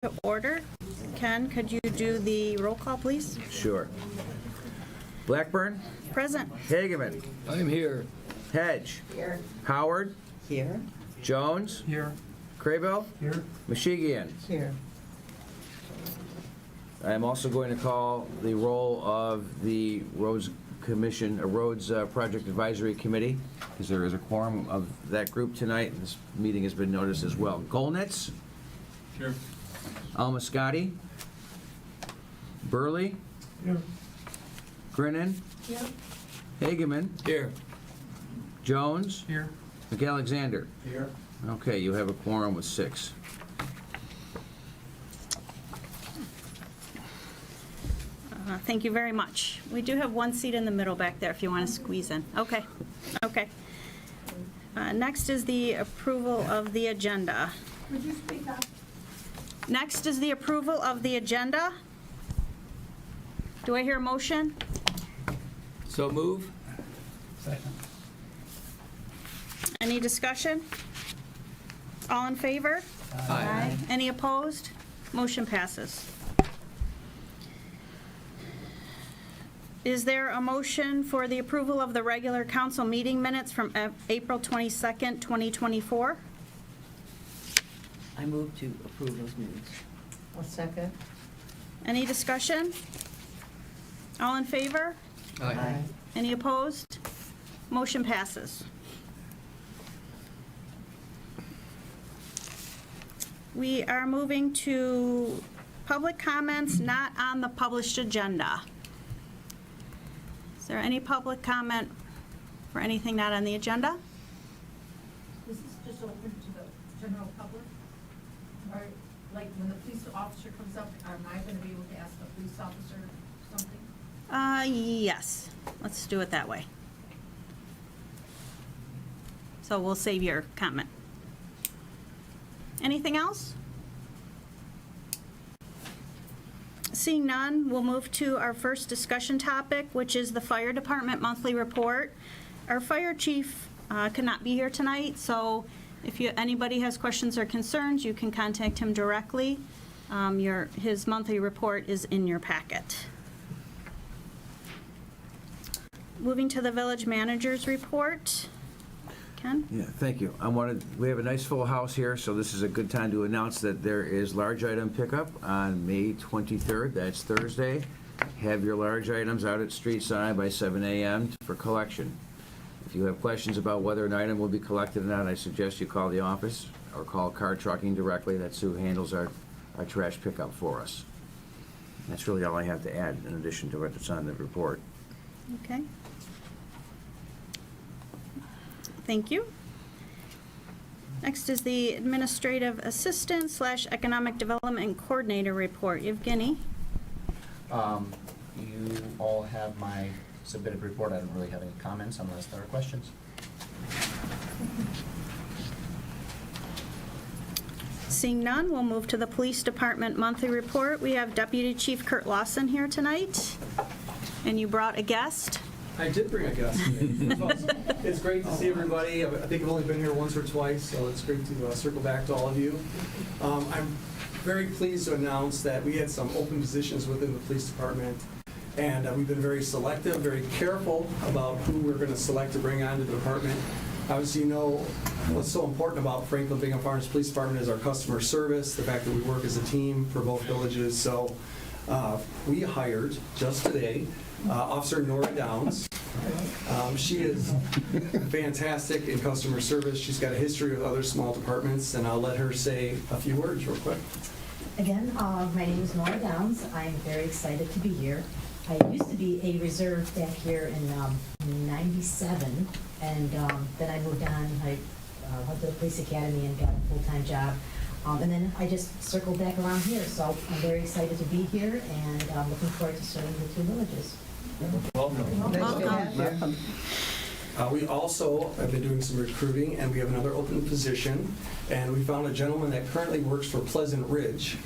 to order. Ken, could you do the roll call, please? Sure. Blackburn, Present. Hageman, I'm here. Hedge, Here. Howard, Here. Jones, Here. Craybill, Here. Mashigian. Here. I am also going to call the roll of the Roads Commission, Roads Project Advisory Committee, because there is a quorum of that group tonight. This meeting has been noticed as well. Golnitz, Here. Almascati, Burley, Here. Grinnan, Here. Hageman, Here. Jones, Here. McAlexander. Here. Okay, you have a quorum with 6. Thank you very much. We do have one seat in the middle back there if you want to squeeze in. Okay, okay. Next is the approval of the agenda. Would you speak up? Next is the approval of the agenda. Do I hear a motion? So move. Second. Any discussion? All in favor? Aye. Any opposed? Motion passes. Is there a motion for the approval of the regular council meeting minutes from April 22nd, 2024? I move to approve those minutes. A second. Any discussion? All in favor? Aye. Any opposed? Motion passes. We are moving to public comments not on the published agenda. Is there any public comment for anything not on the agenda? This is just open to the general public? Or, like, when the police officer comes up, am I gonna be able to ask a police officer something? Yes. Let's do it that way. So we'll save your comment. Anything else? Seeing none, we'll move to our first discussion topic, which is the fire department monthly report. Our fire chief could not be here tonight, so if anybody has questions or concerns, you can contact him directly. His monthly report is in your packet. Moving to the village manager's report. Ken? Yeah, thank you. We have a nice full house here, so this is a good time to announce that there is large item pickup on May 23rd. That's Thursday. Have your large items out at street sign by 7 a.m. for collection. If you have questions about whether an item will be collected or not, I suggest you call the office or call Car Trucking directly. That's who handles our trash pickup for us. That's really all I have to add in addition to what's on the report. Okay. Thank you. Next is the administrative assistant / economic development coordinator report. Evgeny? You all have my submitted report. I don't really have any comments unless there are questions. Seeing none, we'll move to the police department monthly report. We have Deputy Chief Kurt Lawson here tonight, and you brought a guest. I did bring a guest today. It's great to see everybody. I think I've only been here once or twice, so it's great to circle back to all of you. I'm very pleased to announce that we had some open positions within the police department, and we've been very selective, very careful about who we're going to select to bring onto the department. Obviously, you know what's so important about Franklin Bingham Farms Police Department is our customer service, the fact that we work as a team for both villages. So we hired just today Officer Nora Downs. She is fantastic in customer service. She's got a history with other small departments, and I'll let her say a few words real quick. Again, my name is Nora Downs. I'm very excited to be here. I used to be a reserve back here in '97, and then I moved on. I went to the police academy and got a full-time job. And then I just circled back around here, so I'm very excited to be here, and I'm looking forward to serving the two villages. Welcome. We also have been doing some recruiting, and we have another open position, and we found a gentleman that currently works for Pleasant Ridge.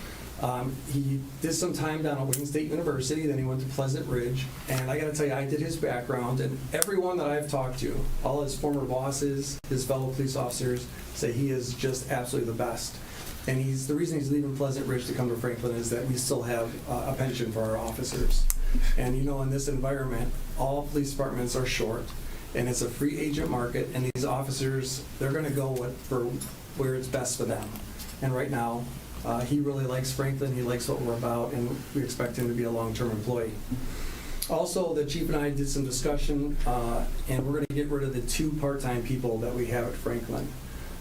He did some time down at Wayne State University, then he went to Pleasant Ridge, and I got to tell you, I did his background, and everyone that I've talked to, all his former bosses, his fellow police officers, say he is just absolutely the best. And the reason he's leaving Pleasant Ridge to come to Franklin is that we still have a pension for our officers. And in this environment, all police departments are short, and it's a free agent market, and these officers, they're gonna go for where it's best for them. And right now, he really likes Franklin, he likes what we're about, and we expect him to be a long-term employee. Also, the chief and I did some discussion, and we're gonna get rid of the 2 part-time people that we have at Franklin.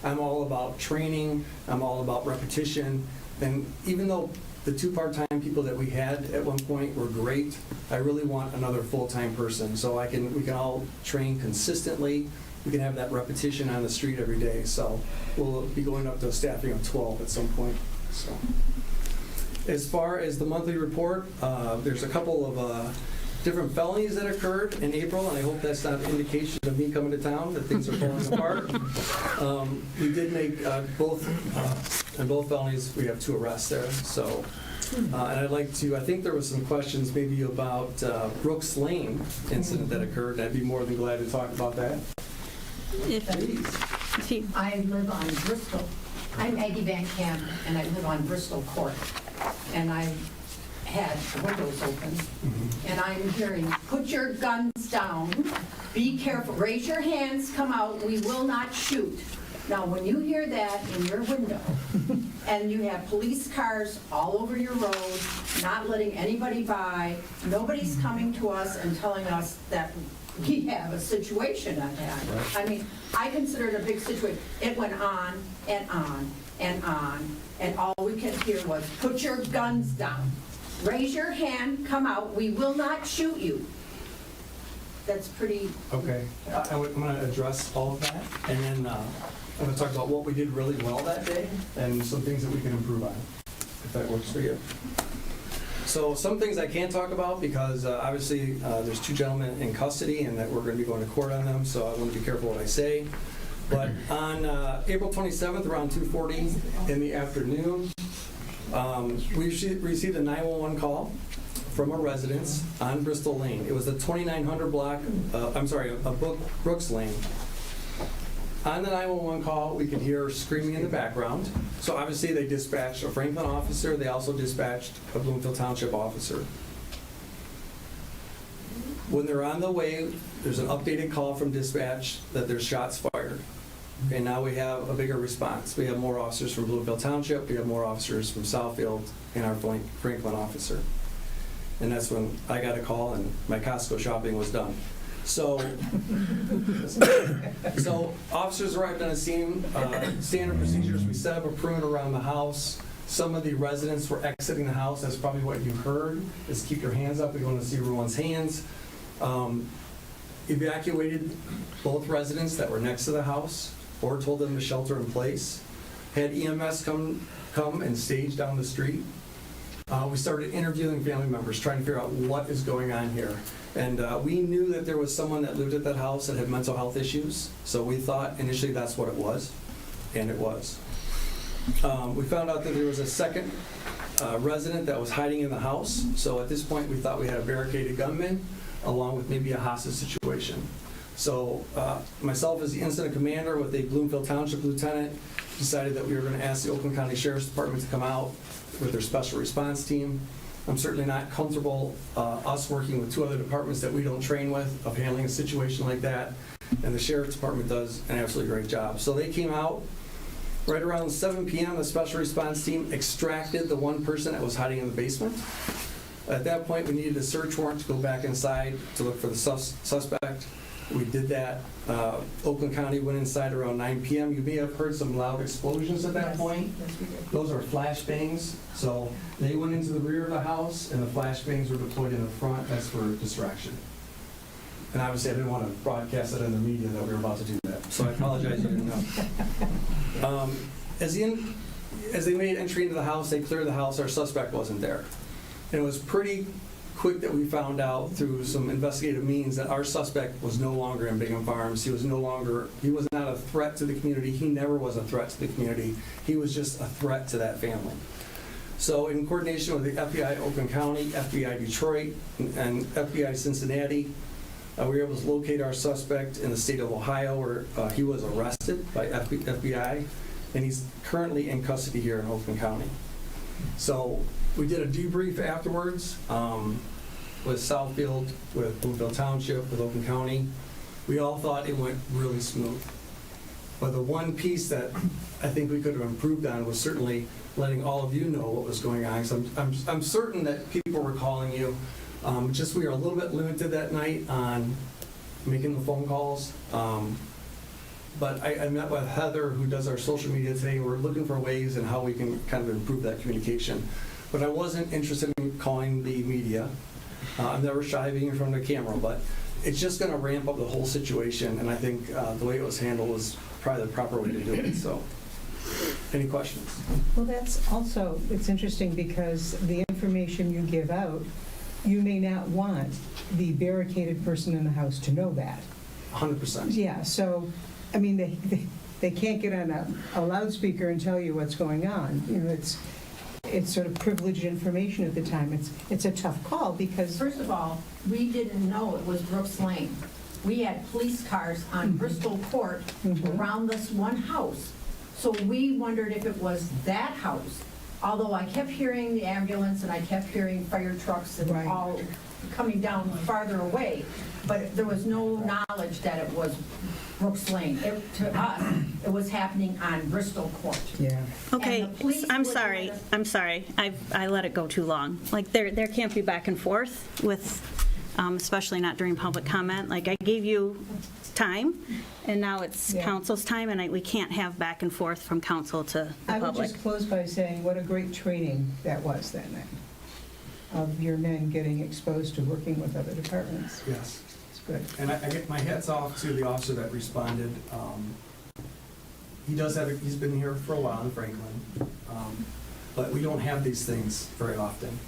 I'm all about training, I'm all about repetition, and even though the 2 part-time people that we had at one point were great, I really want another full-time person, so we can all train consistently, we can have that repetition on the street every day, so we'll be going up to a staffing of 12 at some point. So, as far as the monthly report, there's a couple of different felonies that occurred in April, and I hope that's not an indication of me coming to town, that things are falling apart. We did make in both felonies, we have 2 arrests there, so. And I think there was some questions maybe about Brooks Lane incident that occurred, and I'd be more than glad to talk about that. If you- I live on Bristol. I'm Aggie Van Camp, and I live on Bristol Court. And I had the windows open, and I'm hearing, "Put your guns down, be careful, raise your hands, come out, we will not shoot." Now, when you hear that in your window, and you have police cars all over your road, not letting anybody by, nobody's coming to us and telling us that we have a situation at hand. I mean, I consider it a big situation. It went on and on and on, and all we could hear was, "Put your guns down, raise your hand, come out, we will not shoot you." That's pretty. Okay, I'm going to address all of that, and then I'm going to talk about what we did really well that day and some things that we can improve on, if that works for you. So some things I can't talk about because obviously there's 2 gentlemen in custody and that we're going to be going to court on them, so I want to be careful what I say. But on April 27th, around 2:40 in the afternoon, we received a 911 call from a residence on Bristol Lane. It was the 2900 block, Brooks Lane. On the 911 call, we could hear screaming in the background. So obviously they dispatched a Franklin officer, they also dispatched a Bloomfield Township officer. When they're on the way, there's an updated call from dispatch that there's shots fired. Okay, now we have a bigger response. We have more officers from Bloomfield Township, we have more officers from Southfield, and our Franklin officer. And that's when I got a call and my Costco shopping was done. So officers arrived on the scene, standard procedures, we set up a perimeter around the house. Some of the residents were exiting the house, that's probably what you heard, is keep your hands up, we want to see everyone's hands. Evacuated both residents that were next to the house, or told them to shelter in place. Had EMS come and stage down the street. We started interviewing family members, trying to figure out what is going on here. And we knew that there was someone that lived at that house that had mental health issues, so we thought initially that's what it was, and it was. We found out that there was a second resident that was hiding in the house, so at this point we thought we had a barricaded gunman, along with maybe a hostage situation. So myself as the incident commander with a Bloomfield Township lieutenant decided that we were going to ask the Oakland County Sheriff's Department to come out with their special response team. I'm certainly not comfortable us working with 2 other departments that we don't train with of handling a situation like that, and the Sheriff's Department does an absolutely great job. So they came out right around 7 p.m. The special response team extracted the 1 person that was hiding in the basement. At that point, we needed a search warrant to go back inside to look for the suspect. We did that. Oakland County went inside around 9 p.m. You may have heard some loud explosions at that point. Those are flashbangs. So they went into the rear of the house, and the flashbangs were deployed in the front. That's for distraction. And obviously, I didn't want to broadcast it in the media that we were about to do that. So I apologize you didn't know. As they made entry into the house, they cleared the house. Our suspect wasn't there. And it was pretty quick that we found out through some investigative means that our suspect was no longer in Bingham Farms. He was not a threat to the community. He never was a threat to the community. He was just a threat to that family. So in coordination with the FBI Oakland County, FBI Detroit, and FBI Cincinnati, we were able to locate our suspect in the state of Ohio, where he was arrested by FBI. and he's currently in custody here in Oakland County. So we did a debrief afterwards with Southfield, with Bloomfield Township, with Oakland County. We all thought it went really smooth. But the one piece that I think we could have improved on was certainly letting all of you know what was going on. So I'm certain that people were calling you. Just we were a little bit limited that night on making the phone calls. But I met with Heather, who does our social media today. We're looking for ways and how we can kind of improve that communication. But I wasn't interested in calling the media. I'm never shy of being in front of the camera, but it's just going to ramp up the whole situation. And I think the way it was handled was probably the proper way to do it. So, any questions? Well, that's also, it's interesting because the information you give out, you may not want the barricaded person in the house to know that. 100%. Yeah, so, I mean, they can't get on a loudspeaker and tell you what's going on. You know, it's sort of privileged information at the time. It's a tough call because, First of all, we didn't know it was Brooks Lane. We had police cars on Bristol Court around this one house. So we wondered if it was that house. Although I kept hearing the ambulance and I kept hearing fire trucks and Right. all coming down farther away. But there was no knowledge that it was Brooks Lane. To us, it was happening on Bristol Court. yeah. Okay, And the police I'm wouldn't sorry, let us- I'm sorry. I let it go too long. Like, there can't be back and forth with, especially not during public comment. Like, I gave you time, and now it's Yeah. council's time, and we can't have back and forth from council to the I would public. just close by saying what a great training that was that night of your men getting exposed to working with other departments. Yes. It's good. And I get my hats off to the officer that responded. He's been here for a while in Franklin, but we don't have these things very often.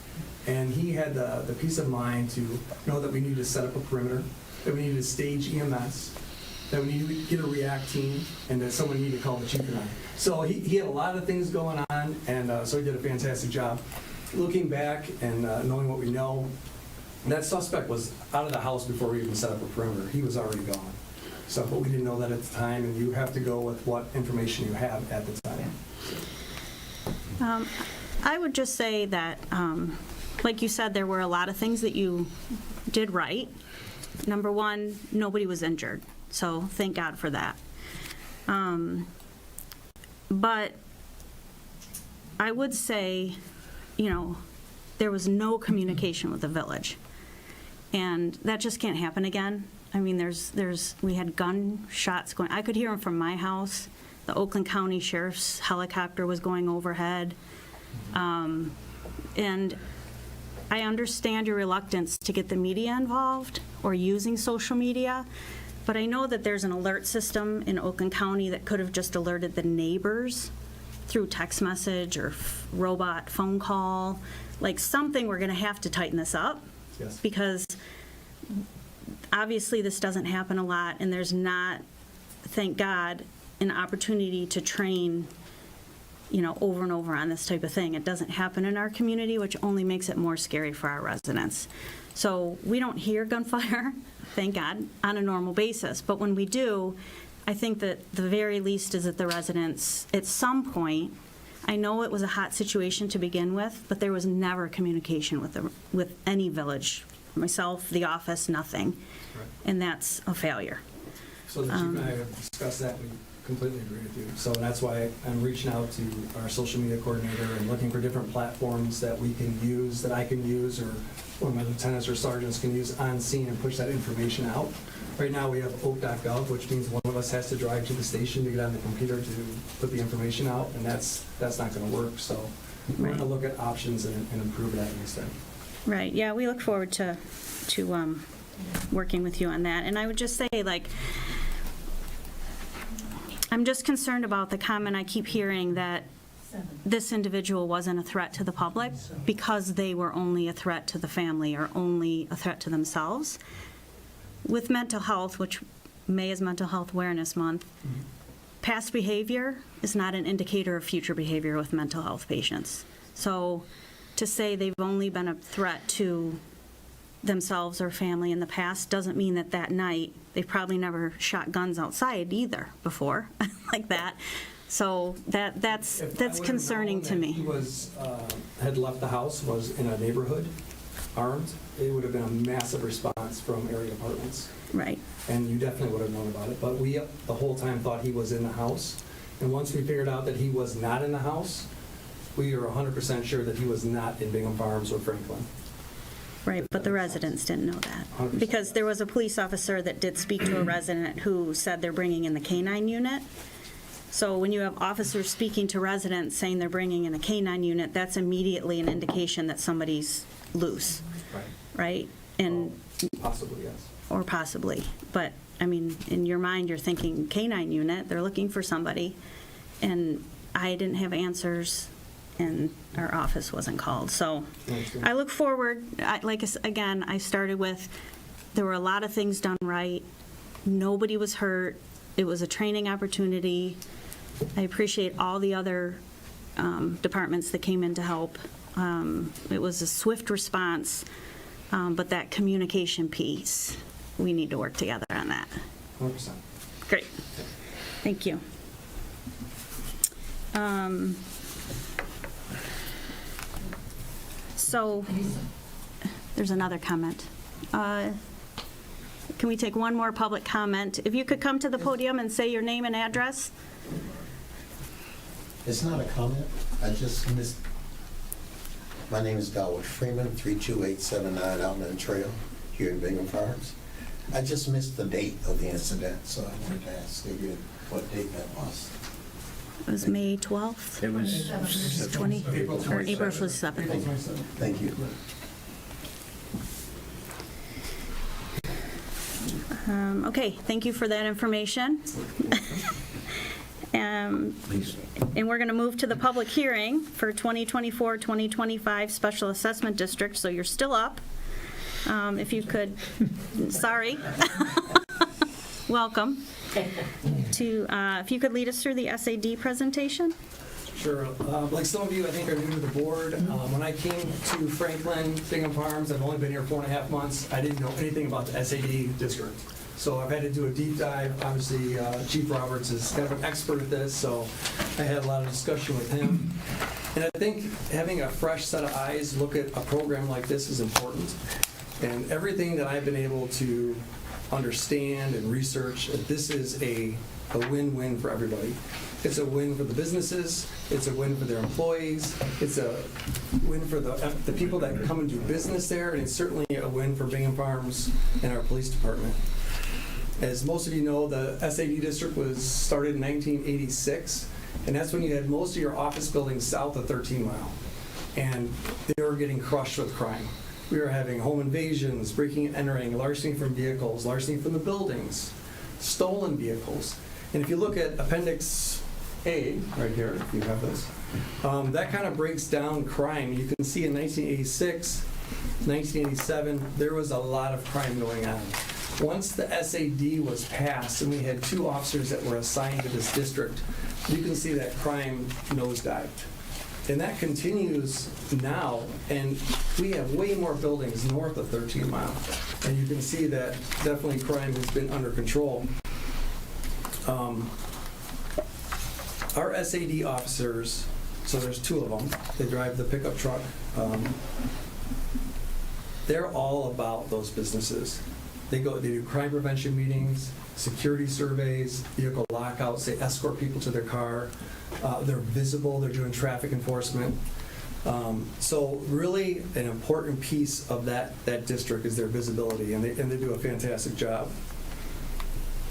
And he had the peace of mind to know that we needed to set up a perimeter, that we needed to stage EMS, that we needed to get a react team, and that someone needed to call the chief and I. So he had a lot of things going on, and so he did a fantastic job. Looking back and knowing what we know, that suspect was out of the house before we even set up a perimeter. He was already gone. So, but we didn't know that at the time, and you have to go with what information you have at the time. I would just say that, like you said, there were a lot of things that you did right. Number one, nobody was injured, so thank God for that. But I would say, there was no communication with the village. And that just can't happen again. I mean, we had gunshots going. I could hear them from my house. The Oakland County Sheriff's helicopter was going overhead. And I understand your reluctance to get the media involved or using social media, but I know that there's an alert system in Oakland County that could have just alerted the neighbors through text message or robot phone call. Like something, we're going to have to tighten this up. Yes. Because obviously this doesn't happen a lot, and there's not, thank God, an opportunity to train, over and over on this type of thing. It doesn't happen in our community, which only makes it more scary for our residents. So we don't hear gunfire, thank God, on a normal basis. But when we do, I think that the very least is that the residents, at some point, I know it was a hot situation to begin with, but there was never communication with any village, myself, the office, nothing. Right. And that's a failure. So the chief and I have discussed that. We completely agree with you. So that's why I'm reaching out to our social media coordinator and looking for different platforms that we can use, that I can use, or one of my lieutenants or sergeants can use on scene and push that information out. Right now, we have oak.gov, which means one of us has to drive to the station to get on the computer to put the information out, and that's not going to work. So we're going to look at options and improve that instead. Right, yeah, we look forward to working with you on that. And I would just say, I'm just concerned about the comment I keep hearing that this individual wasn't a threat to the public because they were only a threat to the family or only a threat to themselves. With mental health, which May is Mental Health Awareness Month, past behavior is not an indicator of future behavior with mental health patients. So to say they've only been a threat to themselves or family in the past doesn't mean that night they've probably never shot guns outside either before like that. So that's If I would've concerning known to that me. He was, had left the house, was in a neighborhood, armed, it would have been a massive response from area departments. Right. And you definitely would have known about it. But we, the whole time, thought he was in the house. And once we figured out that he was not in the house, we were 100% sure that he was not in Bingham Farms or Franklin. Right, but the residents didn't know that. 100%. Because there was a police officer that did speak to a resident who said they're bringing in the K-9 unit. So when you have officers speaking to residents saying they're bringing in a K-9 unit, that's immediately an indication that somebody's loose, Right. right? And, Possibly, yes. or possibly. But, I mean, in your mind, you're thinking K-9 unit, they're looking for somebody. And I didn't have answers, and our office wasn't called. So I look forward, again, I started with, there were a lot of things done right. Nobody was hurt. It was a training opportunity. I appreciate all the other departments that came in to help. It was a swift response, but that communication piece, we need to work together on that. 100%. Great. Thank you. So, there's another comment. Can we take one more public comment? If you could come to the podium and say your name and address? It's not a comment. I just missed. My name is Darwood Freeman, 32879 Outland Trail here in Bingham Farms. I just missed the date of the incident, so I wanted to ask again what date that was. It was May 12th? It was 20, April or April 27th. 27th. Thank you. Okay, thank you for that information. Please. And we're going to move to the public hearing for 2024-2025 Special Assessment District, so you're still up. If you could, sorry. Welcome. If you could lead us through the SAD presentation? Sure. Like some of you, I think, are new to the board. When I came to Franklin, Bingham Farms, I've only been here 4.5 months. I didn't know anything about the SAD district. So I've had to do a deep dive. Obviously, Chief Roberts is kind of an expert at this, so I had a lot of discussion with him. And I think having a fresh set of eyes look at a program like this is important. And everything that I've been able to understand and research, this is a win-win for everybody. It's a win for the businesses, it's a win for their employees, it's a win for the people that come and do business there, and it's certainly a win for Bingham Farms and our police department. As most of you know, the SAD district was started in 1986, and that's when you had most of your office buildings south of 13 Mile. And they were getting crushed with crime. We were having home invasions, breaking and entering, larceny from vehicles, larceny from the buildings, stolen vehicles. And if you look at Appendix A, right here, if you have this, that kind of breaks down crime. You can see in 1986, 1987, there was a lot of crime going on. Once the SAD was passed and we had 2 officers that were assigned to this district, you can see that crime nosedived. And that continues now, and we have way more buildings north of 13 Mile. And you can see that definitely crime has been under control. Our SAD officers, so there's 2 of them, they drive the pickup truck. They're all about those businesses. They do crime prevention meetings, security surveys, vehicle lockouts, they escort people to their car. They're visible, they're doing traffic enforcement. So really an important piece of that district is their visibility, and they do a fantastic job.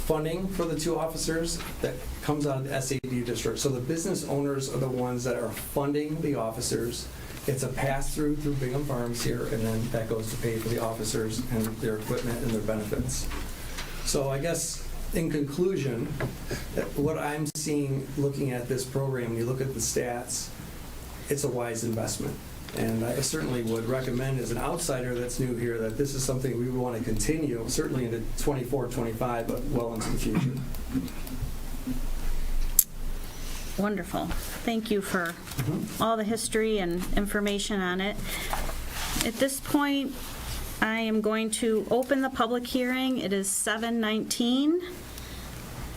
Funding for the 2 officers that comes out of the SAD district. So the business owners are the ones that are funding the officers. It's a pass-through through Bingham Farms here, and then that goes to pay for the officers and their equipment and their benefits. So I guess in conclusion, what I'm seeing looking at this program, when you look at the stats, it's a wise investment. And I certainly would recommend as an outsider that's new here that this is something we would want to continue, certainly into 24, 25, but well into the future. Wonderful. Thank you for all the history and information on it. At this point, I am going to open the public hearing. It is 7:19.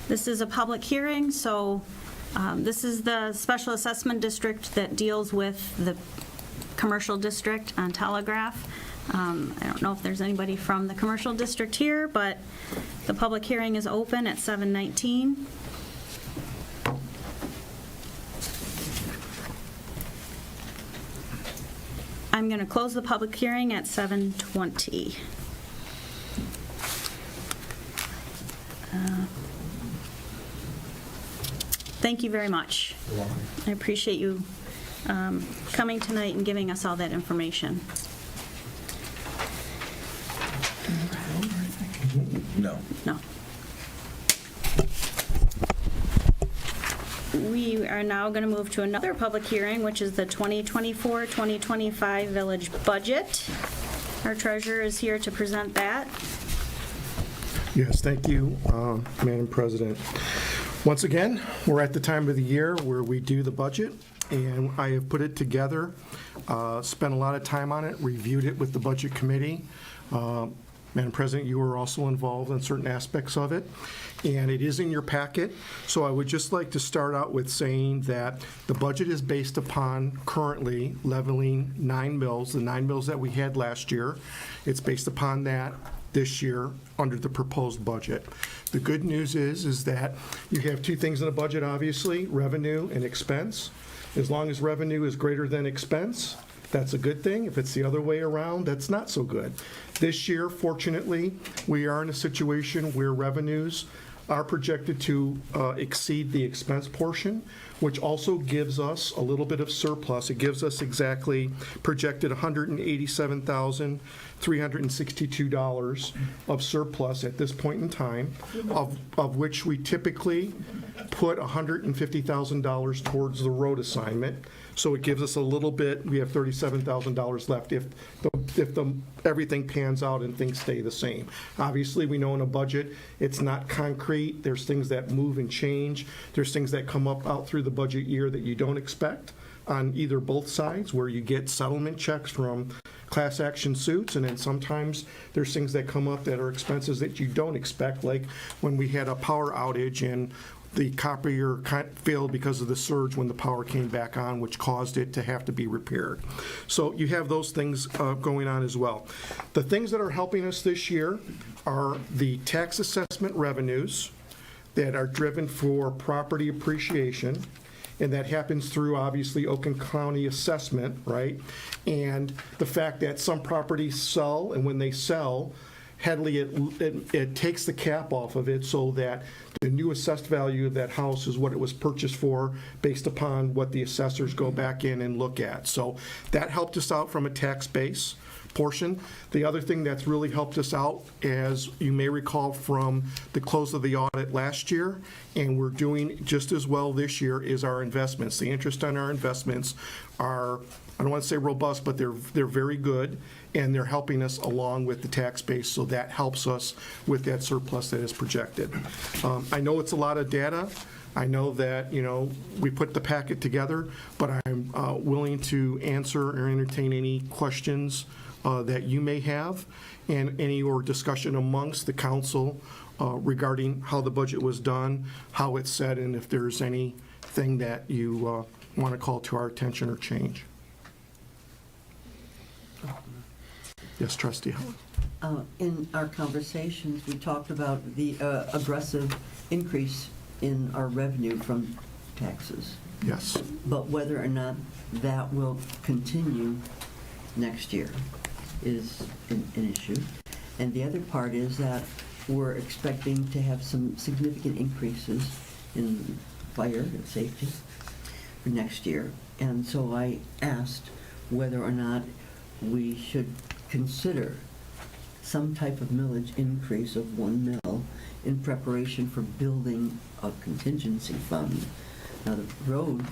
This is a public hearing, so This is the special assessment district that deals with the commercial district on Telegraph. I don't know if there's anybody from the commercial district here, but the public hearing is open at 7:19. I'm going to close the public hearing at 7:20. Thank you very much. I appreciate you coming tonight and giving us all that information. No. No. We are now going to move to another public hearing, which is the 2024-2025 village budget. Our treasurer is here to present that. Yes, thank you, Madam President. Once again, we're at the time of the year where we do the budget, and I have put it together, spent a lot of time on it, reviewed it with the Budget Committee. Madam President, you were also involved in certain aspects of it, and it is in your packet. So I would just like to start out with saying that the budget is based upon currently leveling 9 mills, the 9 mills that we had last year. It's based upon that this year under the proposed budget. The good news is that you have two things in the budget, obviously, revenue and expense. As long as revenue is greater than expense, that's a good thing. If it's the other way around, that's not so good. This year, fortunately, we are in a situation where revenues are projected to exceed the expense portion, which also gives us a little bit of surplus. It gives us exactly projected $187,362 of surplus at this point in time, of which we typically put $150,000 towards the road assignment. So it gives us a little bit, we have $37,000 left if everything pans out and things stay the same. Obviously, we know in a budget, it's not concrete. There's things that move and change. There's things that come up out through the budget year that you don't expect on either both sides, where you get settlement checks from class action suits, and then sometimes there's things that come up that are expenses that you don't expect, like when we had a power outage and the copier failed because of the surge when the power came back on, which caused it to have to be repaired. So you have those things going on as well. The things that are helping us this year are the tax assessment revenues that are driven for property appreciation, and that happens through, obviously, Oakland County assessment, right? And the fact that some properties sell, and when they sell, Headley, it takes the cap off of it so that the new assessed value of that house is what it was purchased for based upon what the assessors go back in and look at. So that helped us out from a tax base portion. The other thing that's really helped us out, as you may recall from the close of the audit last year, and we're doing just as well this year, is our investments. The interest on our investments are, I don't want to say robust, but they're very good, and they're helping us along with the tax base, so that helps us with that surplus that is projected. I know it's a lot of data. I know that, we put the packet together, but I'm willing to answer or entertain any questions that you may have, and any or discussion amongst the council regarding how the budget was done, how it's set, and if there's anything that you want to call to our attention or change. Yes, Trustee Howard. In our conversations, we talked about the aggressive increase in our revenue from taxes, Yes. but whether or not that will continue next year is an issue. And the other part is that we're expecting to have some significant increases in fire and safety for next year. And so I asked whether or not we should consider some type of millage increase of 1 mil in preparation for building a contingency fund. Now, the road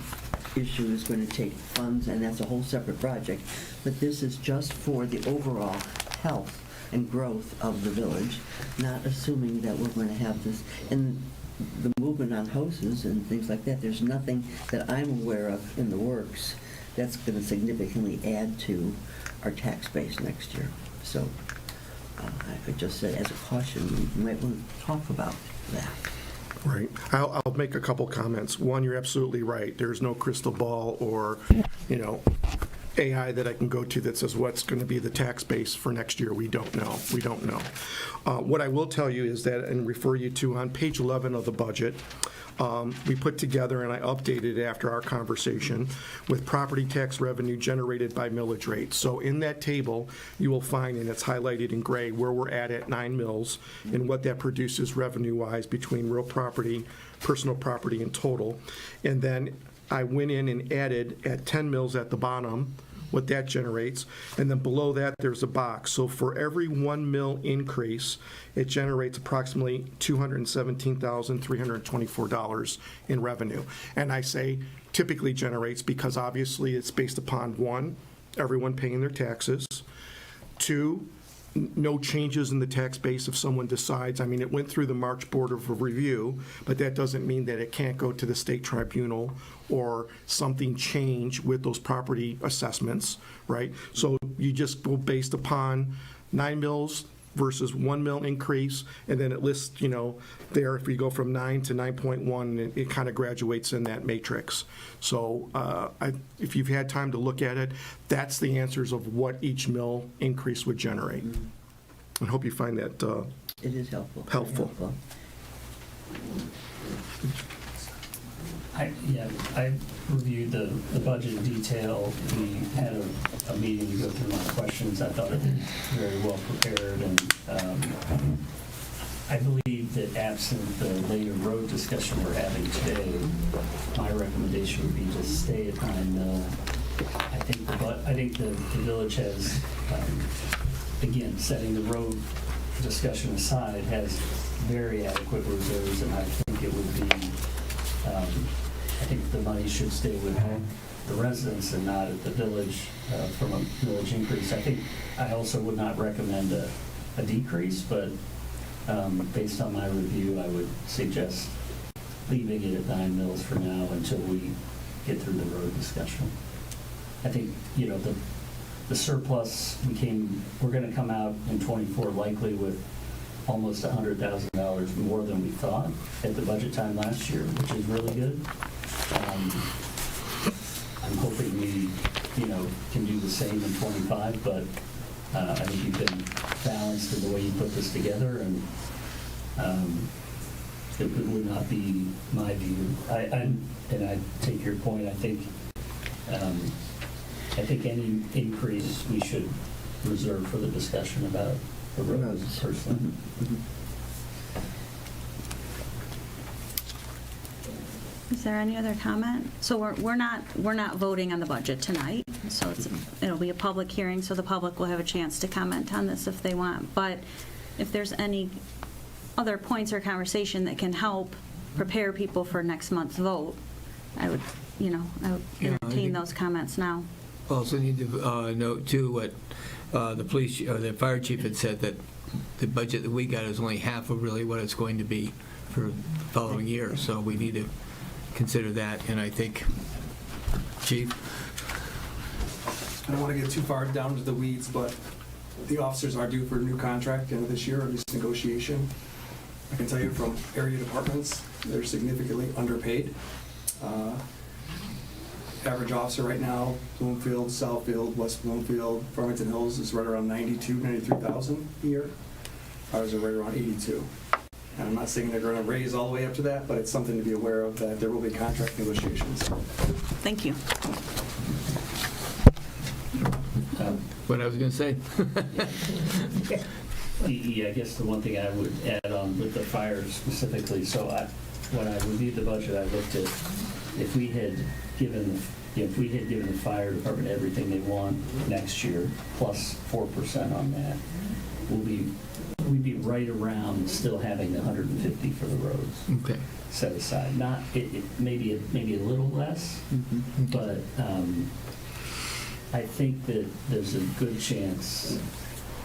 issue is going to take funds, and that's a whole separate project, but this is just for the overall health and growth of the village, not assuming that we're going to have this, and the movement on houses and things like that, there's nothing that I'm aware of in the works that's going to significantly add to our tax base next year. So I could just say, as a caution, we might want to talk about that. Right. I'll make a couple comments. One, you're absolutely right. There's no crystal ball or, AI that I can go to that says what's going to be the tax base for next year. We don't know. We don't know. What I will tell you is that, and refer you to on page 11 of the budget, we put together, and I updated after our conversation, with property tax revenue generated by millage rates. So in that table, you will find, and it's highlighted in gray, where we're at 9 mills and what that produces revenue-wise between real property, personal property, and total. And then I went in and added at 10 mills at the bottom what that generates, and then below that there's a box. So for every 1 mil increase, it generates approximately $217,324 in revenue. And I say typically generates because obviously it's based upon, 1, everyone paying their taxes, 2, no changes in the tax base if someone decides. I mean, it went through the March Board of Review, but that doesn't mean that it can't go to the state tribunal or something change with those property assessments, right? So you just go based upon 9 mills versus 1 mil increase, and then it lists, there, if you go from 9 to 9.1, it kind of graduates in that matrix. So if you've had time to look at it, that's the answers of what each mill increase would generate. I hope you find that It is helpful. very Helpful. I reviewed the budget in detail. We had a meeting to go through my questions. I thought it was very well prepared, and I believe that absent the later road discussion we're having today, my recommendation would be to stay at 9 mil. I think the village has, again, setting the road discussion aside, has very adequate reserves, and I think it would be, I think the money should stay with the residents and not at the village from a village increase. I also would not recommend a decrease, but based on my review, I would suggest leaving it at 9 mills for now until we get through the road discussion. I think, the surplus, we're going to come out in '24 likely with almost $100,000 more than we thought at the budget time last year, which is really good. I'm hoping we, can do the same in '25, but I think you've been balanced in the way you put this together, and it would not be my view. And I take your point. I think any increase we should reserve for the discussion about the roads personally. Is there any other comment? So we're not voting on the budget tonight, so it'll be a public hearing, so the public will have a chance to comment on this if they want. But if there's any other points or conversation that can help prepare people for next month's vote, I would entertain those comments now. Also need to note too what the police or the fire chief had said, that the budget that we got is only half of really what it's going to be for the following year. So we need to consider that. And I think, Chief? I don't want to get too far down into the weeds, but the officers are due for a new contract at the end of this year, or at least negotiation. I can tell you from area departments, they're significantly underpaid. Average officer right now, Bloomfield, Southfield, West Bloomfield, Farmington Hills is right around $93,000 a year. Ours are right around 82. And I'm not saying they're going to raise all the way up to that, but it's something to be aware of, that there will be contract negotiations. Thank you. What I was going to say. I guess the one thing I would add on with the fire specifically, so when I reviewed the budget, I looked at if we had given the fire department everything they want next year, plus 4% on that, we'd be right around still having the 150 for the roads. Okay. Set aside. Not maybe a little less, but I think that there's a good chance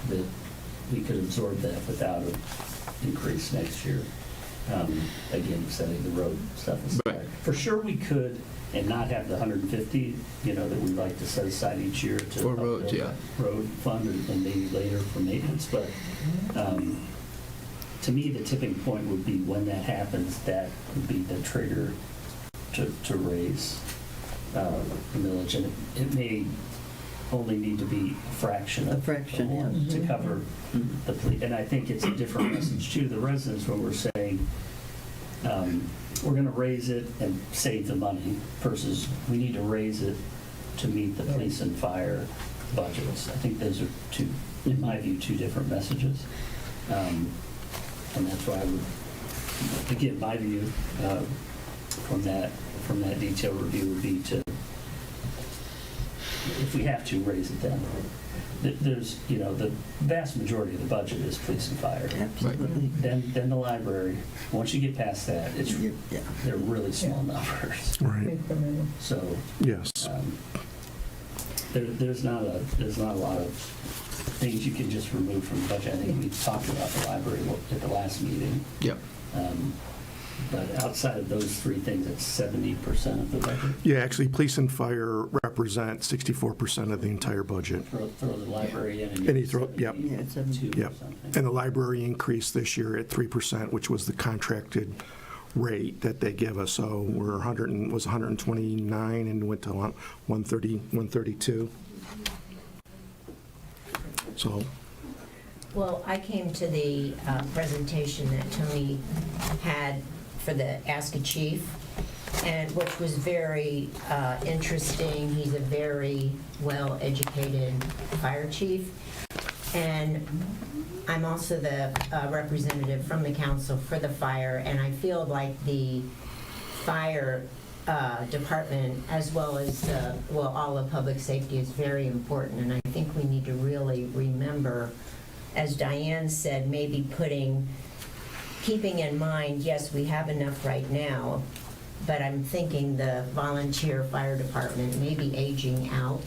that we could absorb that without an increase next year. Again, setting the road stuff aside. Right. For sure we could, and not have the 150, that we'd like to set aside each year to For roads, upbuild yeah. that road fund, and maybe later for maintenance, but to me, the tipping point would be when that happens, that would be the trigger to raise the millage. And it may only need to be a fraction A fraction, yeah. to cover the police. And I think it's a different message to the residents when we're saying, we're going to raise it and save the money versus we need to raise it to meet the police and fire budgets. I think those are two, in my view, two different messages. And that's why I would, again, my view from that detailed review would be to, if we have to, raise it then. There's, the vast majority of the budget is police and fire. Absolutely. Then the library. Once you get past that, Yeah. they're really small numbers. Right. So Yes. there's not a lot of things you can just remove from the budget. I think we talked about the library at the last meeting. Yep. But outside of those three things, it's 70% of the budget. Yeah, actually, police and fire represent 64% of the entire budget. Throw the library in And you throw, yep. Yeah, it's 70. Yep. And the library increased this year at 3%, which was the contracted rate that they give us. So we're 129 and went to 130, 132. So, Well, I came to the presentation that Tony had for the Ask a Chief, and which was very interesting. He's a very well-educated fire chief. And I'm also the representative from the council for the fire, and I feel like the fire department, as well as all of public safety, is very important. And I think we need to really remember, as Diane said, maybe keeping in mind, yes, we have enough right now, but I'm thinking the volunteer fire department may be aging out,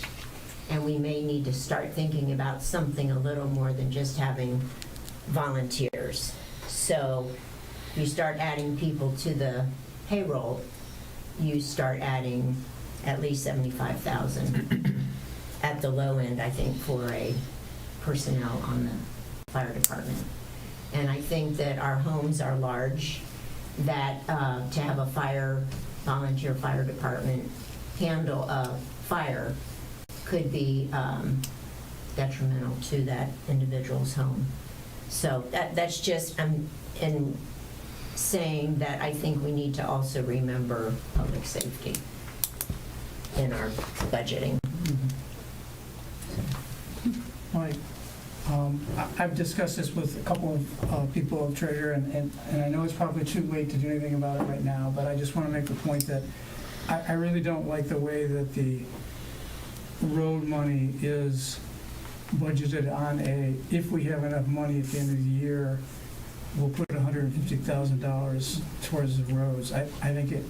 and we may need to start thinking about something a little more than just having volunteers. So you start adding people to the payroll, you start adding at least 75,000 at the low end, I think, for a personnel on the fire department. And I think that our homes are large, that to have a volunteer fire department handle a fire could be detrimental to that individual's home. So that's just, I'm in saying that I think we need to also remember public safety in our budgeting. Mike, I've discussed this with a couple of people of Treasure, and I know it's probably too late to do anything about it right now, but I just want to make the point that I really don't like the way that the road money is budgeted on if we have enough money at the end of the year, we'll put $150,000 towards the roads. I think it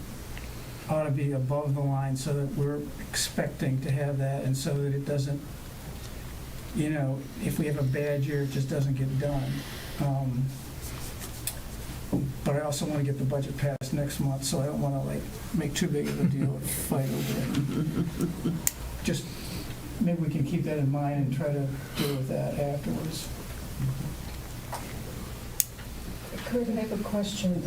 ought to be above the line so that we're expecting to have that, and so that it doesn't, if we have a bad year, it just doesn't get done. But I also want to get the budget passed next month, so I don't want to make too big of a deal or fight over it. Just maybe we can keep that in mind and try to deal with that afterwards. Kurt, I have a question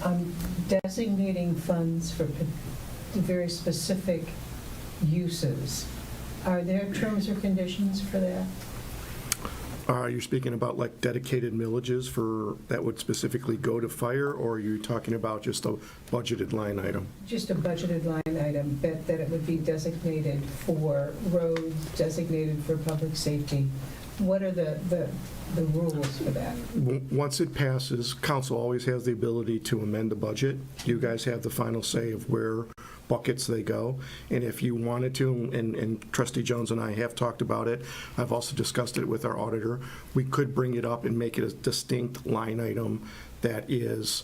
on designating funds for very specific uses. Are there terms or conditions for that? you're speaking about like dedicated millages that would specifically go to fire, or are you talking about just a budgeted line item? Just a budgeted line item, that it would be designated for roads, designated for public safety. What are the rules for that? Once it passes, council always has the ability to amend the budget. You guys have the final say of where buckets they go. And if you wanted to, and Trustee Jones and I have talked about it, I've also discussed it with our auditor, we could bring it up and make it a distinct line item that is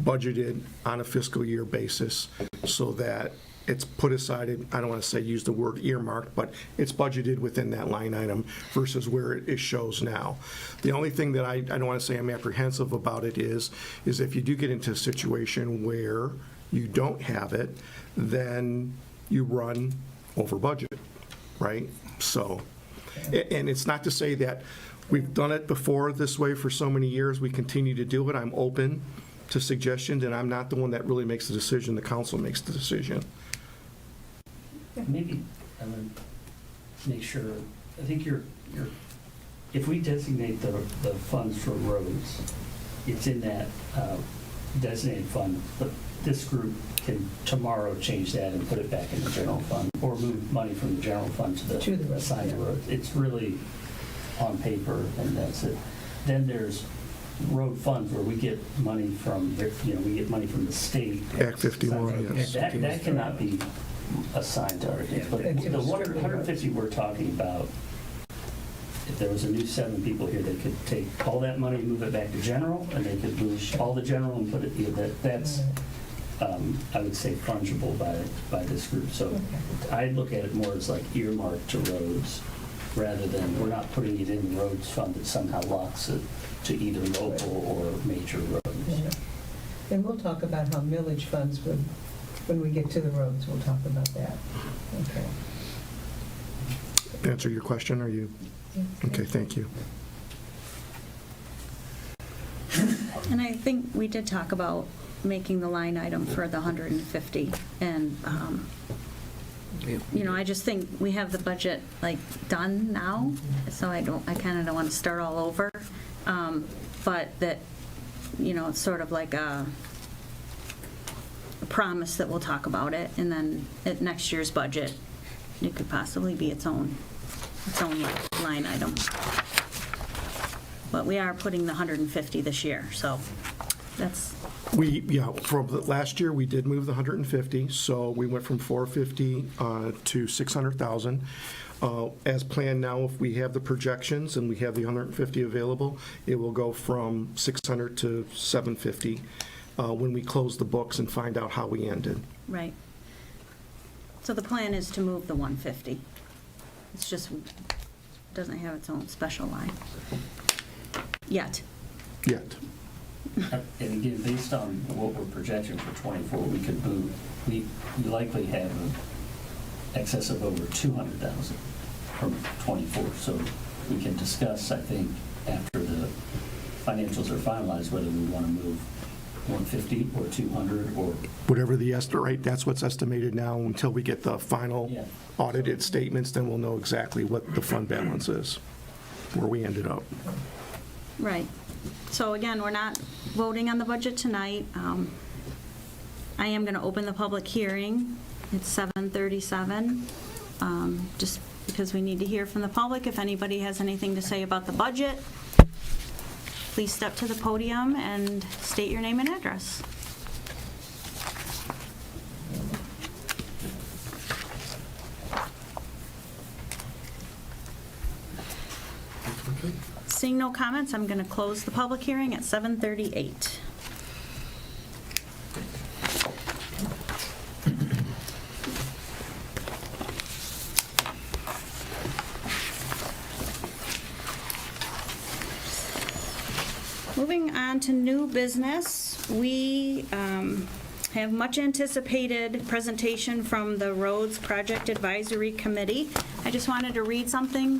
budgeted on a fiscal year basis so that it's put aside, I don't want to say use the word earmarked, but it's budgeted within that line item versus where it shows now. The only thing that I don't want to say I'm apprehensive about it is if you do get into a situation where you don't have it, then you run over budget, right? So And it's not to say that we've done it before this way for so many years, we continue to do it. I'm open to suggestions, and I'm not the one that really makes the decision, the council makes the decision. Maybe, I'm gonna make sure, I think if we designate the funds for roads, it's in that designated fund, but this group can tomorrow change that and put it back in the general fund, or move money from the general fund to the assigned roads. It's really on paper, and that's it. Then there's road funds where we get money from, we get money from the state. Act 51, yes. That cannot be assigned to our kids, but the 150 we're talking about, if there was a new 7 people here, they could take all that money and move it back to general, and they could lose all the general and put it, that's, I would say, fungible by this group. So I look at it more as like earmarked to roads, rather than, we're not putting it in the roads fund that somehow locks it to either local or major roads. And we'll talk about how millage funds would, when we get to the roads, we'll talk about that. Okay. Answer your question, or you? Okay, thank you. And I think we did talk about making the line item for the 150, and, I just think we have the budget, like, done now, so I kind of don't want to start all over, but that, it's sort of like a promise that we'll talk about it, and then at next year's budget, it could possibly be its own line item. But we are putting the 150 this year, so that's... From last year, we did move the 150, so we went from 450 to 600,000. As planned now, if we have the projections and we have the 150 available, it will go from 600 to 750 when we close the books and find out how we ended. Right. So the plan is to move the 150. It's just, doesn't have its own special line. Yet. And again, based on what we're projecting for '24, we could move, we likely have an excess of over 200,000 from '24. So we can discuss, I think, after the financials are finalized, whether we want to move 150 or 200 or... Whatever the estimate, right, that's what's estimated now. Until we get the final audited statements, then we'll know exactly what the fund balance is, where we ended up. Right. So again, we're not voting on the budget tonight. I am going to open the public hearing. It's 7:37, just because we need to hear from the public. If anybody has anything to say about the budget, please step to the podium and state your name and address. Seeing no comments, I'm going to close the public hearing at 7:38. Moving on to new business, we have much anticipated presentation from the Roads Project Advisory Committee. I just wanted to read something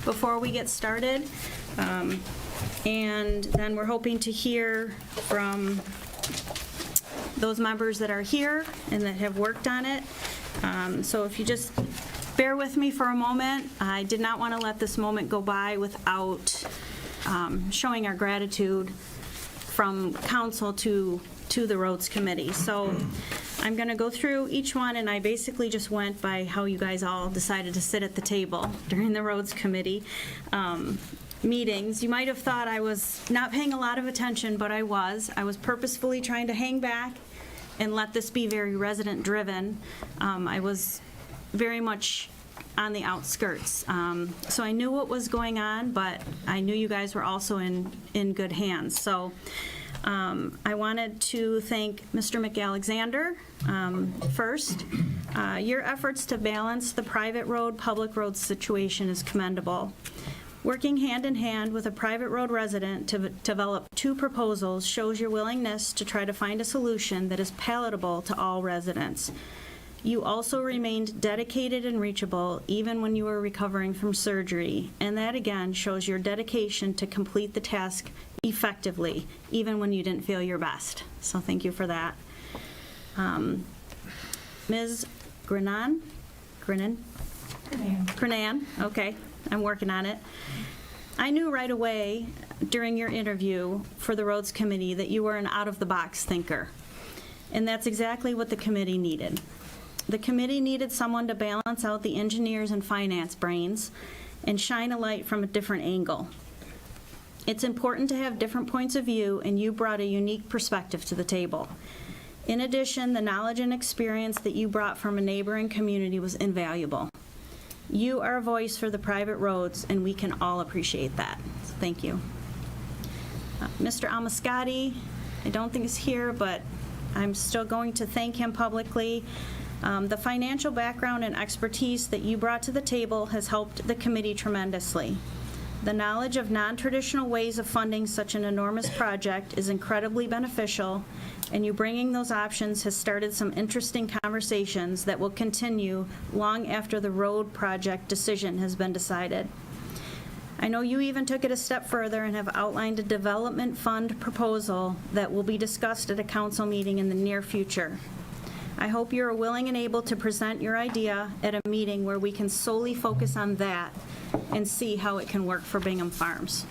before we get started. And then we're hoping to hear from those members that are here and that have worked on it. So if you just bear with me for a moment, I did not want to let this moment go by without showing our gratitude from council to the Roads Committee. So I'm going to go through each one, and I basically just went by how you guys all decided to sit at the table during the Roads Committee meetings. You might have thought I was not paying a lot of attention, but I was. I was purposefully trying to hang back and let this be very resident-driven. I was very much on the outskirts. So I knew what was going on, but I knew you guys were also in good hands. So I wanted to thank Mr. McAlexander first. Your efforts to balance the private road, public road situation is commendable. Working hand in hand with a private road resident to develop 2 proposals shows your willingness to try to find a solution that is palatable to all residents. You also remained dedicated and reachable even when you were recovering from surgery, and that again shows your dedication to complete the task effectively, even when you didn't feel your best. So thank you for that. Ms. Grenan, okay, I'm working on it. I knew right away during your interview for the Roads Committee that you were an out-of-the-box thinker, and that's exactly what the committee needed. The committee needed someone to balance out the engineers and finance brains and shine a light from a different angle. It's important to have different points of view, and you brought a unique perspective to the table. In addition, the knowledge and experience that you brought from a neighboring community was invaluable. You are a voice for the private roads, and we can all appreciate that. So thank you. Mr. Almascati, I don't think is here, but I'm still going to thank him publicly. The financial background and expertise that you brought to the table has helped the committee tremendously. The knowledge of non-traditional ways of funding such an enormous project is incredibly beneficial, and you bringing those options has started some interesting conversations that will continue long after the road project decision has been decided. I know you even took it a step further and have outlined a development fund proposal that will be discussed at a council meeting in the near future. I hope you are willing and able to present your idea at a meeting where we can solely focus on that and see how it can work for Bingham Farms.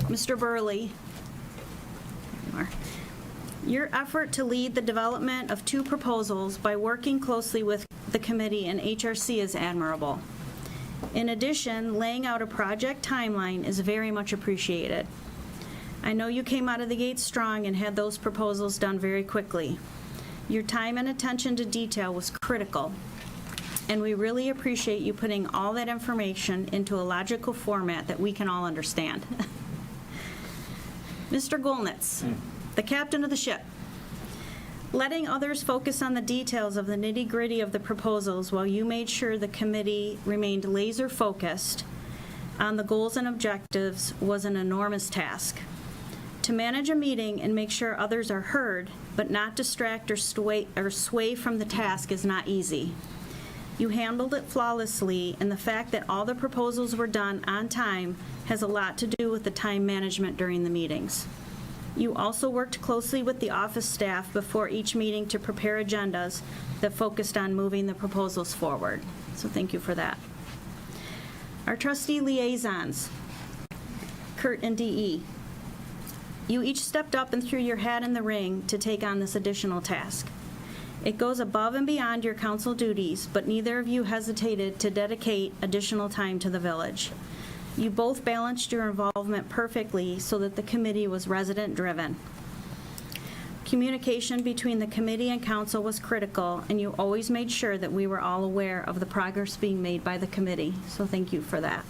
Mr. Burley, your effort to lead the development of 2 proposals by working closely with the committee and HRC is admirable. In addition, laying out a project timeline is very much appreciated. I know you came out of the gate strong and had those proposals done very quickly. Your time and attention to detail was critical, and we really appreciate you putting all that information into a logical format that we can all understand. Mr. Golnitz, the captain of the ship, letting others focus on the details of the nitty-gritty of the proposals while you made sure the committee remained laser-focused on the goals and objectives was an enormous task. To manage a meeting and make sure others are heard, but not distract or sway from the task is not easy. You handled it flawlessly, and the fact that all the proposals were done on time has a lot to do with the time management during the meetings. You also worked closely with the office staff before each meeting to prepare agendas that focused on moving the proposals forward. So thank you for that. Our trustee liaisons, Kurt and DE. You each stepped up and threw your hat in the ring to take on this additional task. It goes above and beyond your council duties, but neither of you hesitated to dedicate additional time to the village. You both balanced your involvement perfectly so that the committee was resident-driven. Communication between the committee and council was critical, and you always made sure that we were all aware of the progress being made by the committee, so thank you for that.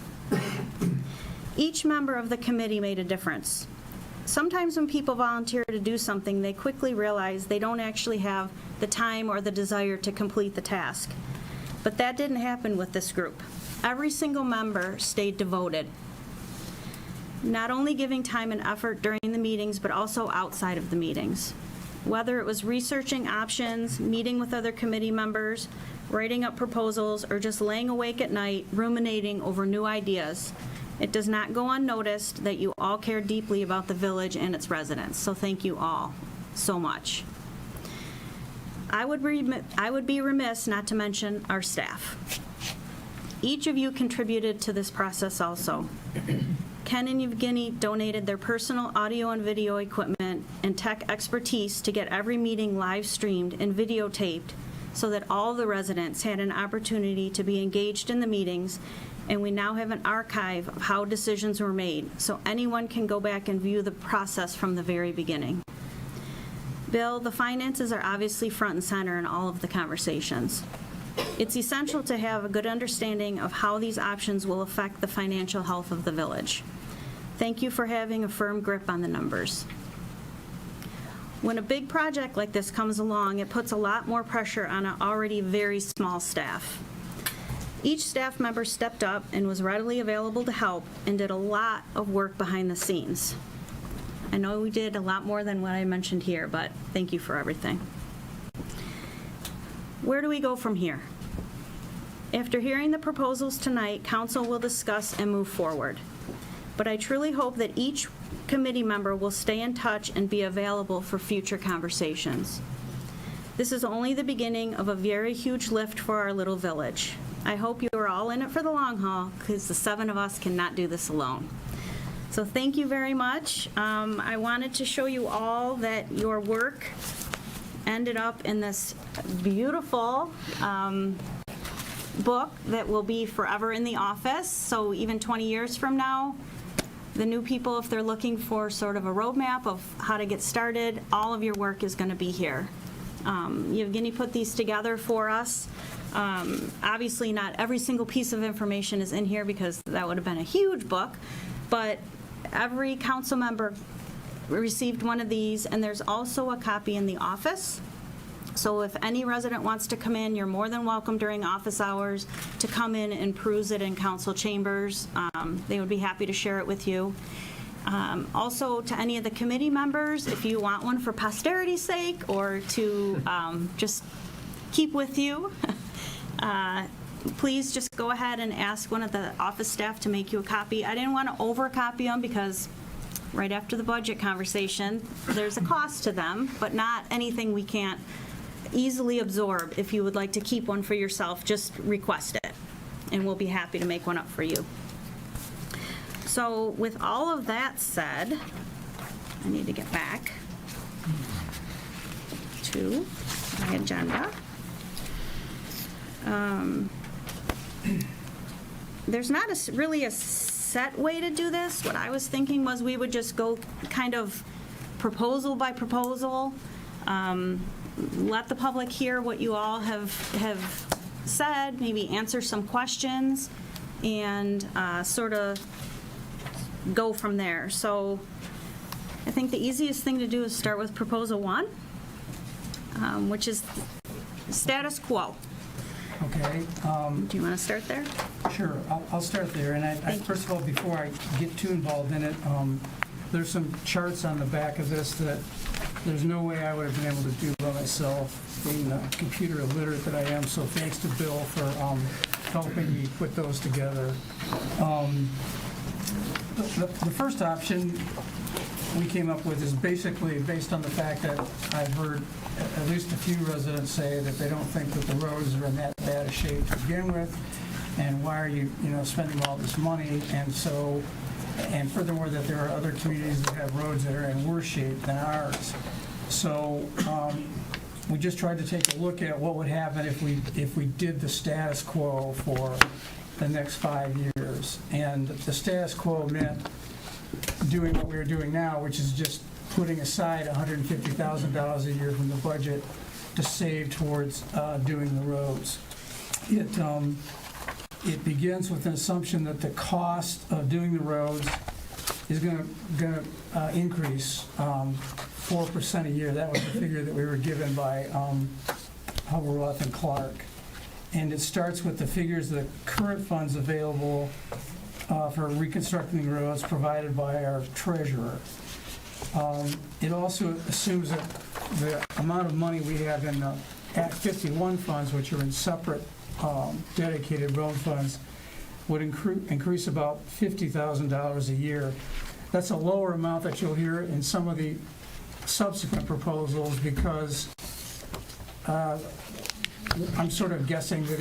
Each member of the committee made a difference. Sometimes when people volunteer to do something, they quickly realize they don't actually have the time or the desire to complete the task. But that didn't happen with this group. Every single member stayed devoted, not only giving time and effort during the meetings, but also outside of the meetings. Whether it was researching options, meeting with other committee members, writing up proposals, or just laying awake at night ruminating over new ideas, it does not go unnoticed that you all care deeply about the village and its residents. So thank you all so much. I would be remiss not to mention our staff. Each of you contributed to this process also. Ken and Evgeny donated their personal audio and video equipment and tech expertise to get every meeting live streamed and videotaped so that all the residents had an opportunity to be engaged in the meetings, and we now have an archive of how decisions were made, so anyone can go back and view the process from the very beginning. Bill, the finances are obviously front and center in all of the conversations. It's essential to have a good understanding of how these options will affect the financial health of the village. Thank you for having a firm grip on the numbers. When a big project like this comes along, it puts a lot more pressure on an already very small staff. Each staff member stepped up and was readily available to help and did a lot of work behind the scenes. I know we did a lot more than what I mentioned here, but thank you for everything. where do we go from here? After hearing the proposals tonight, council will discuss and move forward. But I truly hope that each committee member will stay in touch and be available for future conversations. This is only the beginning of a very huge lift for our little village. I hope you are all in it for the long haul, because the 7 of us cannot do this alone. So thank you very much. I wanted to show you all that your work ended up in this beautiful book that will be forever in the office. So even 20 years from now, the new people, if they're looking for sort of a roadmap of how to get started, all of your work is going to be here. Yevgeny put these together for us. Obviously, not every single piece of information is in here because that would have been a huge book, but every council member received one of these, and there's also a copy in the office. So if any resident wants to come in, you're more than welcome during office hours to come in and peruse it in council chambers. They would be happy to share it with you. Also, to any of the committee members, if you want one for posterity's sake or to just keep with you, please just go ahead and ask one of the office staff to make you a copy. I didn't want to overcopy them because right after the budget conversation, there's a cost to them, but not anything we can't easily absorb. If you would like to keep one for yourself, just request it, and we'll be happy to make one up for you. So with all of that said, I need to get back to my agenda. There's not really a set way to do this. What I was thinking was we would just go kind of proposal by proposal, let the public hear what you all have said, maybe answer some questions, and sort of go from there. So I think the easiest thing to do is start with Proposal 1, which is status quo. Okay. Do you want to start there? Sure, I'll start there. And first of all, before I get too involved in it, there's some charts on the back of this that there's no way I would have been able to do by myself, being the computer illiterate that I am. So thanks to Bill for helping me put those together. The first option we came up with is basically based on the fact that I've heard at least a few residents say that they don't think that the roads are in that bad a shape to begin with, and why are you spending all this money? And furthermore, that there are other communities that have roads that are in worse shape than ours. So we just tried to take a look at what would happen if we did the status quo for the next 5 years. And the status quo meant doing what we're doing now, which is just putting aside $150,000 a year from the budget to save towards doing the roads. It begins with an assumption that the cost of doing the roads is going to increase 4% a year. That was the figure that we were given by Hubbard and Clark. And it starts with the figures of the current funds available for reconstructing roads provided by our treasurer. It also assumes that the amount of money we have in the Act 51 funds, which are in separate dedicated road funds, would increase about $50,000 a year. That's a lower amount that you'll hear in some of the subsequent proposals, because I'm sort of guessing that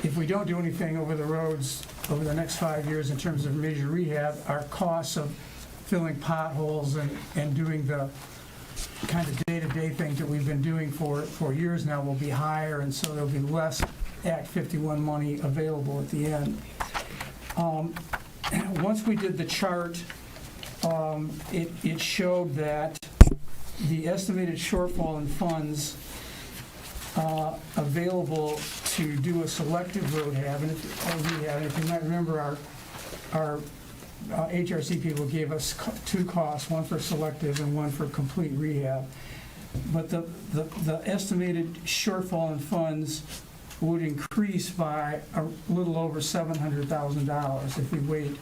if we don't do anything over the roads over the next 5 years in terms of major rehab, our costs of filling potholes and doing the kind of day-to-day things that we've been doing for years now will be higher, and so there'll be less Act 51 money available at the end. Once we did the chart, it showed that the estimated shortfall in funds available to do a selective road rehab, and if you might remember, our HRC people gave us two costs, one for selective and one for complete rehab. But the estimated shortfall in funds would increase by a little over $700,000 if we wait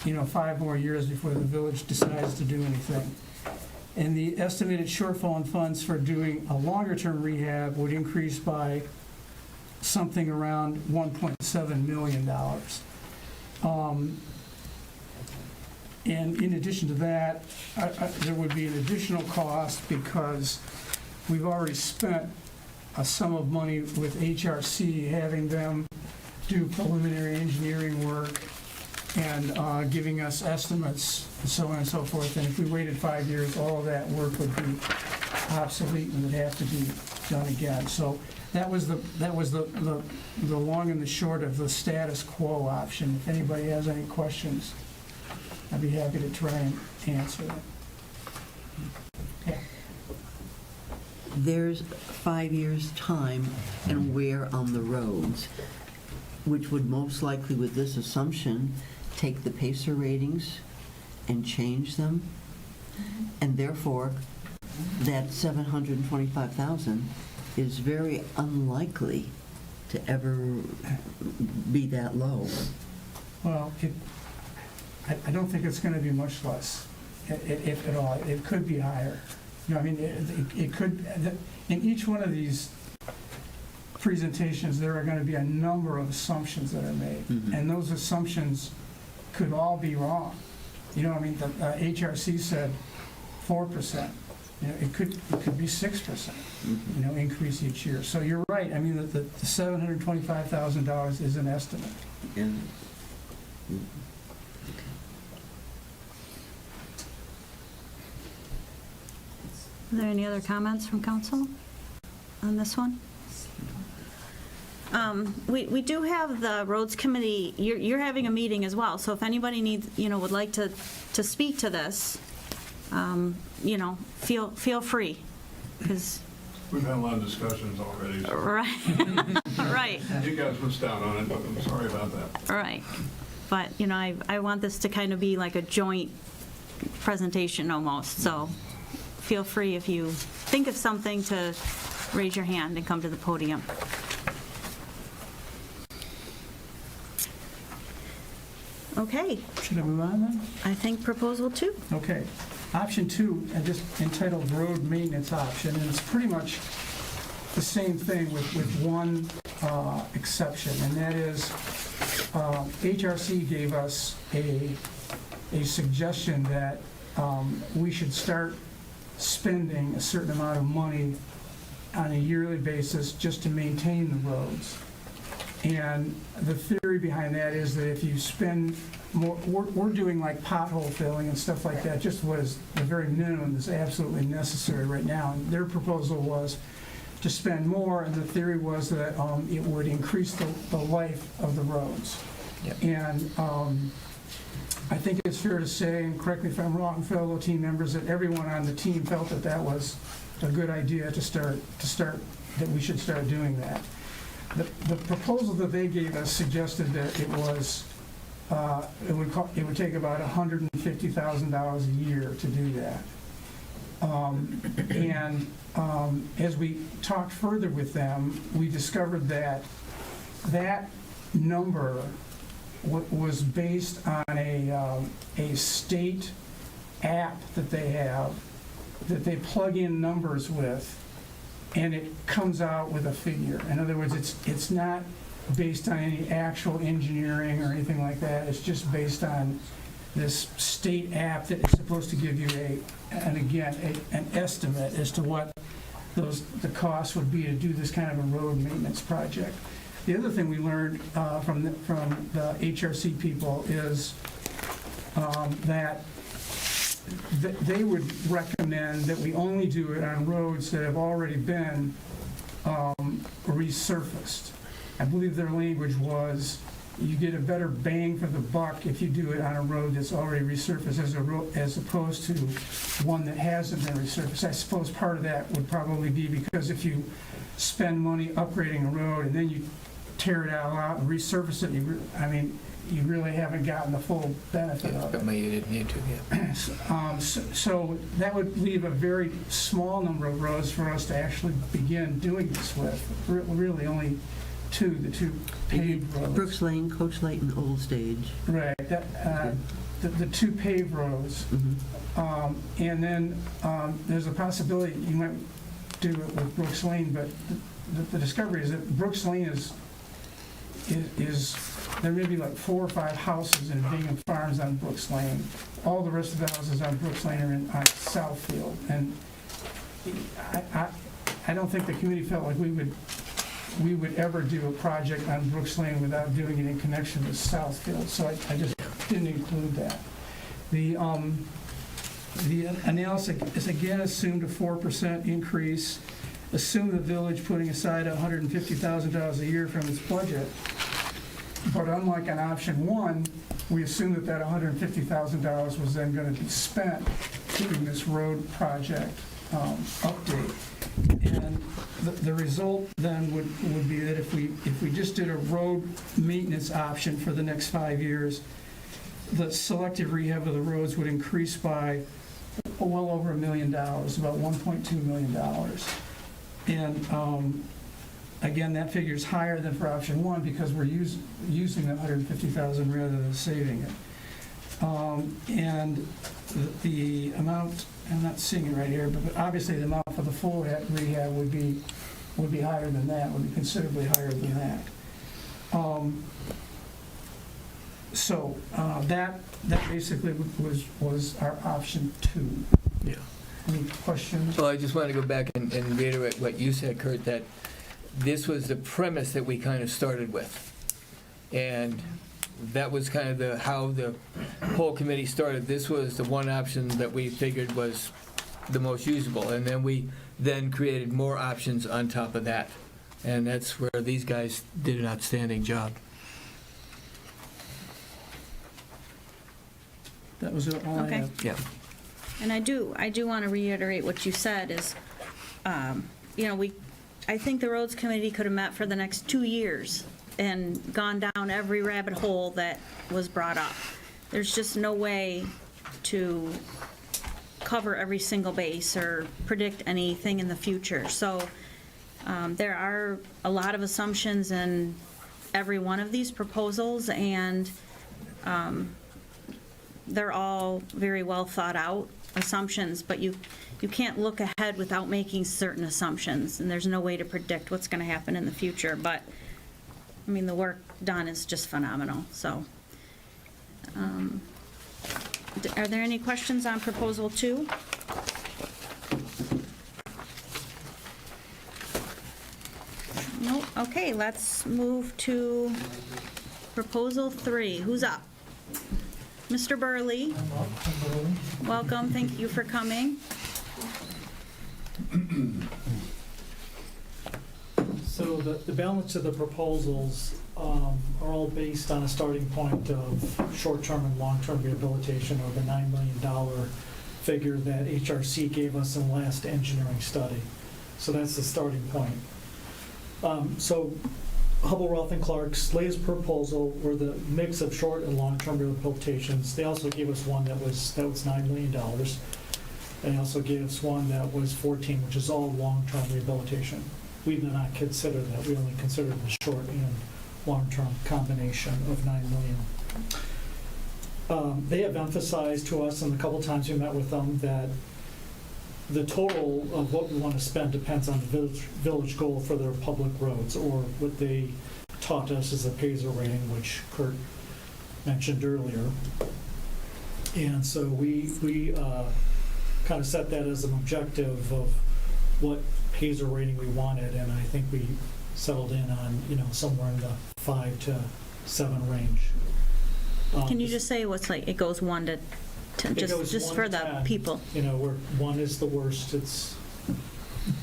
5 more years before the village decides to do anything. And the estimated shortfall in funds for doing a longer-term rehab would increase by something around $1.7 million. And in addition to that, there would be an additional cost because we've already spent a sum of money with HRC, having them do preliminary engineering work and giving us estimates and so on and so forth. And if we waited 5 years, all of that work would be obsolete and would have to be done again. So that was the long and the short of the status quo option. If anybody has any questions, I'd be happy to try and answer them. Yeah. There's 5 years' time and wear on the roads, which would most likely, with this assumption, take the Pacer ratings and change them. And therefore, that $725,000 is very unlikely to ever be that low. Well, I don't think it's going to be much less, if at all. It could be higher. You know, I mean, it could, in each one of these presentations, there are going to be a number of assumptions that are made. And those assumptions could all be wrong. You know, I mean, the HRC said 4%. You know, it could be 6%, you know, increase each year. So you're right. I mean, the $725,000 is an estimate. And Are there any other comments from council on this one? We do have the roads committee, you're having a meeting as well, so if anybody needs, would like to speak to this, feel free, because. We've had a lot of discussions already. So. Right, right. You guys missed out on it, but I'm sorry about that. Right, but, I want this to kind of be like a joint presentation almost, so feel free if you think of something to raise your hand and come to the podium. Okay. Should I move on then? I think proposal 2. Okay. Option 2, just entitled Road Maintenance Option, and it's pretty much the same thing with one exception, and that is HRC gave us a suggestion that we should start spending a certain amount of money on a yearly basis just to maintain the roads. And the theory behind that is that if you spend more, we're doing like pothole filling and stuff like that, just what is the very minimum that's absolutely necessary right now. And their proposal was to spend more, and the theory was that it would increase the life of the roads. Yep. And I think it's fair to say, and correct me if I'm wrong, fellow team members, that everyone on the team felt that that was a good idea that we should start doing that. The proposal that they gave us suggested that it would take about $150,000 a year to do that. As we talked further with them, we discovered that that number was based on a state app that they have that they plug in numbers with, and it comes out with a figure. In other words, it's not based on any actual engineering or anything like that. It's just based on this state app that is supposed to give you an estimate as to what the cost would be to do this kind of a road maintenance project. The other thing we learned from the HRC people is that they would recommend that we only do it on roads that have already been resurfaced. I believe their language was, you get a better bang for the buck if you do it on a road that's already resurfaced as opposed to one that hasn't been resurfaced. I suppose part of that would probably be because if you spend money upgrading a road and then you tear it all out and resurface it, you really haven't gotten the full benefit of it. You didn't need to, yeah. So that would leave a very small number of roads for us to actually begin doing this with. Really only the two paved roads. Brooks Lane, Coach Layton, Old Stage. Right, the two paved roads. And then there's a possibility you might do it with Brooks Lane, but the discovery is that Brooks Lane is there may be like 4 or 5 houses in Bingham Farms on Brooks Lane. All the rest of the houses on Brooks Lane are on Southfield. And I don't think the committee felt like we would ever do a project on Brooks Lane without doing it in connection with Southfield, so I just didn't include that. The analysis again assumed a 4% increase, assumed the village putting aside $150,000 a year from its budget, but unlike on option 1, we assumed that $150,000 was then going to be spent doing this road project update. And the result then would be that if we just did a road maintenance option for the next 5 years, the selective rehab of the roads would increase by well over $1 million, about $1.2 million. And again, that figure is higher than for option 1 because we're using the $150,000 rather than saving it. And the amount, I'm not seeing it right here, but obviously the amount for the full rehab would be higher than that, would be considerably higher than that. So that basically was our option 2. Yeah. Any questions? Well, I just want to go back and reiterate what you said, Kurt, that this was the premise that we kind of started with. And that was kind of how the whole committee started. This was the one option that we figured was the most usable. And then we created more options on top of that. And that's where these guys did an outstanding job. That was all I Okay. have. Yeah. And I do want to reiterate what you said is, I think the roads committee could have met for the next 2 years and gone down every rabbit hole that was brought up. There's just no way to cover every single base or predict anything in the future. So there are a lot of assumptions in every one of these proposals, and they're all very well thought out assumptions, but you can't look ahead without making certain assumptions, and there's no way to predict what's going to happen in the future. But I mean, the work done is just phenomenal. So are there any questions on proposal 2? Nope. Okay, let's move to proposal 3. Who's up? Mr. Burley. Welcome, thank you for coming. So the balance of the proposals are all based on a starting point of short-term and long-term rehabilitation of the $9 million figure that HRC gave us in the last engineering study. So that's the starting point. So Hubble, Roth, and Clark's latest proposal were the mix of short and long-term rehabilitations. They also gave us one that was $9 million. They also gave us one that was 14, which is all long-term rehabilitation. We did not consider that. We only considered the short and long-term combination of $9 million. They have emphasized to us, and a couple times we met with them, that the total of what we want to spend depends on the village goal for their public roads, or what they taught us as a PASER rating, which Kurt mentioned earlier. And so we kind of set that as an objective of what PASER rating we wanted, and I think we settled in on, somewhere in the 5 to 7 range. Can you just say what's like, it goes 1 to 10, just for the 10, people? Where 1 is the worst, it's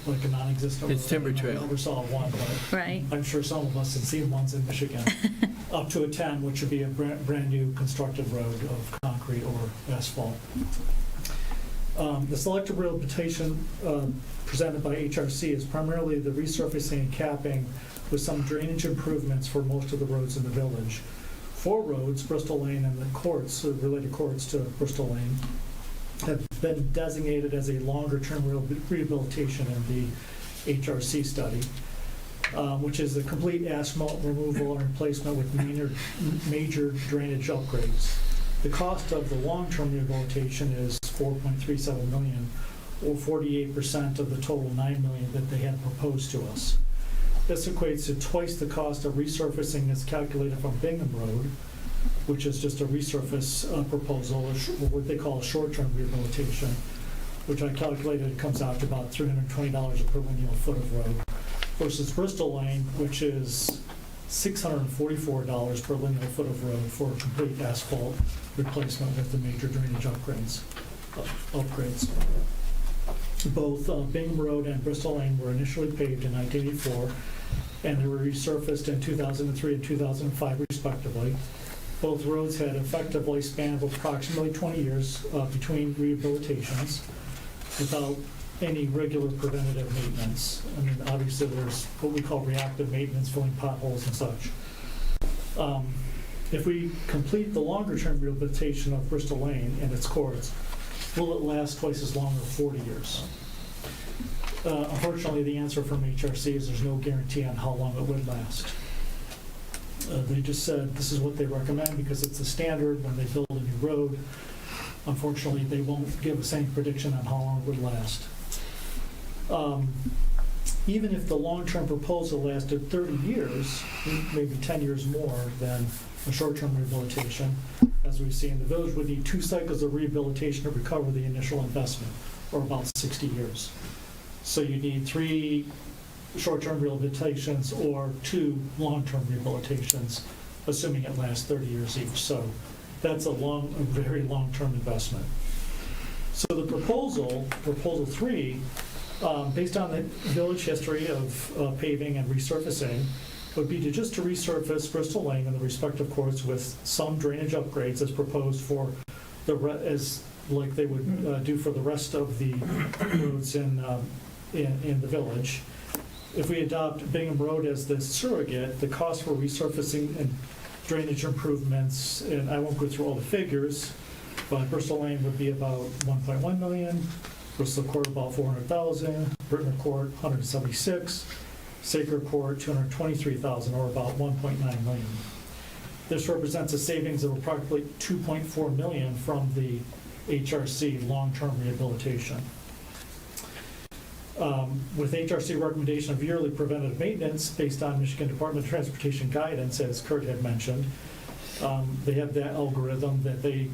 like a non-existent. It's Timber Trail. I never saw 1, but Right. I'm sure some of us have seen ones in Michigan. Up to a 10, which would be a brand-new constructed road of concrete or asphalt. The selective rehabilitation presented by HRC is primarily the resurfacing and capping with some drainage improvements for most of the roads in the village. 4 roads, Bristol Lane and the courts, related courts to Bristol Lane, have been designated as a longer-term rehabilitation in the HRC study. which is the complete asphalt removal and replacement with major drainage upgrades. The cost of the long-term rehabilitation is $4.37 million, or 48% of the total $9 million that they had proposed to us. This equates to twice the cost of resurfacing as calculated from Bingham Road, which is just a resurface proposal, or what they call a short-term rehabilitation, which I calculated comes out to about $320 per lineal foot of road, versus Bristol Lane, which is $644 per lineal foot of road for a complete asphalt replacement with the major drainage upgrades. Both Bingham Road and Bristol Lane were initially paved in 1984, and they were resurfaced in 2003 and 2005 respectively. Both roads had an effective lifespan of approximately 20 years between rehabilitations without any regular preventative maintenance. I mean, obviously there's what we call reactive maintenance, filling potholes and such. If we complete the longer-term rehabilitation of Bristol Lane and its courts, will it last twice as long, or 40 years? Unfortunately, the answer from HRC is there's no guarantee on how long it would last. They just said this is what they recommend because it's the standard when they build a new road. Unfortunately, they won't give us any prediction on how long it would last. Even if the long-term proposal lasted 30 years, maybe 10 years more than a short-term rehabilitation, as we see in the village, would need 2 cycles of rehabilitation to recover the initial investment, or about 60 years. So you need 3 short-term rehabilitations or 2 long-term rehabilitations, assuming it lasts 30 years each. So that's a very long-term investment. So the proposal 3, based on the village history of paving and resurfacing, would be to resurface Bristol Lane and the respective courts with some drainage upgrades as proposed for like they would do for the rest of the roads in the village. If we adopt Bingham Road as the surrogate, the cost for resurfacing and drainage improvements, and I won't go through all the figures, but Bristol Lane would be about $1.1 million, Bristol Court about $400,000, Brittner Court $176,000, Sacred Court $223,000, or about $1.9 million. This represents a savings of approximately $2.4 million from the HRC long-term rehabilitation. With HRC recommendation of yearly preventative maintenance based on Michigan Department of Transportation guidance, as Kurt had mentioned, they have that algorithm that they,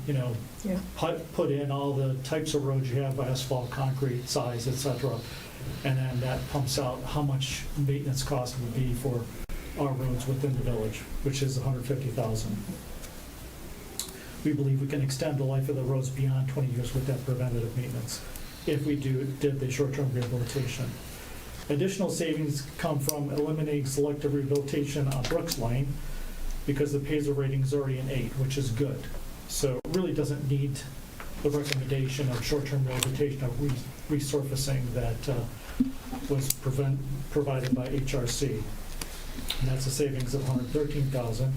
put in all the types of roads you have, asphalt, concrete, size, etc. And then that pumps out how much maintenance cost would be for our roads within the village, which is $150,000. We believe we can extend the life of the roads beyond 20 years with that preventative maintenance if we did the short-term rehabilitation. Additional savings come from eliminating selective rehabilitation on Brooks Lane because the PASER rating is already an 8, which is good. So it really doesn't need the recommendation of short-term rehabilitation of resurfacing that was provided by HRC. And that's a savings of $113,000.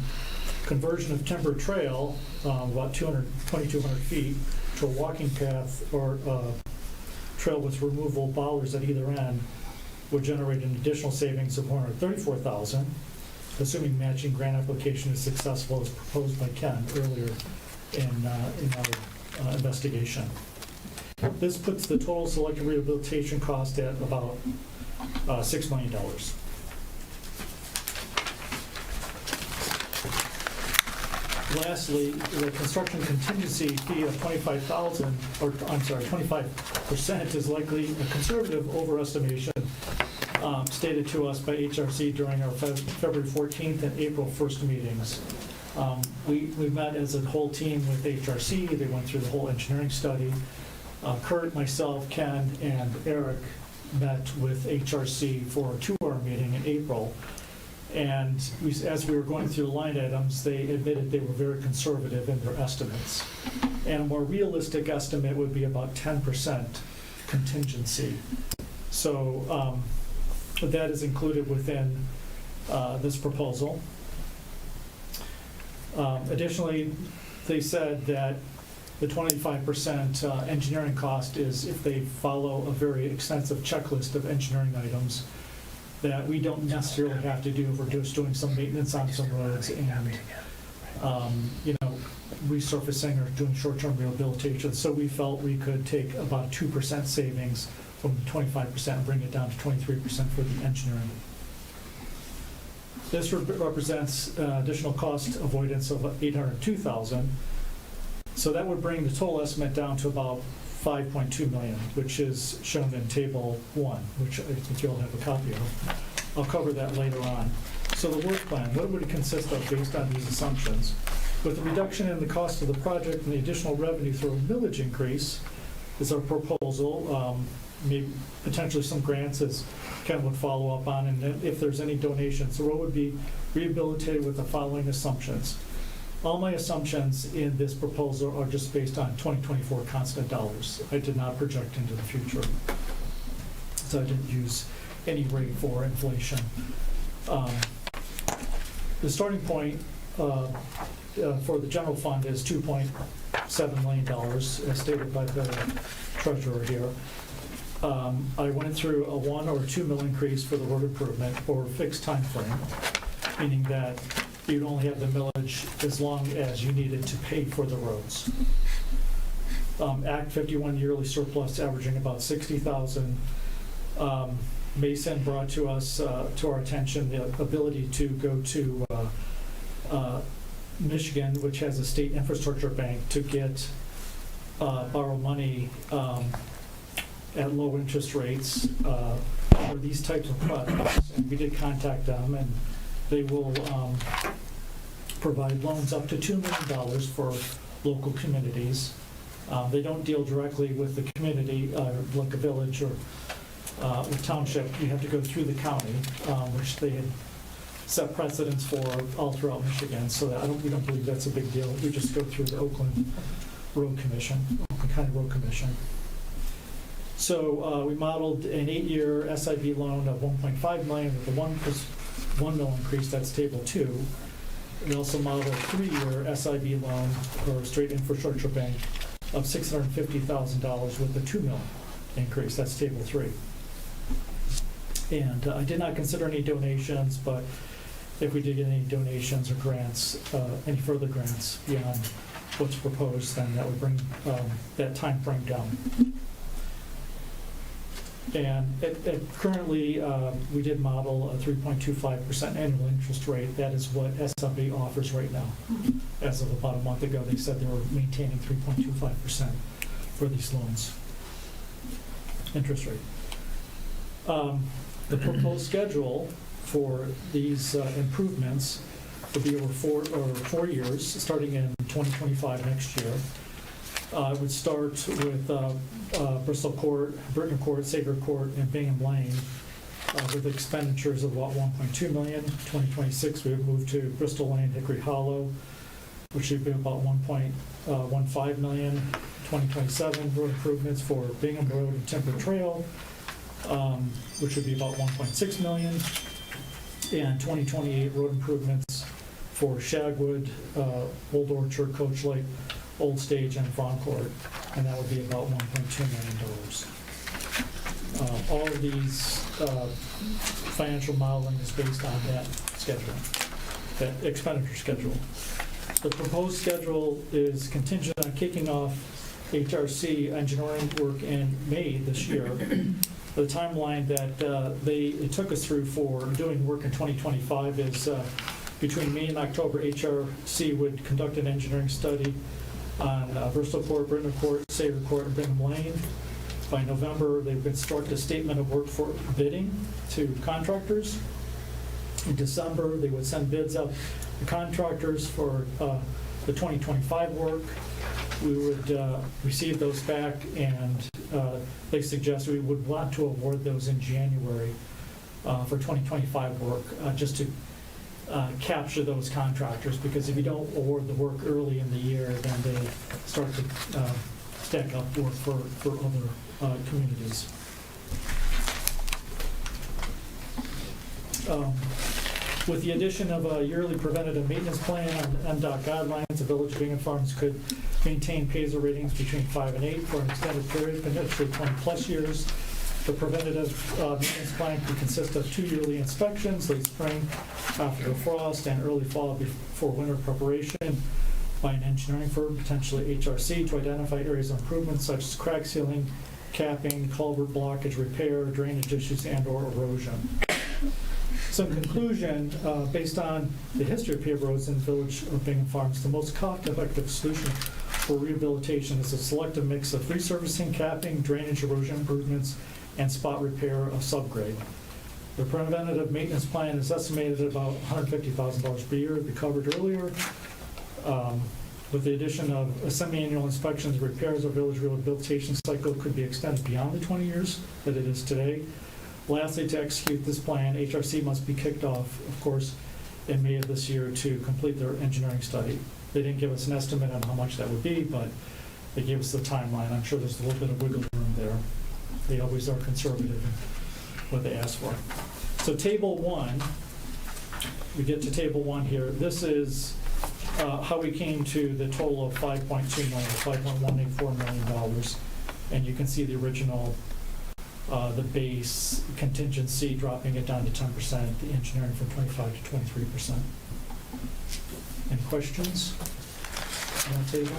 Conversion of Timber Trail, about 2,200 feet, to a walking path or trail with removable bollards at either end would generate an additional savings of $134,000, assuming matching grant application is successful as proposed by Ken earlier in our investigation. This puts the total selective rehabilitation cost at about $6 million. Lastly, the construction contingency fee of $25% is likely a conservative overestimation stated to us by HRC during our February 14th and April 1st meetings. We met as a whole team with HRC. They went through the whole engineering study. Kurt, myself, Ken, and Eric met with HRC for a 2-hour meeting in April. And as we were going through the line items, they admitted they were very conservative in their estimates. And a more realistic estimate would be about 10% contingency. So that is included within this proposal. Additionally, they said that the 25% engineering cost is if they follow a very extensive checklist of engineering items that we don't necessarily have to do if we're just doing some maintenance on some roads and, resurfacing or doing short-term rehabilitation. So we felt we could take about 2% savings from 25% and bring it down to 23% for the engineering. This represents additional cost avoidance of $802,000. So that would bring the total estimate down to about $5.2 million, which is shown in Table 1, which I think you'll have a copy of. I'll cover that later on. So the work plan, what would it consist of based on these assumptions? With the reduction in the cost of the project and the additional revenue through a millage increase is our proposal. Maybe potentially some grants, as Ken would follow up on, and then if there's any donations. The road would be rehabilitated with the following assumptions. All my assumptions in this proposal are just based on 2024 constant dollars. I did not project into the future. So I didn't use any rate for inflation. The starting point for the general fund is $2.7 million, as stated by the treasurer here. I went through a 1 or 2 mil increase for the road improvement over a fixed time frame, meaning that you'd only have the millage as long as you needed to pay for the roads. Act 51 yearly surplus averaging about $60,000. Mason brought to us, to our attention, the ability to go to Michigan, which has a state infrastructure bank, to get borrow money at low interest rates for these types of projects. And we did contact them, and they will provide loans up to $2 million for local communities. They don't deal directly with the community, like a village or a township. You have to go through the county, which they had set precedents for all throughout Michigan. So that we don't believe that's a big deal. We just go through the Oakland County Road Commission. So we modeled an 8-year SIB loan of $1.5 million with a 1 mil increase. That's Table 2. We also modeled a 3-year SIB loan or straight infrastructure bank of $650,000 with a 2 mil increase. That's Table 3. And I did not consider any donations, but if we did get any donations or grants, any further grants beyond what's proposed, then that would bring that time frame down. And currently, we did model a 3.25% annual interest rate. That is what SMB offers right now. As of about a month ago, they said they were maintaining 3.25% for these loans. Interest rate. The proposed schedule for these improvements will be over 4 years, starting in 2025 next year. It would start with Bristol Court, Britton Court, Sager Court, and Bingham Lane, with expenditures of about $1.2 million. 2026, we would move to Bristol Lane, Hickory Hollow, which would be about $1.15 million. 2027, road improvements for Bingham Road and Timber Trail, which would be about $1.6 million. And 2028, road improvements for Shagwood, Old Orchard, Coach Lake, Old Stage, and Froncourt, and that would be about $1.2 million. All of these financial modeling is based on that schedule, that expenditure schedule. The proposed schedule is contingent on kicking off HRC engineering work in May this year. The timeline that it took us through for doing work in 2025 is between May and October, HRC would conduct an engineering study on Bristol Court, Britton Court, Sager Court, and Bingham Lane. By November, they would construct a statement of work for bidding to contractors. In December, they would send bids out to contractors for the 2025 work. We would receive those back, and they suggested we would want to award those in January for 2025 work, just to capture those contractors, because if you don't award the work early in the year, then they start to stack up work for other communities. With the addition of a yearly preventative maintenance plan on MDOT guidelines, the Village of Bingham Farms could maintain PASER ratings between 5 and 8 for an extended period, potentially 20 plus years. The preventative maintenance plan could consist of 2 yearly inspections, late spring after the frost and early fall before winter preparation by an engineering firm, potentially HRC, to identify areas of improvement such as crack sealing, capping, culvert blockage, repair, drainage issues, and/or erosion. So in conclusion, based on the history of paved roads in the village of Bingham Farms, the most cost-effective solution for rehabilitation is a selective mix of resurfacing, capping, drainage, erosion improvements, and spot repair of subgrade. The preventative maintenance plan is estimated at about $150,000 per year to be covered earlier. With the addition of a semi-annual inspections, repairs of village rehabilitation cycle could be extended beyond the 20 years that it is today. Lastly, to execute this plan, HRC must be kicked off, of course, in May of this year to complete their engineering study. They didn't give us an estimate on how much that would be, but they gave us the timeline. I'm sure there's a little bit of wiggle room there. They always are conservative in what they ask for. So table 1, we get to table 1 here. This is how we came to the total of $5.2 million, $5.184 million. And you can see the original, the base contingency dropping it down to 10%, the engineering from 25 to 23%. Any questions on the table?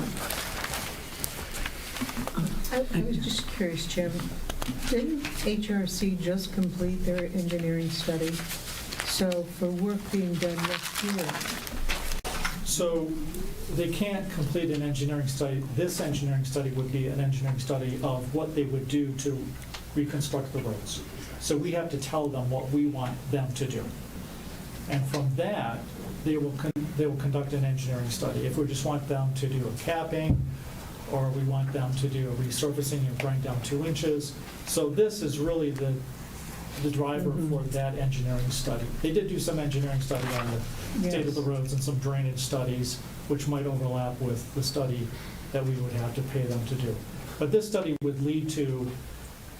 I was just curious, Jim, didn't HRC just complete their engineering study? So for work being done next year, So they can't complete an engineering study. This engineering study would be an engineering study of what they would do to reconstruct the roads. So we have to tell them what we want them to do. And from that, they will conduct an engineering study. If we just want them to do a capping, or we want them to do a resurfacing and bring down 2 inches. So this is really the driver for that engineering study. They did do some engineering study on the state of the roads and some drainage studies, which might overlap with the study that we would have to pay them to do. But this study would lead to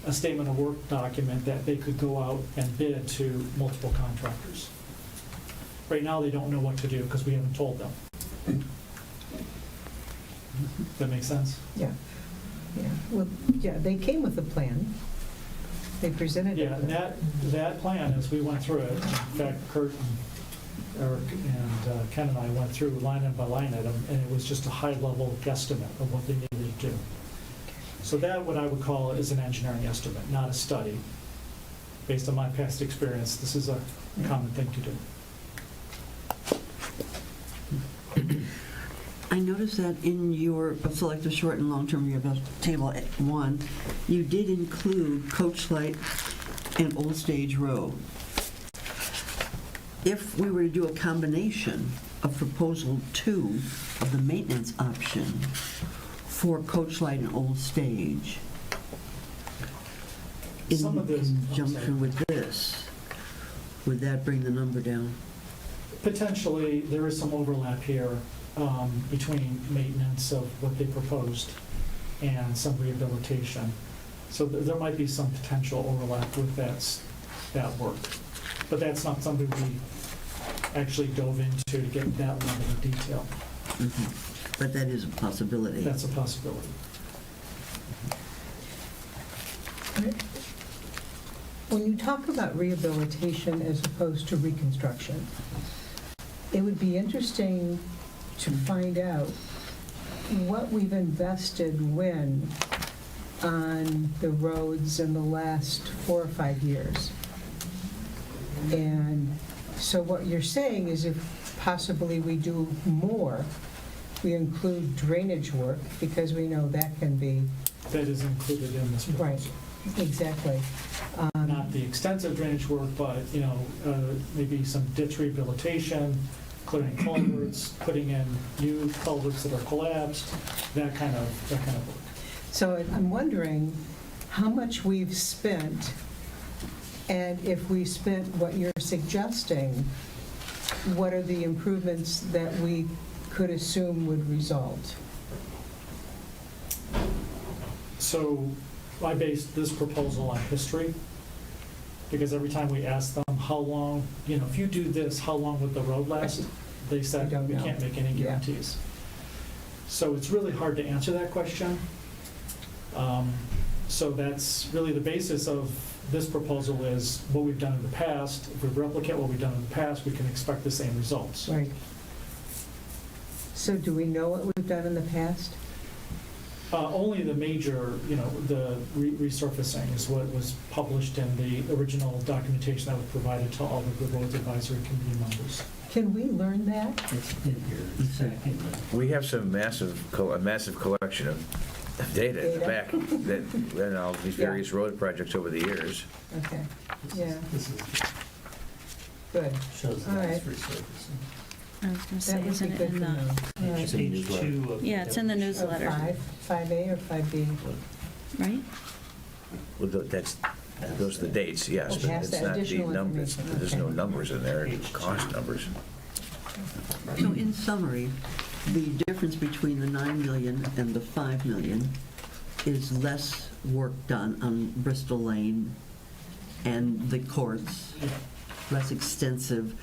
a statement of work document that they could go out and bid to multiple contractors. Right now, they don't know what to do because we haven't told them. Does that make sense? yeah. Well, yeah, they came with a plan. They presented it. Yeah, and that plan, as we went through it, in fact, Kurt and Eric and Ken and I went through line item by line item, and it was just a high-level guesstimate of what they needed to do. So that, what I would call, is an engineering estimate, not a study. Based on my past experience, this is a common thing to do. I noticed that in your selective short and long-term rehabilitation table at 1, you did include Coach Light and Old Stage Road. If we were to do a combination of proposal 2 of the maintenance option for Coach Light and Old Stage, in Some of this- conjunction with this, would that bring the number down? Potentially, there is some overlap here between maintenance of what they proposed and some rehabilitation. So there might be some potential overlap with that work. But that's not something we actually dove into to get that level of detail. Mm-hmm. But that is a possibility. That's a possibility. When you talk about rehabilitation as opposed to reconstruction, it would be interesting to find out what we've invested when on the roads in the last 4 or 5 years. And so what you're saying is if possibly we do more, we include drainage work, because we know that can be... That is included in this proposal. Right, exactly. Not the extensive drainage work, but, maybe some ditch rehabilitation, clearing culverts, putting in new culverts that are collapsed, that kind of work. So I'm wondering how much we've spent, and if we spent what you're suggesting, what are the improvements that we could assume would result? So I based this proposal on history, because every time we ask them how long, if you do this, how long would the road last? They said, we can't make any guarantees. So it's really hard to answer that question. So that's really the basis of this proposal is what we've done in the past. If we replicate what we've done in the past, we can expect the same results. Right. So do we know what we've done in the past? Only the major, the resurfacing is what was published in the original documentation that was provided to all of the roads advisory committee members. Can we learn that? It's in here. We have some a massive collection of data back that, all these various road projects over the years. Okay, yeah, This is, good. shows the All last right. resurfacing. I was going to say, That would isn't be it good in to know. the, All right. Page 2 of. yeah, it's in the Oh, newsletter, 5A or 5B? right? Well, those are the dates, yes, Oh, but past it's the not the additional numbers. information, There's okay. no numbers in there, cost numbers. So in summary, the difference between the 9 million and the 5 million is less work done on Bristol Lane and the courts, less extensive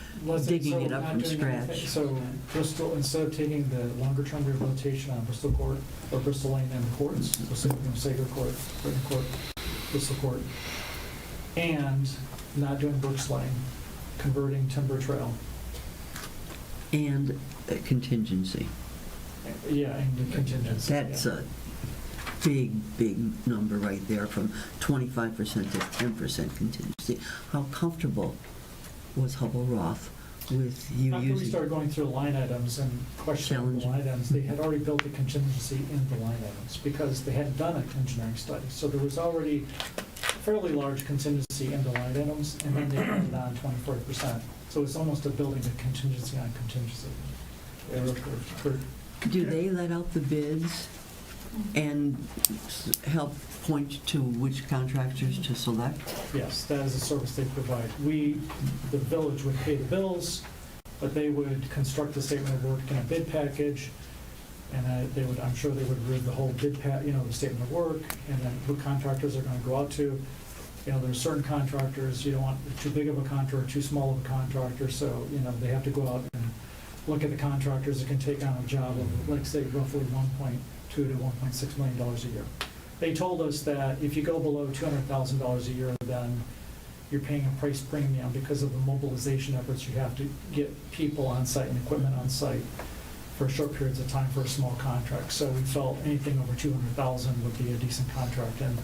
digging it up from scratch. So Bristol, instead of taking the longer-term rehabilitation on Bristol Court, or Bristol Lane and the courts, so Sager Court, Britain Court, Bristol Court, and not doing Brooks Lane, converting Timber Trail. And contingency. Yeah, and the contingency. That's yeah. a big number right there, from 25% to 10% contingency. How comfortable was Hubble Roth with you After we using? started going through the line items and questioning the line items, they had already built the contingency in the line items because they hadn't done an engineering study. So there was already fairly large contingency in the line items, and then they added on 20-40%. So it's almost a building of contingency on contingency. Do they let out the bids and help point to which contractors to select? Yes, that is a service they provide. We, the village, would pay the bills, but they would construct the statement of work in a bid package, and they would, I'm sure they would read the whole bid the statement of work, and then who contractors are gonna go out to. There's certain contractors, you don't want too big of a contractor, too small of a contractor, so, they have to go out and look at the contractors that can take on a job of, like, say, roughly $1.2 to $1.6 million a year. They told us that if you go below $200,000 a year, then you're paying a price premium because of the mobilization efforts. You have to get people on site and equipment on site for short periods of time for a small contract. So we felt anything over $200,000 would be a decent contract, and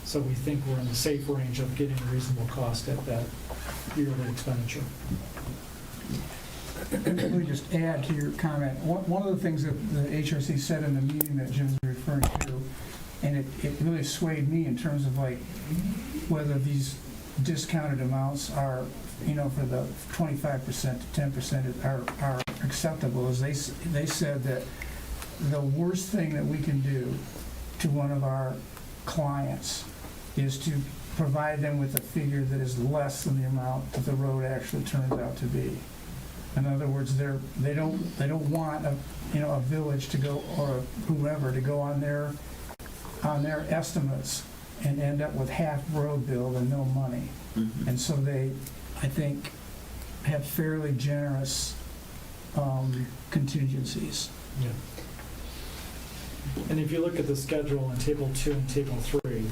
so we think we're in the safe range of getting a reasonable cost at that yearly expenditure. Let me just add to your comment. One of the things that the HRC said in the meeting that Jim's referring to, and it really swayed me in terms of like whether these discounted amounts are, for the 25% to 10% are acceptable, is they said that the worst thing that we can do to one of our clients is to provide them with a figure that is less than the amount that the road actually turns out to be. In other words, they don't want a village to go, or whoever to go on their estimates and end up with half road build and no money. Mm-hmm. And so they, I think, have fairly generous contingencies. Yeah. And if you look at the schedule in Table 2 and Table 3,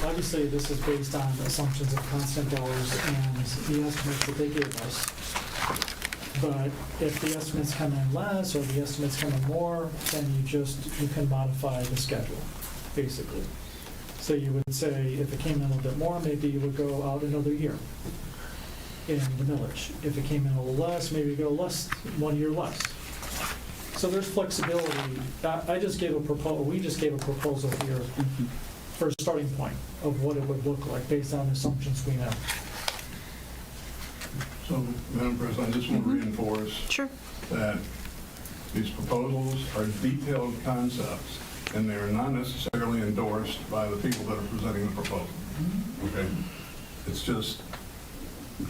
obviously this is based on assumptions of constant dollars and the estimates that they gave us. But if the estimates come in less or the estimates come in more, then you can modify the schedule, basically. So you would say if it came in a little bit more, maybe you would go out another year in the millage. If it came in a little less, maybe you go less, 1 year less. So there's flexibility. We just gave a proposal here for a starting point of what it would look like based on assumptions we know. So, Madam President, I just want to reinforce Sure. that these proposals are detailed concepts, and they are not necessarily endorsed by the people that are presenting the proposal. Okay? It's just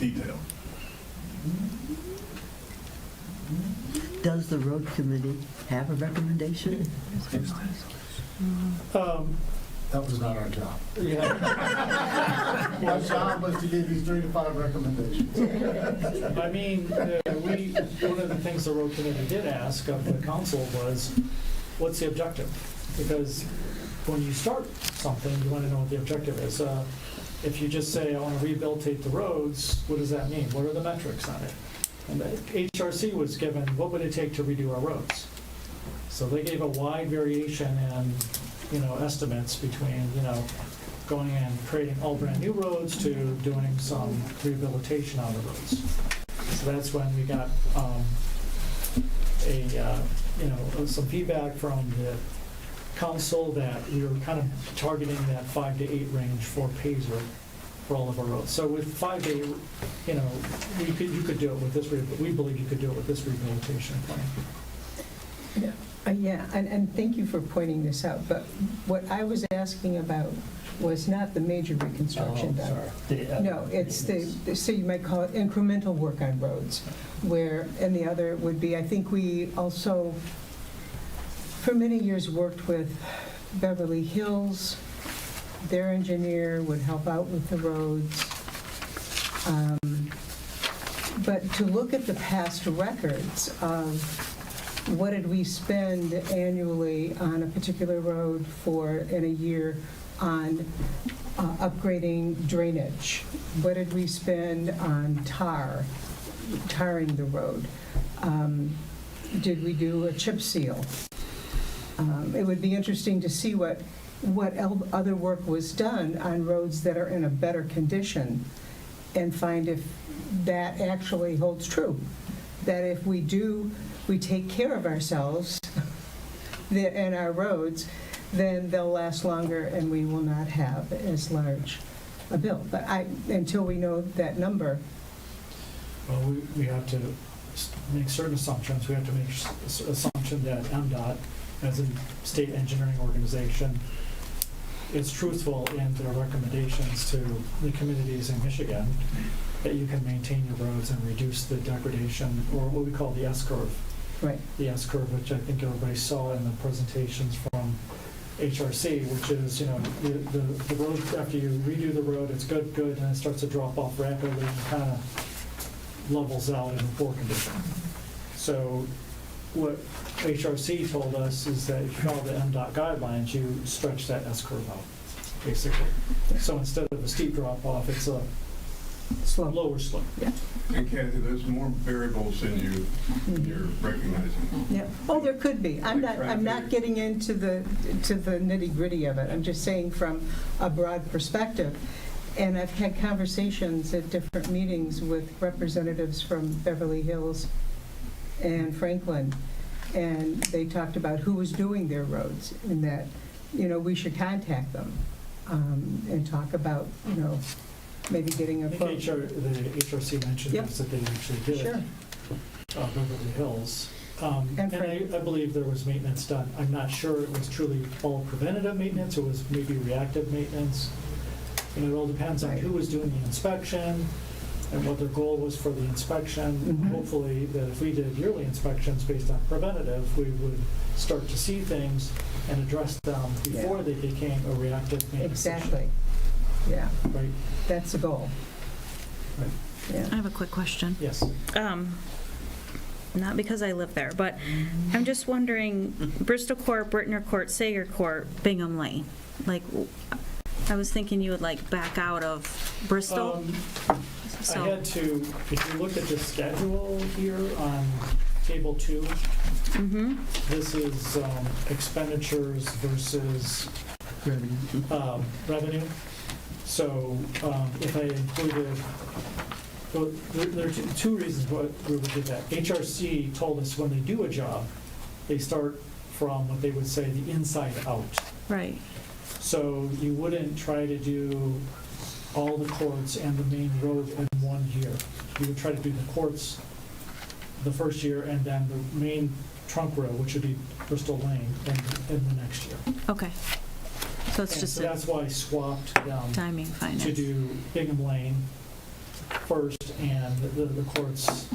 detailed. Does the road committee have a recommendation? That was not our job. Yeah. Our job was to give you 3 to 5 recommendations. I mean, one of the things the road committee did ask of the council was, what's the objective? Because when you start something, you want to know what the objective is. If you just say, I want to rehabilitate the roads, what does that mean? What are the metrics on it? And the HRC was given, what would it take to redo our roads? So they gave a wide variation in, estimates between, going and creating all brand-new roads to doing some rehabilitation on the roads. So that's when we got some feedback from the council that we were kind of targeting that 5 to 8 range for Pazer for all of our roads. So with 5 to 8, you could do it with this, we believe you could do it with this rehabilitation plan. Yeah, and thank you for pointing this out, but what I was asking about was not the major reconstruction done. No, it's so you might call it incremental work on roads, and the other would be, I think we also, for many years, worked with Beverly Hills. Their engineer would help out with the roads. But to look at the past records of what did we spend annually on a particular road in a year on upgrading drainage? What did we spend on tarring the road? Did we do a chip seal? It would be interesting to see what other work was done on roads that are in a better condition and find if that actually holds true. That if we take care of ourselves and our roads, then they'll last longer and we will not have as large a bill. But until we know that number. Well, we have to make certain assumptions. We have to make assumption that MDOT, as a state engineering organization, is truthful in their recommendations to the communities in Michigan that you can maintain your roads and reduce the degradation, or what we call the S-curve. Right. The S-curve, which I think everybody saw in the presentations from HRC, which is, the road, after you redo the road, it's good, and it starts to drop off rapidly and kind of levels out in poor condition. So what HRC told us is that if you follow the MDOT guidelines, you stretch that S-curve out, basically. So instead of a steep drop-off, it's a lower slope. Yeah. And Kathy, there's more variables than you're recognizing. Yeah. Oh, there could be. I'm not getting into the nitty-gritty of it. I'm just saying from a broad perspective. And I've had conversations at different meetings with representatives from Beverly Hills and Franklin, and they talked about who was doing their roads, and that, we should contact them and talk about, maybe getting a quote. I think the HRC mentioned this, that they actually did Sure. Beverly Hills. And I believe there was maintenance done. I'm not sure it was truly all preventative maintenance, or was maybe reactive maintenance. It all depends on who was doing the inspection and what their goal was for the inspection. Mm-hmm. Hopefully that if we did yearly inspections based on preventative, we would start to see things and address them before they became a reactive maintenance issue. Exactly. Yeah. Right. That's the goal. Right. Yeah. I have a quick question. Yes. Not because I live there, but I'm just wondering, Bristol Court, Brittner Court, Sager Court, Bingham Lane. I was thinking you would back out of Bristol. I had to, if you look at the schedule here on table 2, this is expenditures versus revenue. So if I included, well, there are two reasons why we would do that. HRC told us when they do a job, they start from what they would say the inside out. Right. So you wouldn't try to do all the courts and the main road in one year. You would try to do the courts the first year, and then the main trunk road, which would be Bristol Lane, in the next year. Okay. So it's just that's why I swapped them timing finance to do Bingham Lane first and the courts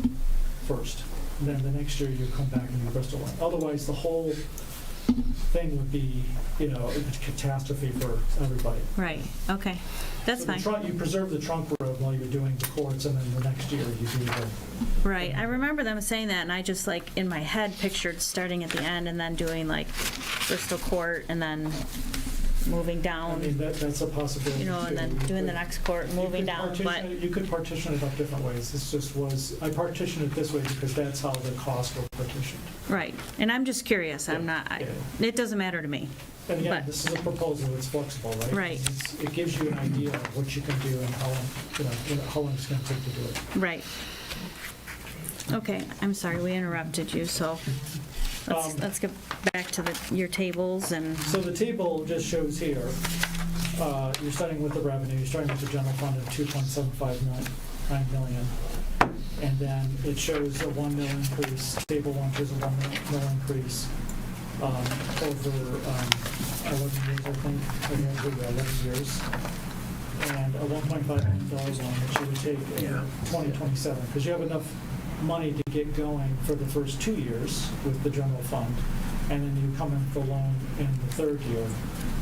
first. And then the next year you come back and do Bristol Lane. Otherwise, the whole thing would be, a catastrophe for everybody. Right. Okay. That's fine. You preserve the trunk road while you're doing the courts, and then the next year you do the... Right. I remember them saying that, and I just, in my head, pictured starting at the end and then doing, Bristol Court and then moving I down, mean, that's a possibility. you know, and then too. doing the next court, moving You could down, partition but, it- You could partition it up different ways. This just was, I partitioned it this way because that's how the costs were partitioned. right. And I'm just curious, I'm not, it doesn't matter to me. And again, But- this is a proposal, it's flexible, right? Right. It gives you an idea of what you can do and how, how long it's gonna take to do it. Right. Okay, I'm sorry, we interrupted you, so let's get back to your tables and, So the table just shows here, you're starting with the revenue, you're starting with the general fund of 2.759 million. And then it shows a 1 mil increase, table 1 shows a 1 mil increase over 11 years, I think, I think 11 years. And a $1.5 million one, which you would take in 2027, because you have enough money to get going for the first 2 years with the general fund, and then you come in for loan in the third year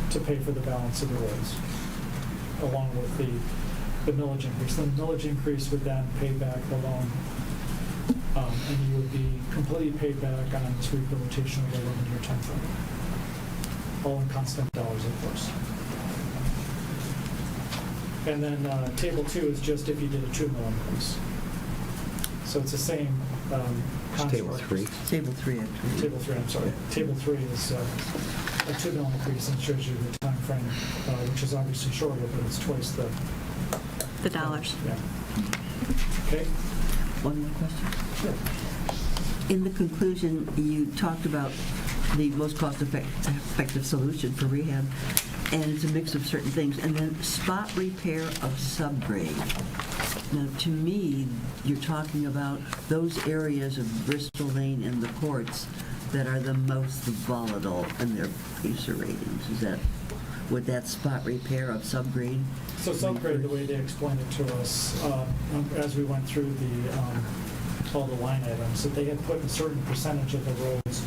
to pay for the balance of the roads, along with the millage increase. Then the millage increase would then pay back the loan, and you would be completely paid back on its rehabilitation over a 11-year time frame. All in constant dollars, of course. And then table 2 is just if you did a 2 mil increase. So it's the same construct. Table 3. Table 3, actually. Table 3, I'm sorry. Table 3 is a 2 mil increase and shows you the time frame, which is obviously shorter, but it's twice the dollars. Yeah. Okay. One more question. Sure. In the conclusion, you talked about the most cost-effective solution for rehab, and it's a mix of certain things, and then spot repair of subgrade. Now, to me, you're talking about those areas of Bristol Lane and the courts that are the most volatile in their PACER ratings. Would that spot repair of subgrade? So subgrade, the way they explained it to us, as we went through all the line items, that they had put a certain percentage of the roads,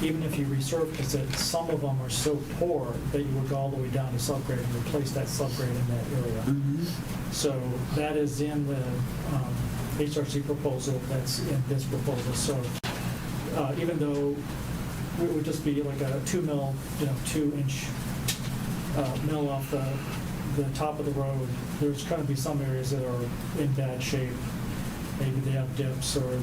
even if you resurface it, some of them are so poor that you would go all the way down to subgrade and replace that subgrade in that area. So that is in the HRC proposal, that's in this proposal. So even though it would just be like a 2 mil, 2-inch mill off the top of the road, there's going to be some areas that are in bad shape. Maybe they have dips, or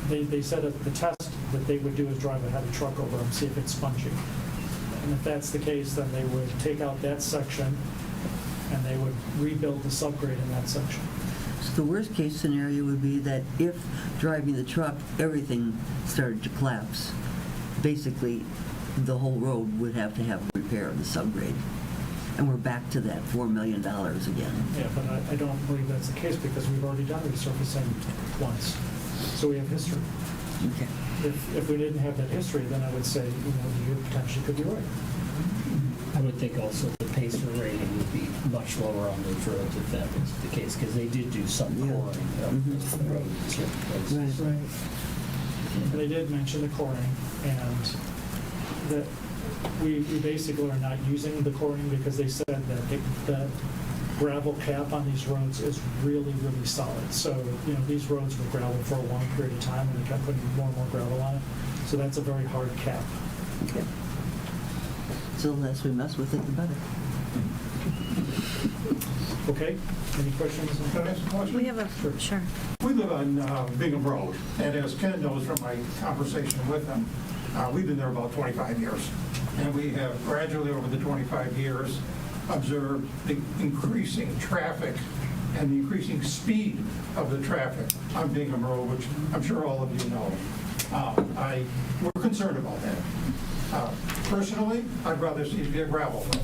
they said that the test that they would do is drive a heavy truck over them, see if it's spongy. And if that's the case, then they would take out that section and they would rebuild the subgrade in that section. So the worst-case scenario would be that if driving the truck, everything started to collapse, basically the whole road would have to have repair of the subgrade. And we're back to that $4 million again. Yeah, but I don't believe that's the case because we've already done resurfacing once. So we have history. Okay. If we didn't have that history, then I would say, you potentially could be right. I would think also the PACER rating would be much lower on those roads if that was the case, because they did do some coring of the road in certain places. Right. And they did mention the coring, and that we basically are not using the coring because they said that the gravel cap on these roads is really, really solid. So, these roads were gravel for a long period of time, and they kept putting more and more gravel on it. So that's a very hard cap. Okay. So the less we mess with it, the better. Okay? Any questions? Can I ask a question? we have a, sure. We live on Bingham Road, and as Ken knows from my conversation with him, we've been there about 25 years. And we have gradually, over the 25 years, observed the increasing traffic and the increasing speed of the traffic on Bingham Road, which I'm sure all of you know. We're concerned about that. Personally, I'd rather see it be a gravel road.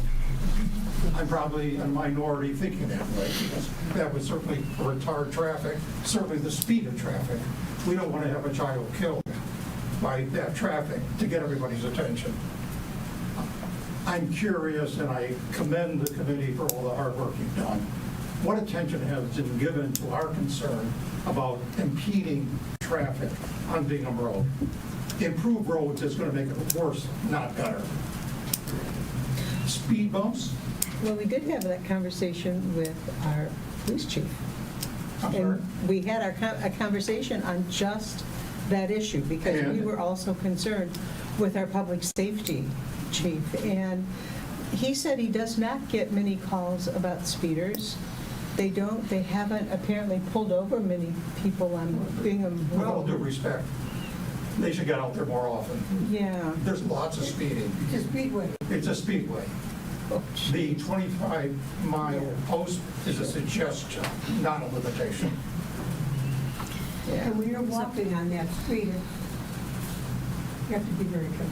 I'm probably a minority thinking that way, because that would certainly retard traffic, certainly the speed of traffic. We don't want to have a child killed by that traffic to get everybody's attention. I'm curious, and I commend the committee for all the hard work you've done. What attention has been given to our concern about impeding traffic on Bingham Road? Improved roads is going to make it worse, not better. Speed bumps? Well, we did have that conversation with our police chief. I'm sorry? And we had a conversation on just that issue, because we were also concerned with our public safety chief. And He said he does not get many calls about speeders. They haven't apparently pulled over many people on Bingham With all due Road. respect, they should get out there more often. Yeah. There's lots of speeding. It's a speedway. It's a speedway. The 25-mile post is a suggestion, not a limitation. And when you're walking on that street, you have to be very careful.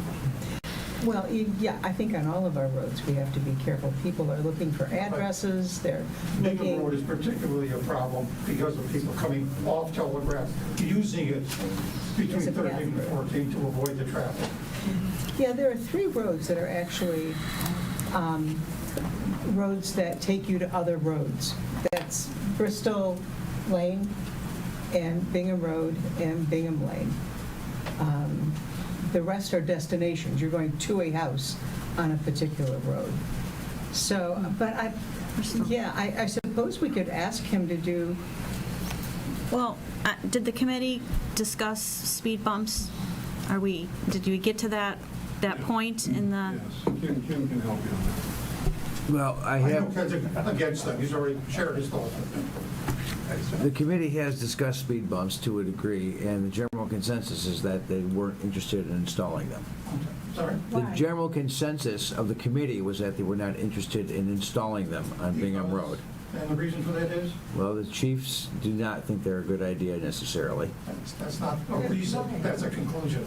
Well, yeah, I think on all of our roads, we have to be careful. People are looking for addresses, they're Bingham Road looking, is particularly a problem because of people coming off Telegraph, using it between As a 13 and path. 14 to avoid the traffic. yeah, there are 3 roads that are actually roads that take you to other roads. That's Bristol Lane and Bingham Road and Bingham Lane. The rest are destinations. You're going to a house on a particular road. So, but I suppose we could ask him to do, Well, did the committee discuss speed bumps? Did we get to that point in the? Yes, Kim can help you on that. Well, I I know have, Ken's against them, he's already shared his thoughts with them. the committee has discussed speed bumps to a degree, and the general consensus is that they weren't interested in installing them. Sorry? The general consensus of the committee was that they were not interested in installing them on Bingham Road. And the reason for that is? Well, the chiefs do not think they're a good idea necessarily. That's not a reason, that's a conclusion.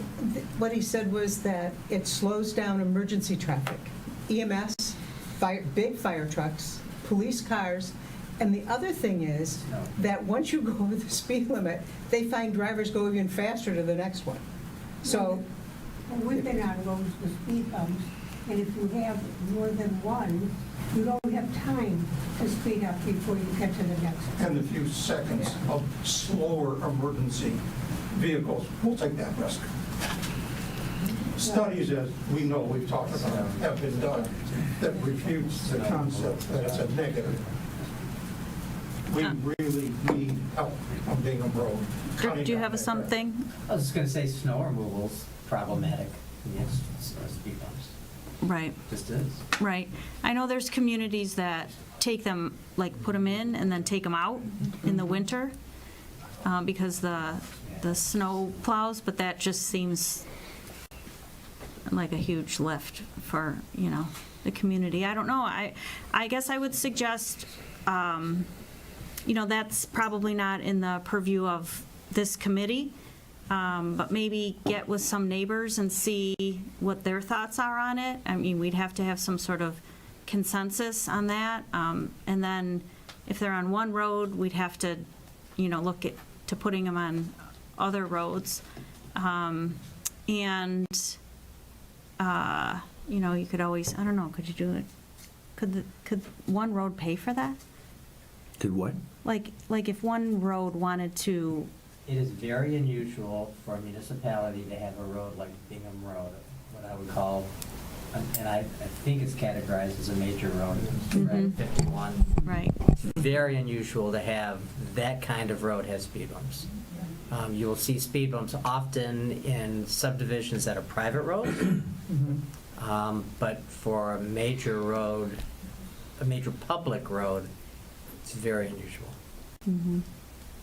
what he said was that it slows down emergency traffic. EMS, big fire trucks, police cars, and the other thing is that once you go over the speed limit, they find drivers go even faster to the next one. So, Well, we've been on roads with speed bumps, and if you have more than one, you don't have time to speed up before you get to the next one. And the few seconds of slower emergency vehicles, we'll take that risk. Studies, as we know, we've talked about, have been done that refutes the concept that it's a negative. We really need help on Bingham Road. Dirk, do you have something? I was just gonna say snow removal's problematic, yes, speed bumps, Right, just is. right. I know there's communities that take them, like, put them in and then take them out in the winter because the snow plows, but that just seems like a huge lift for, the community. I don't know. I guess I would suggest, that's probably not in the purview of this committee, but maybe get with some neighbors and see what their thoughts are on it. I mean, we'd have to have some sort of consensus on that. And then if they're on one road, we'd have to, look to putting them on other roads. You could always, I don't know, could you do it? Could one road pay for that? Could what? Like if one road wanted to, It is very unusual for a municipality to have a road like Bingham Road, what I would call, and I think it's categorized as a major road, right, 51. right, Very unusual to have that kind of road have speed bumps. You will see speed bumps often in subdivisions that are private roads, but for a major road, a major public road, it's very unusual.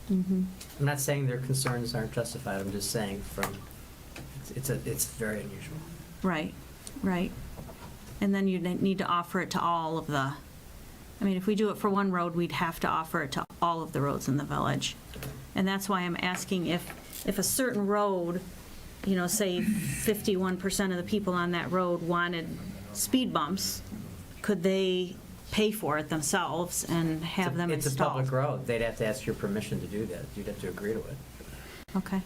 I'm not saying their concerns aren't justified, I'm just saying it's very unusual. right. And then you need to offer it to all of the, if we do it for one road, we'd have to offer it to all of the roads in the village. And that's why I'm asking if a certain road, say 51% of the people on that road wanted speed bumps, could they pay for it themselves and have them It's installed? a public road, they'd have to ask your permission to do that, you'd have to agree to it. Okay.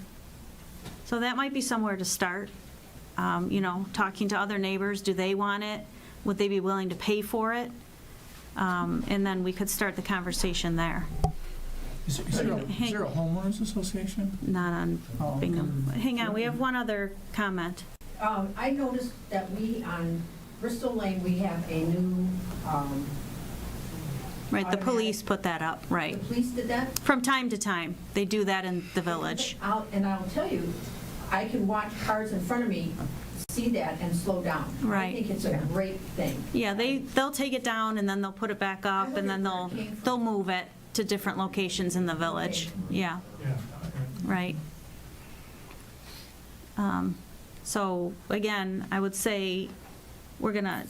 So that might be somewhere to start, talking to other neighbors. Do they want it? Would they be willing to pay for it? And then we could start the conversation there. Is there a homeowners association? Not on Bingham. Hang on, we have one other comment. I noticed that on Bristol Lane, we have a new, Right, the police put that up, right. the police did that? From time to time, they do that in the village. And I'll tell you, I can watch cars in front of me see that and slow down. Right. I think it's a great thing. Yeah, they'll take it down and then they'll put it back up and then they'll move it to different locations in the village. Yeah, Yeah. right. So again, I would say we're gonna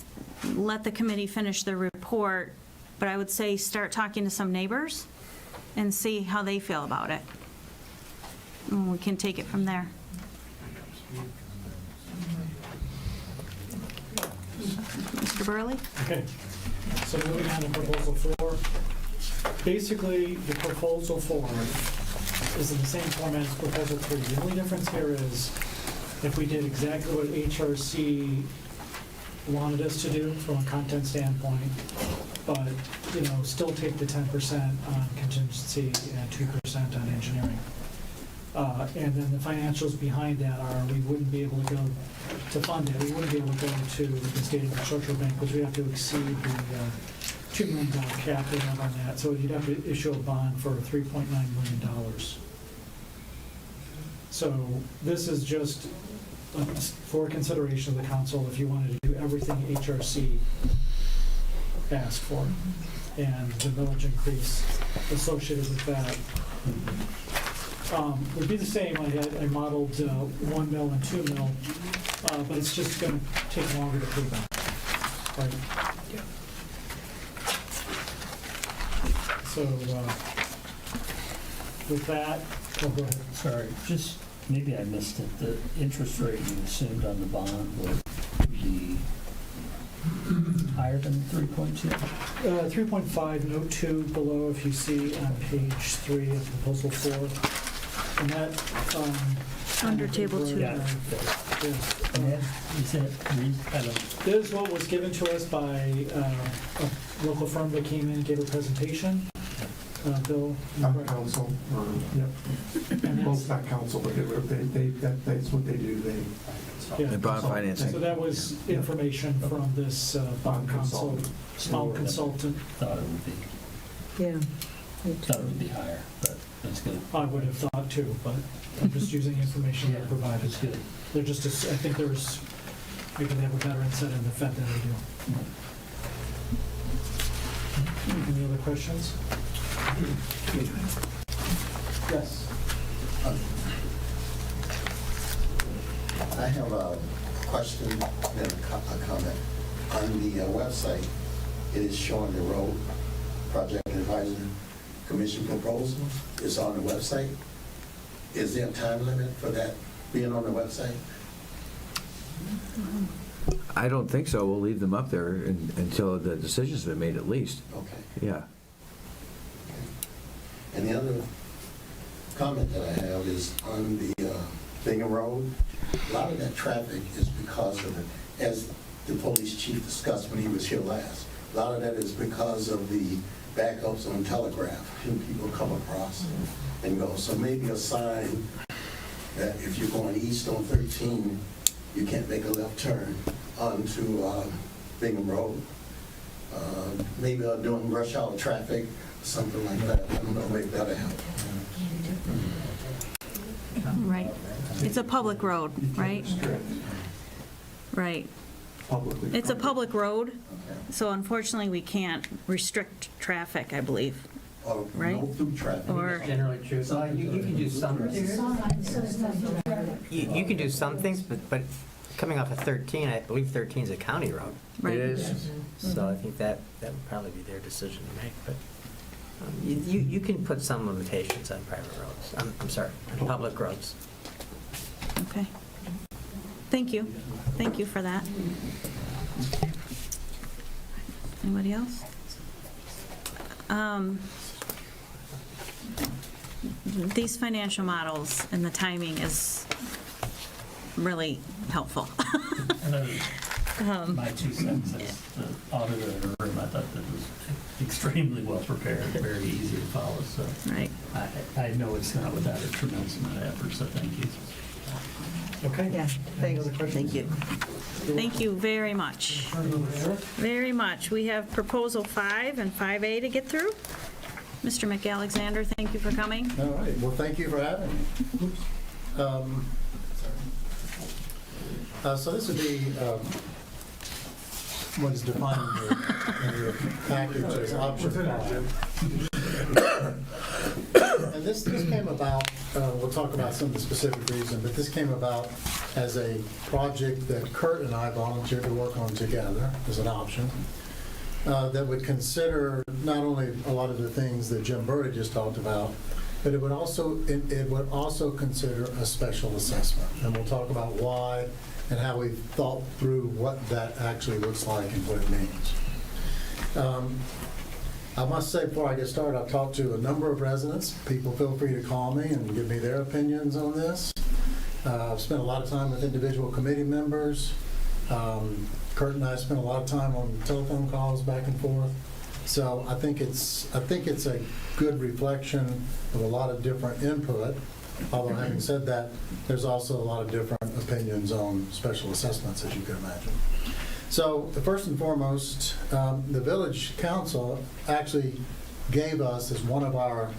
let the committee finish their report, but I would say start talking to some neighbors and see how they feel about it. And we can take it from there. Mr. Burley? Okay, so moving on to proposal 4. Basically, the proposal 4 is in the same format as proposal 3. The only difference here is if we did exactly what HRC wanted us to do from a content standpoint, but, still take the 10% on contingency and 2% on engineering. And then the financials behind that are, we wouldn't be able to go to fund it, we wouldn't be able to go to the State Infrastructure Bank, because we have to exceed the $2 million cap we have on that, so you'd have to issue a bond for $3.9 million. So this is just for consideration of the council if you wanted to do everything HRC asked for, and the millage increase associated with that. Would be the same. I modeled 1 mil and 2 mil, but it's just going to take longer to pay back. Right? Yeah. So with that, go ahead. Sorry, just, maybe I missed it. The interest rate you assumed on the bond would be higher than 3.2? 3.5, note 2 below, if you see on page 3 of proposal 4. And that, Under table 2. Yeah. Is that, I don't, This is what was given to us by a local firm that came in and gave a presentation. Bill? Not council, or, And well, it's not council, but that's what they do, yeah. The bond financing. So that was information from this bond consultant, small consultant. thought it would be, Yeah. thought it would be higher, but that's good. I would have thought too, but I'm just using information they provided. That's good. They're just, I think there's, maybe they have a better insight in the Fed than we do. Any other questions? Yes. I have a question and a comment. On the website, it is showing the road project advisory commission proposal. It's on the website. Is there a time limit for that being on the website? I don't think so. We'll leave them up there until the decision's been made at least. Okay. Yeah. And the other comment that I have is on the Bingham Road. A lot of that traffic is because of as the police chief discussed when he was here last, a lot of that is because of the backups on Telegraph, and people come across and go. So maybe a sign that if you're going east on 13, you can't make a left turn onto Bingham Road. Maybe during rush hour traffic, something like that. I don't know, maybe that'll help. Right. It's a public road, right? Right. publicly. It's a public road, so unfortunately, we can't restrict traffic, I believe. Or Right. no through traffic. Or, Generally true. You can do some, you can do some things, but coming off of 13, I believe 13 is a county road. right. It is. So I think that would probably be their decision to make, but you can put some limitations on private roads, I'm sorry, on public roads. Okay. Thank you. Thank you for that. Anybody else? These financial models and the timing is really helpful. My 2 cents as the auditor in the room, I thought that was extremely well prepared, very easy to follow, so. Right. I know it's not without a tremendous amount of effort, so thank you. Okay. Yeah, Any thanks. other questions? Thank you. Thank you very much. Very much. We have Proposal 5 and 5A to get through. Mr. McAlexander, thank you for coming. All right, well, thank you for having me. So this would be what is defined in your package as option 5. And this came about, we'll talk about some of the specific reasons, but this came about as a project that Kurt and I volunteered to work on together as an option that would consider not only a lot of the things that Jim Burry just talked about, but it would also consider a special assessment. And we'll talk about why and how we've thought through what that actually looks like and what it means. I must say before I get started, I've talked to a number of residents. People feel free to call me and give me their opinions on this. I've spent a lot of time with individual committee members. Kurt and I spent a lot of time on telephone calls back and forth. So I think it's a good reflection of a lot of different input. Although having said that, there's also a lot of different opinions on special assessments, as you can imagine. So first and foremost, the Village Council actually gave us as one of our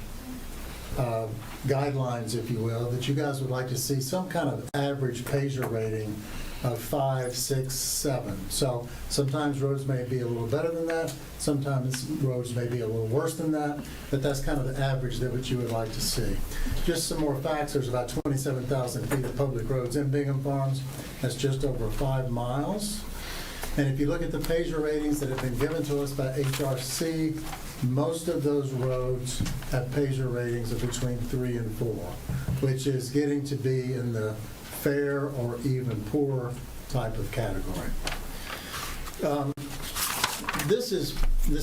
guidelines, if you will, that you guys would like to see some kind of average Pager rating of 5, 6, 7. So sometimes roads may be a little better than that, sometimes roads may be a little worse than that, but that's kind of the average that what you would like to see. Just some more facts, there's about 27,000 feet of public roads in Bingham Farms. That's just over 5 miles. And if you look at the Pager ratings that have been given to us by HRC, most of those roads have Pager ratings of between 3 and 4, which is getting to be in the fair or even poor type of category. This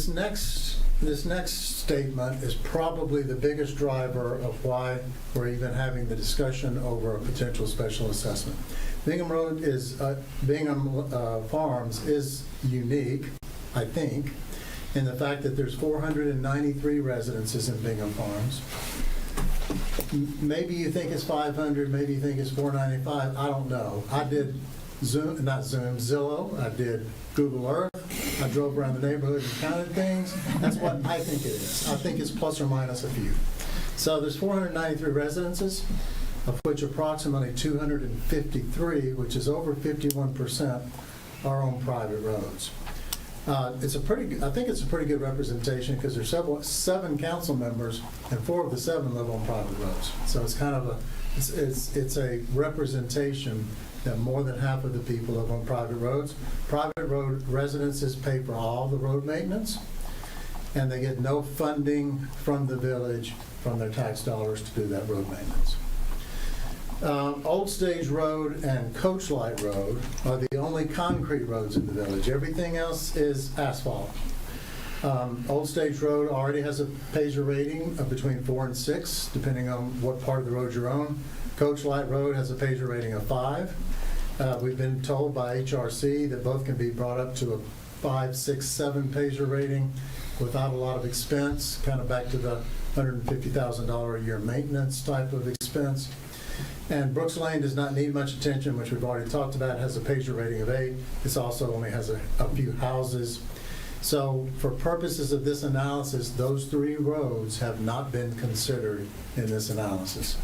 next statement is probably the biggest driver of why we're even having the discussion over a potential special assessment. Bingham Farms is unique, I think, in the fact that there's 493 residences in Bingham Farms. Maybe you think it's 500, maybe you think it's 495, I don't know. I did Zillow, I did Google Earth, I drove around the neighborhood and counted things. That's what I think it is. I think it's plus or minus a few. So there's 493 residences, of which approximately 253, which is over 51%, are on private roads. I think it's a pretty good representation because there's 7 council members and 4 of the 7 live on private roads. So it's kind of it's a representation that more than half of the people live on private roads. Private road residences pay for all the road maintenance, and they get no funding from the village from their tax dollars to do that road maintenance. Old Stage Road and Coach Light Road are the only concrete roads in the village. Everything else is asphalt. Old Stage Road already has a Pager rating of between 4 and 6, depending on what part of the road you're on. Coach Light Road has a Pager rating of 5. We've been told by HRC that both can be brought up to a 5, 6, 7 Pager rating without a lot of expense, kind of back to the $150,000 a year maintenance type of expense. And Brooks Lane does not need much attention, which we've already talked about. It has a Pager rating of 8. This also only has a few houses. So for purposes of this analysis, those 3 roads have not been considered in this analysis.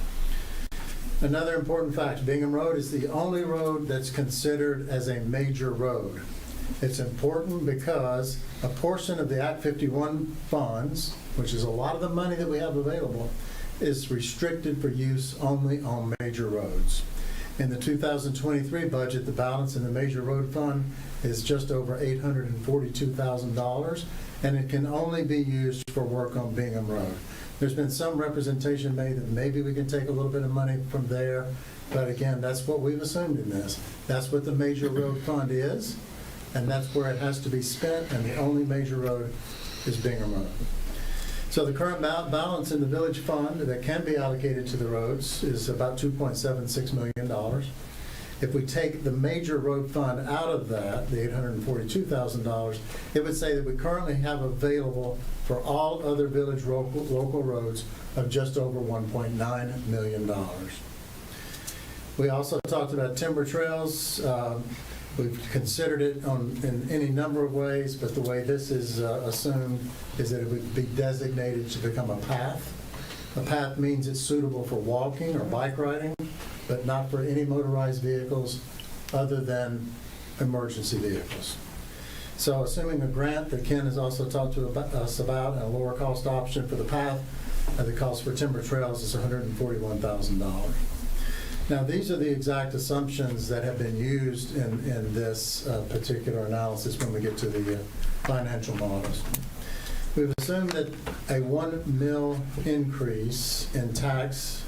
Another important fact, Bingham Road is the only road that's considered as a major road. It's important because a portion of the Act 51 funds, which is a lot of the money that we have available, is restricted for use only on major roads. In the 2023 budget, the balance in the major road fund is just over $842,000, and it can only be used for work on Bingham Road. There's been some representation made that maybe we can take a little bit of money from there, but again, that's what we've assumed in this. That's what the major road fund is, and that's where it has to be spent, and the only major road is Bingham Road. So the current balance in the village fund that can be allocated to the roads is about $2.76 million. If we take the major road fund out of that, the $842,000, it would say that we currently have available for all other village local roads of just over $1.9 million. We also talked about timber trails. We've considered it in any number of ways, but the way this is assumed is that it would be designated to become a path. A path means it's suitable for walking or bike riding, but not for any motorized vehicles other than emergency vehicles. So assuming a grant that Ken has also talked to us about, and a lower cost option for the path, the cost for timber trails is $141,000. Now, these are the exact assumptions that have been used in this particular analysis when we get to the financial models. We've assumed that a 1 mil increase in tax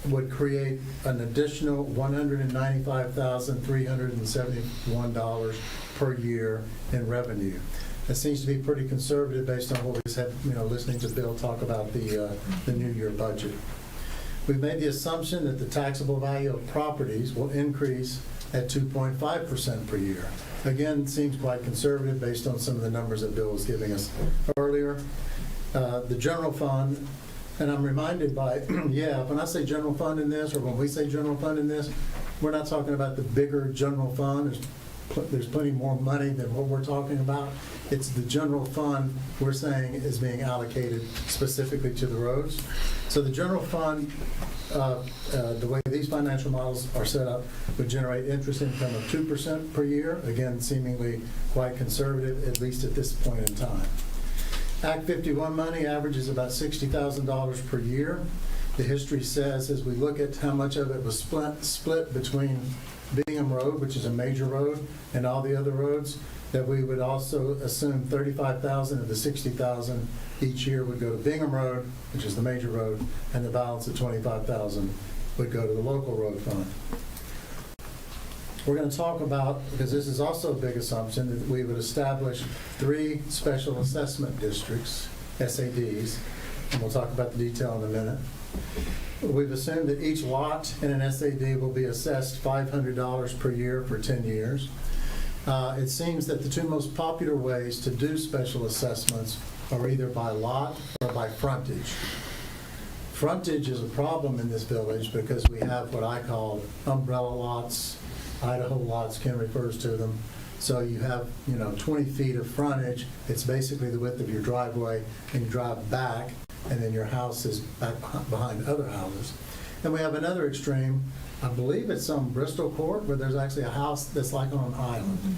would create an additional $195,371 per year in revenue. That seems to be pretty conservative based on what we said, listening to Bill talk about the new year budget. We've made the assumption that the taxable value of properties will increase at 2.5% per year. Again, seems quite conservative based on some of the numbers that Bill was giving us earlier. The general fund, and I'm reminded by, when I say general fund in this, or when we say general fund in this, we're not talking about the bigger general fund. There's plenty more money than what we're talking about. It's the general fund we're saying is being allocated specifically to the roads. So the general fund, the way these financial models are set up, would generate interest income of 2% per year. Again, seemingly quite conservative, at least at this point in time. Act 51 money averages about $60,000 per year. The history says, as we look at how much of it was split between Bingham Road, which is a major road, and all the other roads, that we would also assume $35,000 of the $60,000 each year would go to Bingham Road, which is the major road, and the balance of $25,000 would go to the local road fund. We're going to talk about, because this is also a big assumption, that we would establish 3 special assessment districts, SADs, and we'll talk about the detail in a minute. We've assumed that each lot in an SAD will be assessed $500 per year for 10 years. It seems that the 2 most popular ways to do special assessments are either by lot or by frontage. Frontage is a problem in this village because we have what I call umbrella lots, Idaho lots, Ken refers to them. So you have, 20 feet of frontage. It's basically the width of your driveway, and you drive back, and then your house is back behind other houses. And we have another extreme. I believe it's on Bristol Court, where there's actually a house that's like on an island.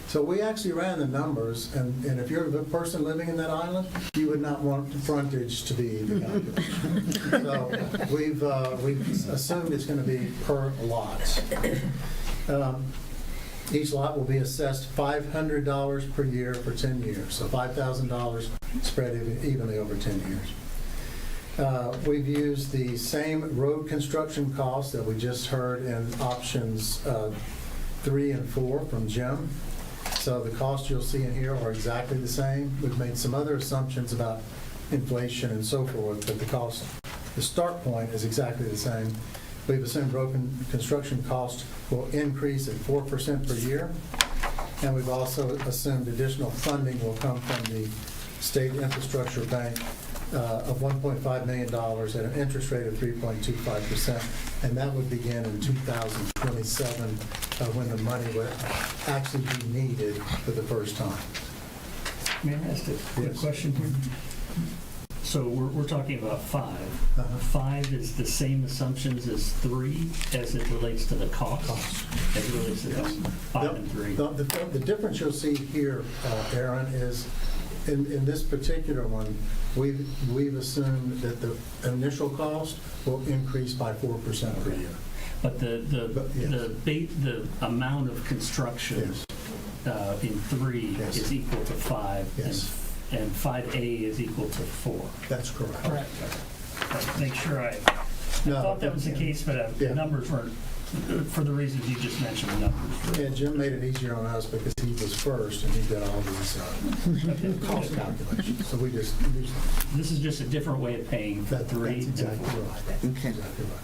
So we actually ran the numbers, and if you're the person living in that island, you would not want the frontage to be the calculation. So we've assumed it's going to be per lot. Each lot will be assessed $500 per year for 10 years, so $5,000 spread evenly over 10 years. We've used the same road construction costs that we just heard in options 3 and 4 from Jim. So the costs you'll see in here are exactly the same. We've made some other assumptions about inflation and so forth, but the start point is exactly the same. We've assumed road construction costs will increase at 4% per year, and we've also assumed additional funding will come from the State Infrastructure Bank of $1.5 million at an interest rate of 3.25%, and that would begin in 2027 when the money would actually be needed for the first time. May I ask a quick question here? So we're talking about 5. 5 is the same assumptions as 3 as it relates to the cost? As it relates to the cost, 5 and 3. The difference you'll see here, Aaron, is in this particular one, we've assumed that the initial cost will increase by 4% per year. But the amount of construction in 3 is equal to 5, and 5A is equal to 4. That's correct. Correct. Make sure I thought that was the case, but the numbers weren't, for the reasons you just mentioned, the numbers. Yeah, Jim made it easier on us because he was first and he did all these cost calculations. So we just. This is just a different way of paying for 3. That's exactly right. That's exactly right.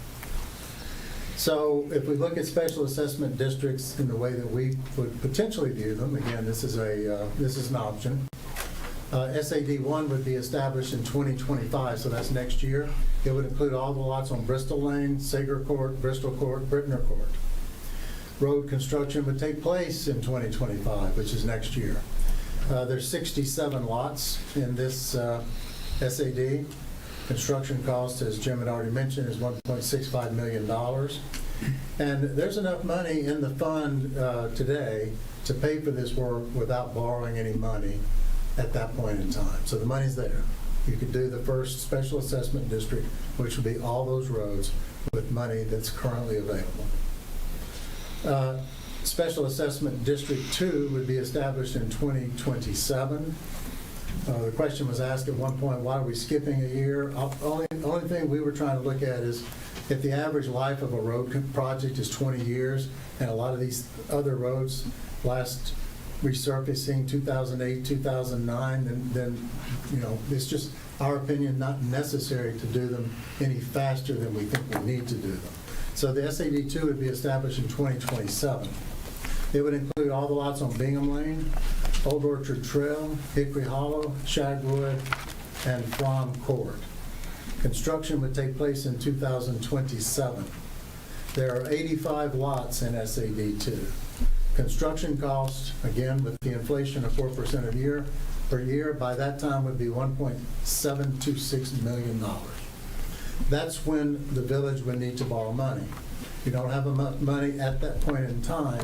So if we look at special assessment districts in the way that we would potentially view them, again, this is an option. SAD 1 would be established in 2025, so that's next year. It would include all the lots on Bristol Lane, Sager Court, Bristol Court, Brittner Court. Road construction would take place in 2025, which is next year. There's 67 lots in this SAD. Construction cost, as Jim had already mentioned, is $1.65 million. And there's enough money in the fund today to pay for this work without borrowing any money at that point in time. So the money's there. You could do the first special assessment district, which would be all those roads, with money that's currently available. Special Assessment District 2 would be established in 2027. The question was asked at one point, why are we skipping a year? Only thing we were trying to look at is if the average life of a road project is 20 years, and a lot of these other roads last resurfacing 2008, 2009, then it's just our opinion not necessary to do them any faster than we think we need to do them. So the SAD 2 would be established in 2027. It would include all the lots on Bingham Lane, Old Orchard Trail, Hickory Hollow, Shagwood, and Fromm Court. Construction would take place in 2027. There are 85 lots in SAD 2. Construction cost, again, with the inflation of 4% per year, by that time would be $1.726 million. That's when the village would need to borrow money. You don't have enough money at that point in time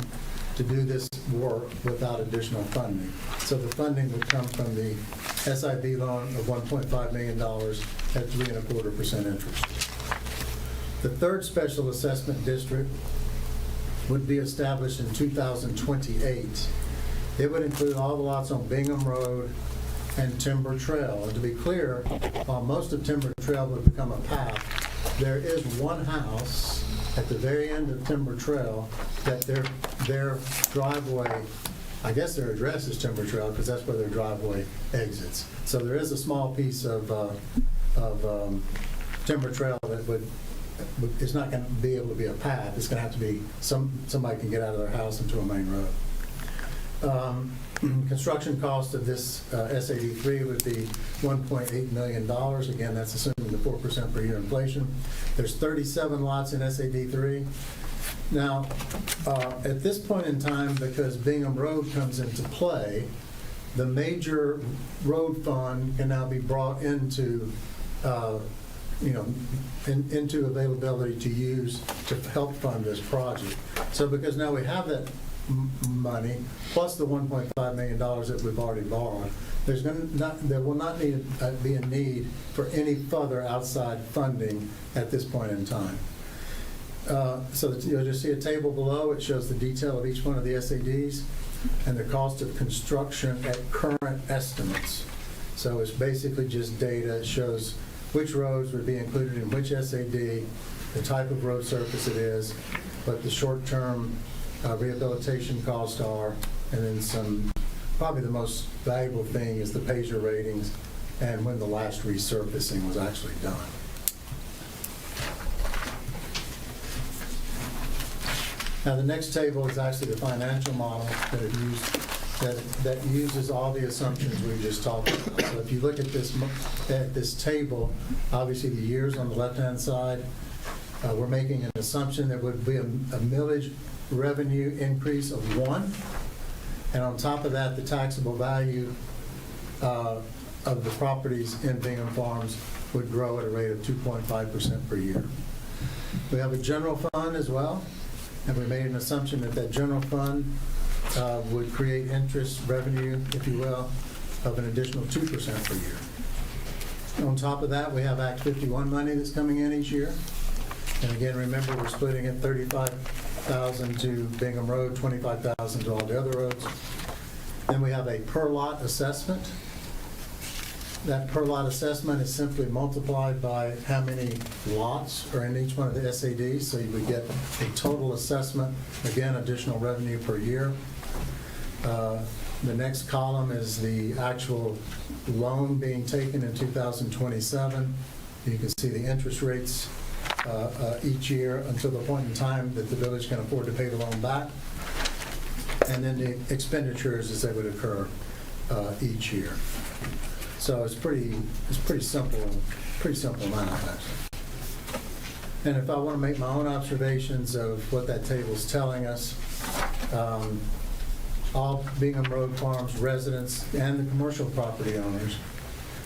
to do this work without additional funding. So the funding would come from the SIB loan of $1.5 million at 3.25% interest. The third special assessment district would be established in 2028. It would include all the lots on Bingham Road and Timber Trail. And to be clear, while most of Timber Trail would become a path, there is one house at the very end of Timber Trail that their driveway, I guess their address is Timber Trail because that's where their driveway exits. So there is a small piece of Timber Trail that it's not going to be able to be a path. It's going to have to be somebody can get out of their house into a main road. Construction cost of this SAD 3 would be $1.8 million. Again, that's assuming the 4% per year inflation. There's 37 lots in SAD 3. Now, at this point in time, because Bingham Road comes into play, the major road fund can now be brought into into availability to use to help fund this project. So because now we have that money, plus the $1.5 million that we've already borrowed, there will not be a need for any further outside funding at this point in time. So that you'll just see a table below. It shows the detail of each one of the SADs and the cost of construction at current estimates. So it's basically just data. It shows which roads would be included in which SAD, the type of road surface it is, what the short-term rehabilitation costs are, and then probably the most valuable thing is the Pager ratings and when the last resurfacing was actually done. Now, the next table is actually the financial model that uses all the assumptions we just talked about. So if you look at this table, obviously the years on the left-hand side, we're making an assumption that would be a millage revenue increase of 1, and on top of that, the taxable value of the properties in Bingham Farms would grow at a rate of 2.5% per year. We have a general fund as well, and we made an assumption that general fund would create interest revenue, if you will, of an additional 2% per year. On top of that, we have Act 51 money that's coming in each year. And again, remember, we're splitting it $35,000 to Bingham Road, $25,000 to all the other roads. Then we have a per lot assessment. That per lot assessment is simply multiplied by how many lots are in each one of the SADs, so you would get a total assessment, again, additional revenue per year. The next column is the actual loan being taken in 2027. You can see the interest rates each year until the point in time that the village can afford to pay the loan back, and then the expenditures as they would occur each year. So it's pretty simple math, actually. And if I want to make my own observations of what that table's telling us, all Bingham Road Farms residents and the commercial property owners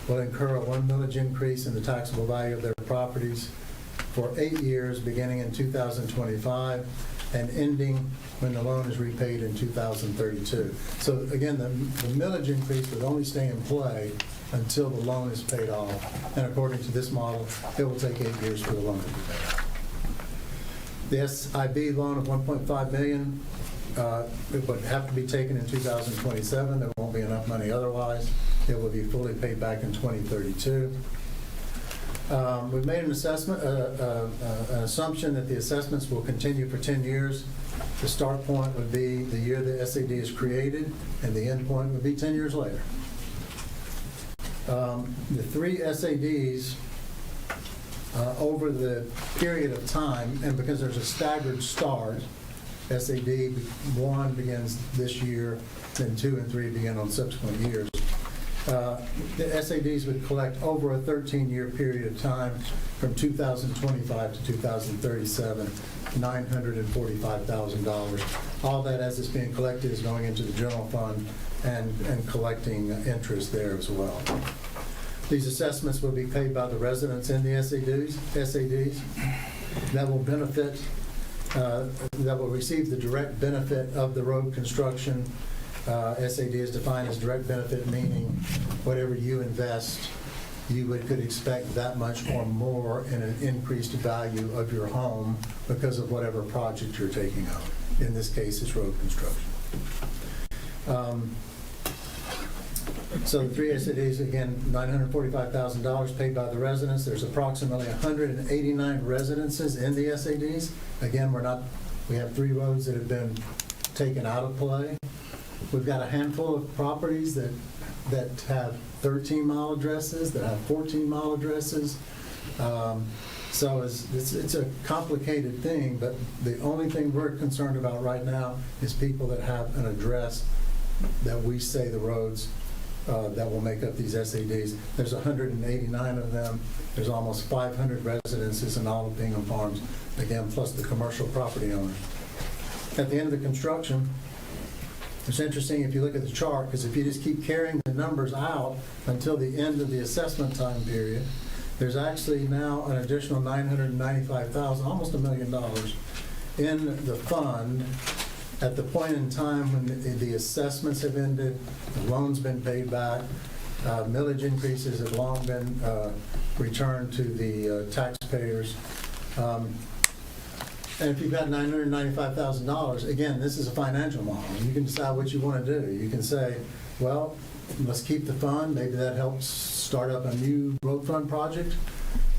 will incur a 1 millage increase in the taxable value of their properties for 8 years, beginning in 2025 and ending when the loan is repaid in 2032. So again, the millage increase would only stay in play until the loan is paid off. And according to this model, it will take 8 years for the loan to be paid off. The SIB loan of $1.5 million, it would have to be taken in 2027. There won't be enough money otherwise. It will be fully paid back in 2032. We've made an assessment, an assumption that the assessments will continue for 10 years. The start point would be the year the SAD is created, and the end point would be 10 years later. The 3 SADs over the period of time, and because there's a staggered start, SAD 1 begins this year, then 2 and 3 begin on subsequent years. The SADs would collect over a 13-year period of time from 2025 to 2037, $945,000. All that as it's being collected is going into the general fund and collecting interest there as well. These assessments will be paid by the residents in the SADs that will benefit, that will receive the direct benefit of the road construction. SAD is defined as direct benefit, meaning whatever you invest, you could expect that much or more in an increased value of your home because of whatever project you're taking on. In this case, it's road construction. So the 3 SADs, again, $945,000 paid by the residents. There's approximately 189 residences in the SADs. Again, we have 3 roads that have been taken out of play. We've got a handful of properties that have 13-mile addresses, that have 14-mile addresses. So it's a complicated thing, but the only thing we're concerned about right now is people that have an address that we say the roads that will make up these SADs. There's 189 of them. There's almost 500 residences in all of Bingham Farms, again, plus the commercial property owners. At the end of the construction, it's interesting if you look at the chart, because if you just keep carrying the numbers out until the end of the assessment time period, there's actually now an additional $995,000, almost $1 million, in the fund at the point in time when the assessments have ended, the loan's been paid back, millage increases have long been returned to the taxpayers. And if you've got $995,000, again, this is a financial model. You can decide what you want to do. You can say, well, let's keep the fund. Maybe that helps start up a new road fund project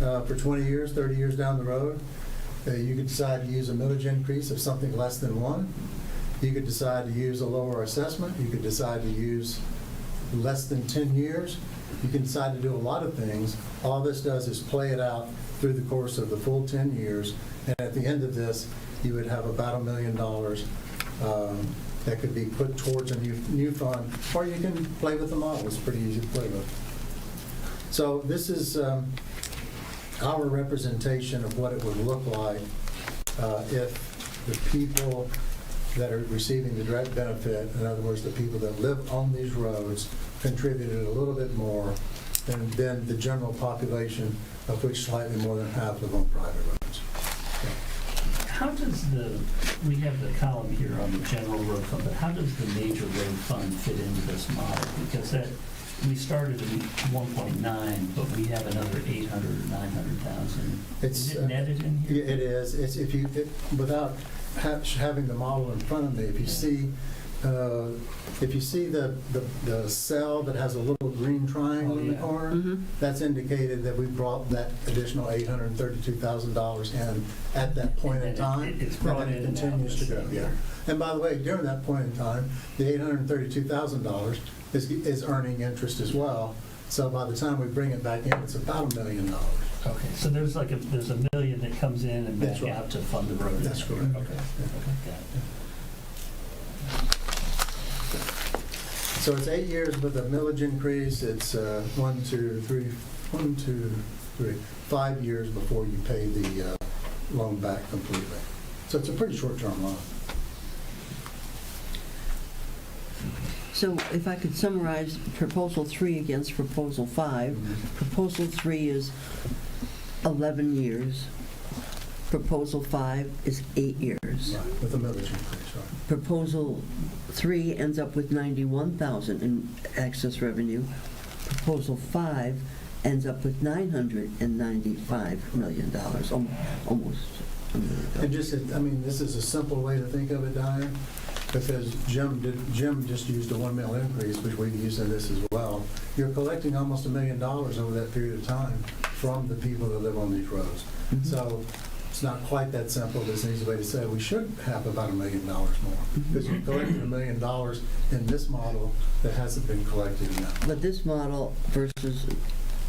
for 20 years, 30 years down the road. You could decide to use a millage increase of something less than 1. You could decide to use a lower assessment. You could decide to use less than 10 years. You can decide to do a lot of things. All this does is play it out through the course of the full 10 years. And at the end of this, you would have about $1 million that could be put towards a new fund, or you can play with the model. It's pretty easy to play with. So this is our representation of what it would look like if the people that are receiving the direct benefit, in other words, the people that live on these roads, contributed a little bit more than the general population, of which slightly more than half live on private roads. How does we have the column here on the general road fund, but how does the major road fund fit into this model? Because we started at 1.9, but we have another 800 or 900,000. Is it netted in here? It is. It's without having the model in front of me, if you see the cell that has a little green triangle in the corner, that's indicated that we brought that additional $832,000 in at that point in time. It's brought in. It continues to go. Yeah. And by the way, during that point in time, the $832,000 is earning interest as well. So by the time we bring it back in, it's about $1 million. Okay, so there's $1 million that comes in and back out to fund the road. That's correct. Okay, got it. So it's 8 years with a millage increase. It's 5 years before you pay the loan back completely. So it's a pretty short-term loan. So if I could summarize Proposal 3 against Proposal 5, Proposal 3 is 11 years. Proposal 5 is 8 years. Right, with a millage increase, right. Proposal 3 ends up with 91,000 in excess revenue. Proposal 5 ends up with $995 million, almost $1 million. And just, I mean, this is a simple way to think of it, Diane, because Jim just used a 1 mil increase, which we've used in this as well. You're collecting almost $1 million over that period of time from the people that live on these roads. So it's not quite that simple. There's an easy way to say we should have about $1 million more, because you're collecting $1 million in this model that hasn't been collected yet. But this model versus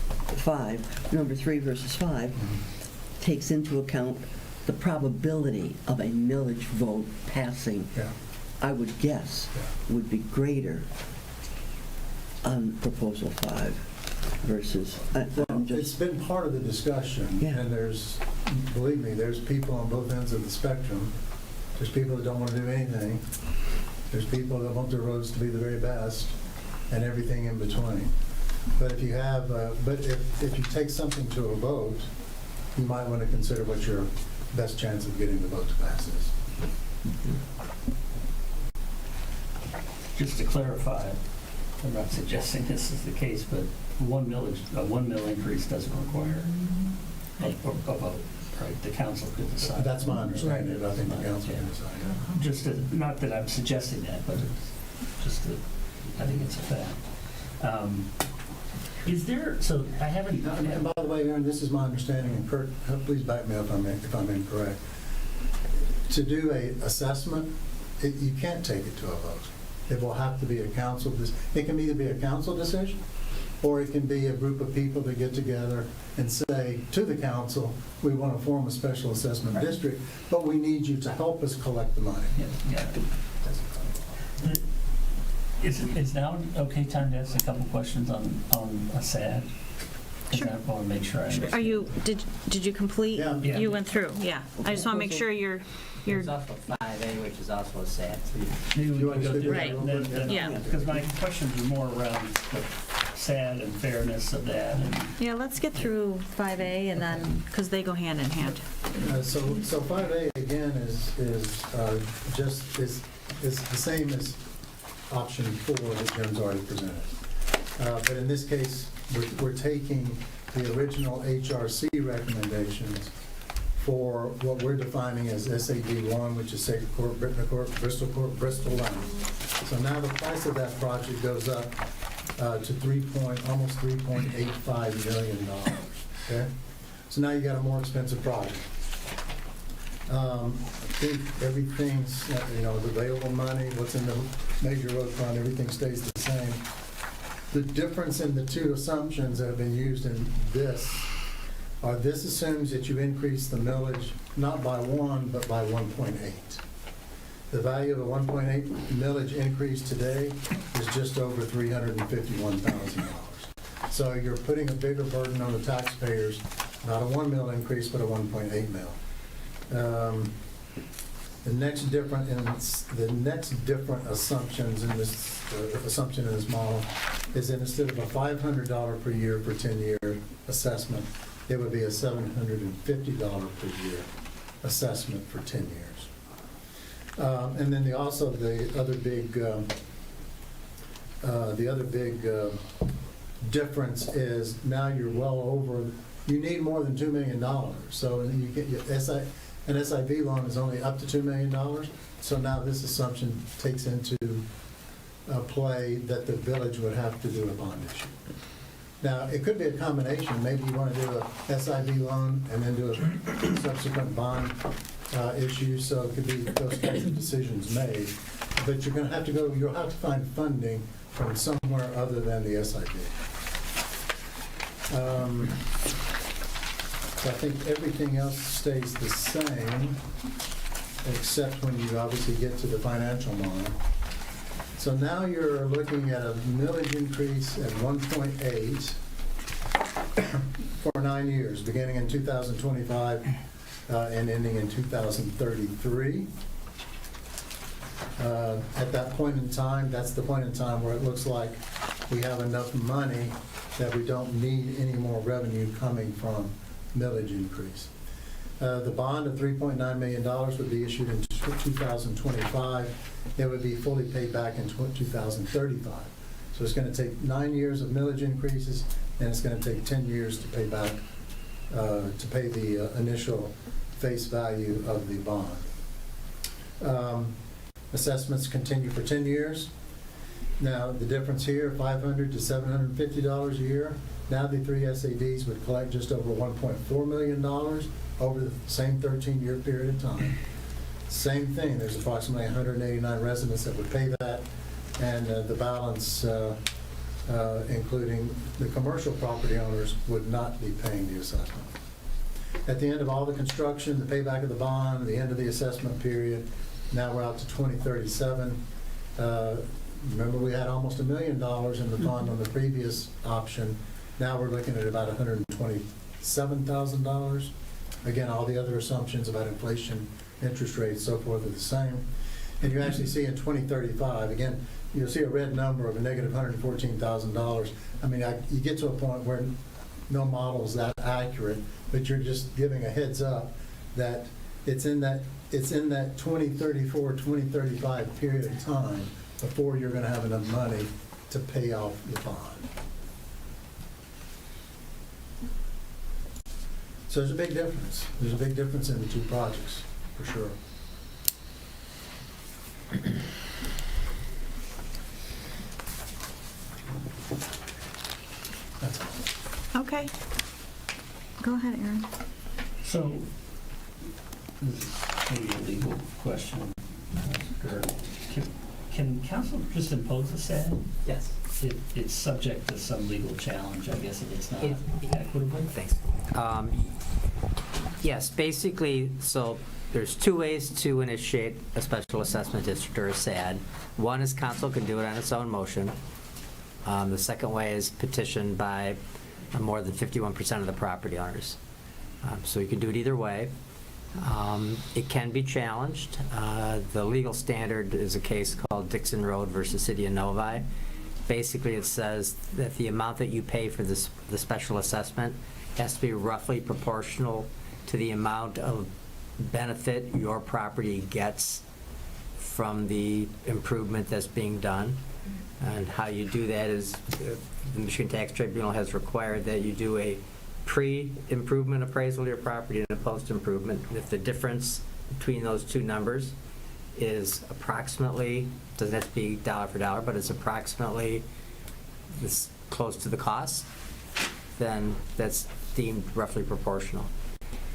5, number 3 versus 5, takes into account the probability of a millage vote passing. Yeah. I would guess would be greater on proposal 5 versus. It's been part of the discussion, and there's, believe me, there's people on both ends of the spectrum. There's people that don't want to do anything. There's people that want their roads to be the very best, and everything in between. But if you have, if you take something to a vote, you might want to consider what your best chance of getting the vote to pass is. Just to clarify, I'm not suggesting this is the case, but a 1 mil increase doesn't require a vote, right? The council could decide. That's my understanding. I think the council can decide. Just not that I'm suggesting that, but it's just that I think it's a fact. Is there, so I haven't. And by the way, Aaron, this is my understanding, and Kurt, please back me up if I'm incorrect. To do a assessment, you can't take it to a vote. It will have to be a council. It can either be a council decision, or it can be a group of people that get together and say to the council, we want to form a special assessment district, but we need you to help us collect the money. Yeah. Is now an okay time to ask a couple questions on a SAD? Sure. I want to make sure I understand. Are you, did you complete? Yeah. You went through, yeah. I just want to make sure you're. There's also 5A, which is also a SAD. Maybe we You can go understood through that? that. Right. Yeah. Because my questions are more around the SAD and fairness of that. And Yeah, let's get through 5A and then, because they go hand in hand. So 5A again is the same as option 4 that Jim's already presented. But in this case, we're taking the original HRC recommendations for what we're defining as SAD1, which is Sacred Court, Brittany Court, Bristol Court, Bristol Line. So now the price of that project goes up to almost $3.85 million. Okay, so now you got a more expensive project. I think everything's, the available money, what's in the major road fund, everything stays the same. The difference in the two assumptions that have been used in this are this assumes that you increase the millage not by 1, but by 1.8. The value of a 1.8 millage increase today is just over $351,000. So you're putting a bigger burden on the taxpayers, not a 1 mil increase, but a 1.8 mil. The next different assumptions in this assumption in this model is that instead of a $500 per year for 10-year assessment, it would be a $750 per year assessment for 10 years. And then the other big difference is now you're well over. You need more than $2 million. So you get your an SIV loan is only up to $2 million. So now this assumption takes into play that the village would have to do a bond issue. Now, it could be a combination. Maybe you want to do a SIV loan and then do a subsequent bond issue. So it could be those kinds of decisions made. But you're going to have to you'll have to find funding from somewhere other than the SIV. So I think everything else stays the same, except when you obviously get to the financial model. So now you're looking at a millage increase at 1.8 for 9 years, beginning in 2025 and ending in 2033. At that point in time, that's the point in time where it looks like we have enough money that we don't need any more revenue coming from millage increase. The bond of $3.9 million would be issued in 2025. It would be fully paid back in 2035. So it's going to take 9 years of millage increases, and it's going to take 10 years to pay back, to pay the initial face value of the bond. Assessments continue for 10 years. Now, the difference here, $500 to $750 a year. Now the three SADs would collect just over $1.4 million over the same 13-year period of time. Same thing, there's approximately 189 residents that would pay that, and the balance, including the commercial property owners, would not be paying the assessment. At the end of all the construction, the payback of the bond, the end of the assessment period, now we're out to 2037. Remember, we had almost $1 million in the fund on the previous option. Now we're looking at about $127,000. Again, all the other assumptions about inflation, interest rates, so forth are the same. And you actually see in 2035, again, you'll see a red number of a negative $114,000. I mean, you get to a point where no model is that accurate, but you're just giving a heads up that it's in that 2034, 2035 period of time before you're going to have enough money to pay off the bond. So there's a big difference. There's a big difference in the two projects, for sure. That's all. Okay. Go ahead, Aaron. So, this is maybe a legal question. Can council just impose a SAD? Yes. It's subject to some legal challenge, I guess, if it's not equitable? Thanks. Yes, basically, so there's two ways to initiate a special assessment district or a SAD. One is council can do it on its own motion. The second way is petitioned by more than 51% of the property owners. So you can do it either way. It can be challenged. The legal standard is a case called Dixon Road versus City of Novi. Basically, it says that the amount that you pay for the special assessment has to be roughly proportional to the amount of benefit your property gets from the improvement that's being done. And how you do that is the Michigan Tax Tribunal has required that you do a pre-improvement appraisal of your property and a post-improvement. If the difference between those two numbers is approximately, doesn't have to be dollar for dollar, but it's approximately this close to the cost, then that's deemed roughly proportional.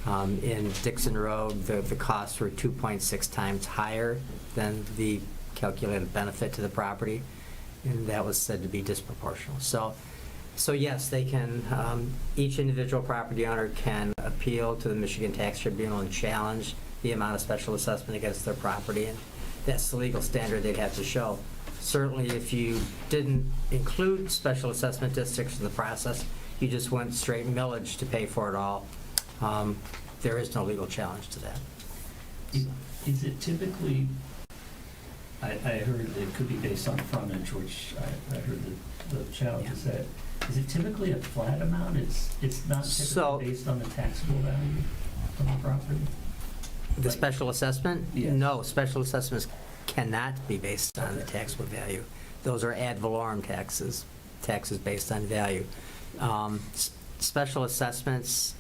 In Dixon Road, the costs were 2.6 times higher than the calculated benefit to the property, and that was said to be disproportional. So yes, they can, each individual property owner can appeal to the Michigan Tax Tribunal and challenge the amount of special assessment against their property, and that's the legal standard they'd have to show. Certainly, if you didn't include special assessment districts in the process, you just went straight millage to pay for it all, there is no legal challenge to that. Is it typically, I heard it could be based on frontage, which I heard the challenge is that, is it typically a flat amount? It's not typically based on the taxable value of the property? The special assessment? Yes. No, special assessments cannot be based on the taxable value. Those are ad valorem taxes based on value. Special assessments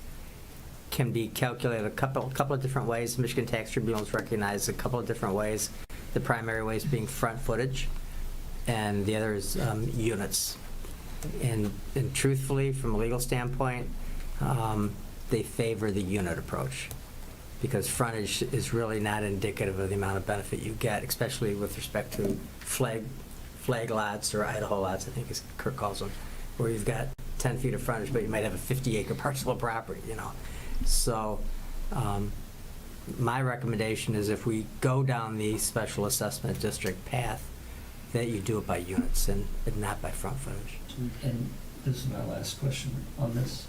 can be calculated a couple of different ways. The Michigan Tax Tribunal has recognized a couple of different ways. The primary ways being front footage, and the other is units. And truthfully, from a legal standpoint, they favor the unit approach, because frontage is really not indicative of the amount of benefit you get, especially with respect to flag lots or Idaho lots, I think as Kirk calls them, where you've got 10 feet of frontage, but you might have a 50-acre parcel of property, you know. So my recommendation is if we go down the special assessment district path, that you do it by units and not by front frontage. And this is my last question on this.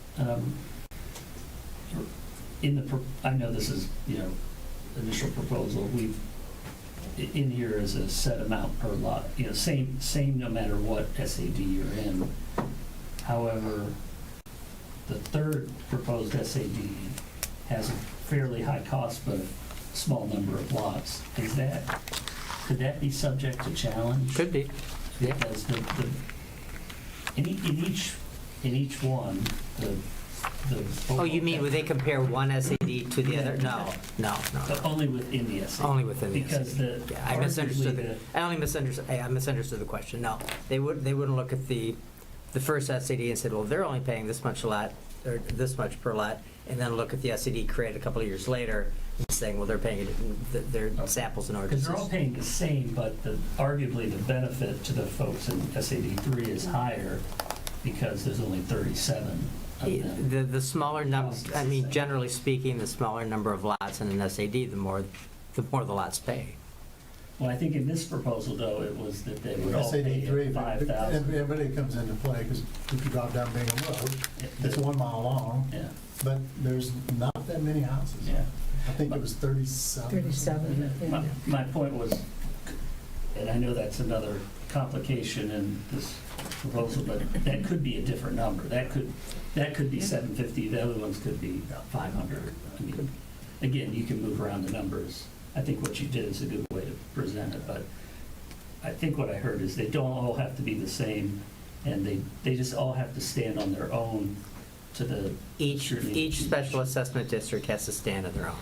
I know this is, initial proposal. We've in here is a set amount per lot. Same no matter what SAD you're in. However, the third proposed SAD has a fairly high cost, but a small number of lots. Could that be subject to challenge? Could be. Yeah. Because in each one, the. Oh, you mean would they compare one SAD to the other? No. Only within the SAD. Only within the Because SAD. the. Yeah, I misunderstood. arguably I misunderstood the question. No, they wouldn't look at the first SAD and said, well, they're only paying this much a lot or this much per lot, and then look at the SAD created a couple of years later and saying, well, they're paying their samples and oranges. Because they're all paying the same, but arguably the benefit to the folks in SAD 3 is higher because there's only 37 of them. The smaller number, I mean, generally speaking, the smaller number of lots in an SAD, the more the lots pay. Well, I think in this proposal, though, it was that they would all pay SAD3, $5,000. everybody comes into play, because if you drive down Bingham Road, it's 1 mile long, Yeah, but there's not that many houses. yeah. I think it was 37. 37, yeah. My point was, and I know that's another complication in this proposal, but that could be a different number. That could be 750, the other ones could be 500. I mean, again, you can move around the numbers. I think what you did is a good way to present it, but I think what I heard is they don't all have to be the same, and they just all have to stand on their own to the scrutiny. Each special assessment district has to stand on their own.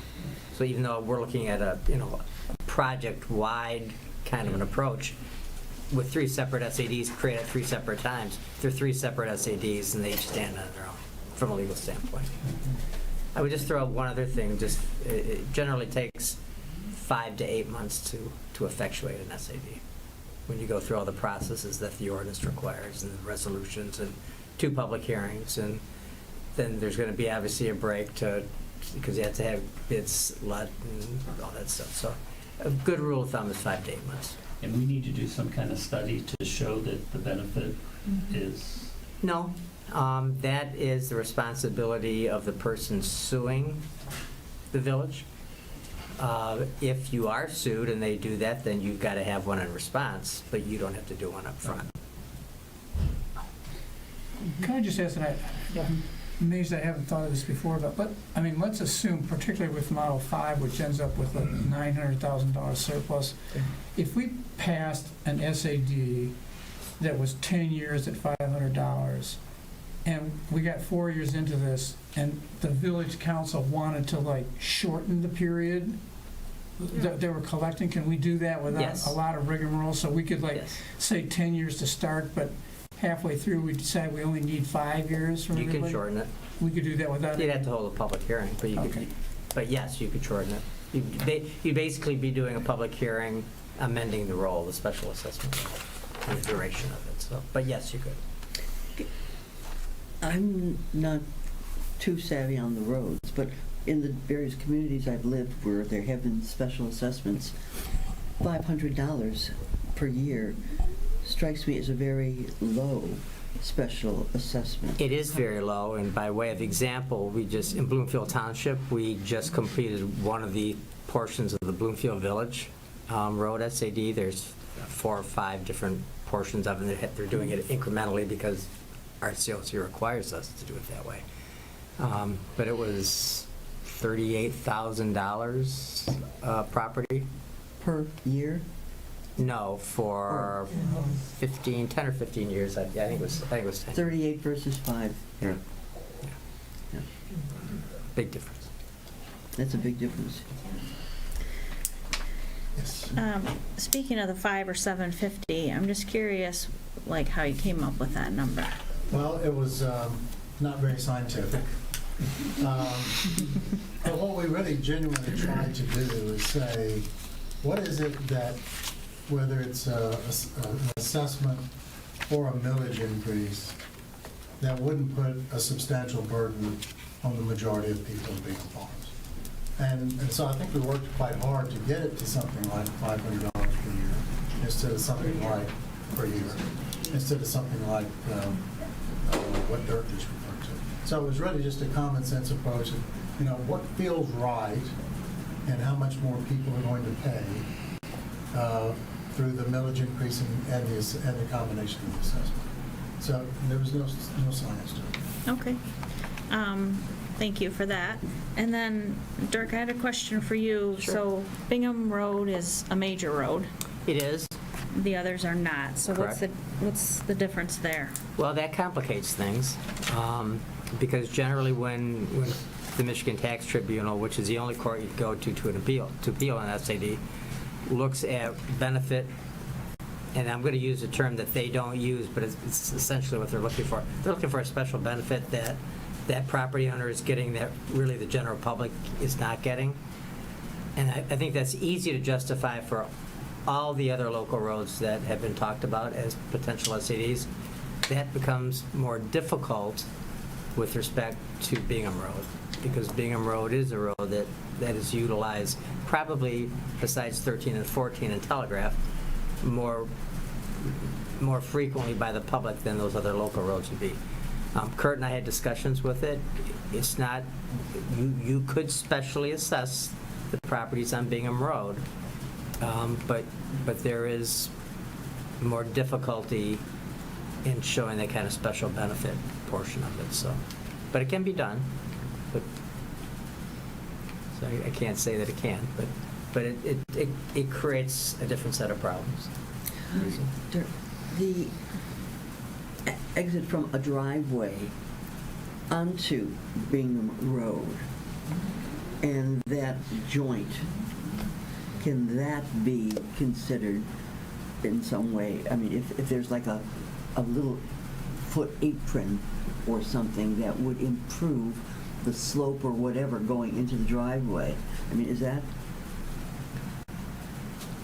So even though we're looking at a project-wide kind of an approach, with 3 separate SADs created at 3 separate times, they're 3 separate SADs and they each stand on their own from a legal standpoint. I would just throw out one other thing. It generally takes 5 to 8 months to effectuate an SAD when you go through all the processes that the ordinance requires and the resolutions and 2 public hearings, and then there's going to be obviously a break because you have to have bids let and all that stuff. So a good rule of thumb is 5 to 8 months. And we need to do some kind of study to show that the benefit is... No, that is the responsibility of the person suing the village. If you are sued and they do that, then you've got to have one in response, but you don't have to do one up front. Can I just ask, and I'm amazed I haven't thought of this before, but I mean, let's assume, particularly with Model 5, which ends up with a $900,000 surplus, if we passed an SAD that was 10 years at $500, and we got 4 years into this, and the village council wanted to shorten the period that they were collecting, can we do that without Yes. a lot of rigmarole? So we could Yes. say 10 years to start, but halfway through we decide we only need 5 years from You everybody? can shorten it. We could do that without... You'd have to hold a public hearing, but you Okay. could, but yes, you could shorten it. You'd basically be doing a public hearing, amending the role, the special assessment, and the duration of it, so, but yes, you could. I'm not too savvy on the roads, but in the various communities I've lived where there have been special assessments, $500 per year strikes me as a very low special assessment. It is very low, and by way of example, in Bloomfield Township, we just completed one of the portions of the Bloomfield Village Road SAD. There's 4 or 5 different portions of it. They're doing it incrementally because our COC requires us to do it that way. But it was $38,000 property. Per year? No, for 10 or 15 years. I think it was 10. 38 versus 5. Yeah. Yeah. Big difference. That's a big difference. Yes. Speaking of the 5 or 750, I'm just curious, how you came up with that number. Well, it was not very scientific. But what we really genuinely tried to do is say, what is it that, whether it's an assessment or a millage increase, that wouldn't put a substantial burden on the majority of people in Bingham Farms? And so I think we worked quite hard to get it to something like $500 per year, instead of something like per year, instead of something like what Dirk just referred to. So it was really just a common sense approach of, what feels right and how much more people are going to pay through the millage increase and the combination of the assessment. So there was no science to it. Okay. Thank you for that. And then, Dirk, I had a question for you. Sure. So Bingham Road is a major road. It is. The others are not. So Correct. what's the difference there? Well, that complicates things, because generally when the Michigan Tax Tribunal, which is the only court you go to appeal an SAD, looks at benefit, and I'm going to use a term that they don't use, but it's essentially what they're looking for. They're looking for a special benefit that property owner is getting that really the general public is not getting. And I think that's easy to justify for all the other local roads that have been talked about as potential SADs. That becomes more difficult with respect to Bingham Road, because Bingham Road is a road that is utilized probably, besides 13 and 14 and Telegraph, more frequently by the public than those other local roads would be. Kurt and I had discussions with it. It's not, you could specially assess the properties on Bingham Road, but there is more difficulty in showing that kind of special benefit portion of it. So, but it can be done. So I can't say that it can't, but it creates a different set of problems. The exit from a driveway onto Bingham Road and that joint, can that be considered in some way? I mean, if there's like a little foot apron or something that would improve the slope or whatever going into the driveway, I mean, is that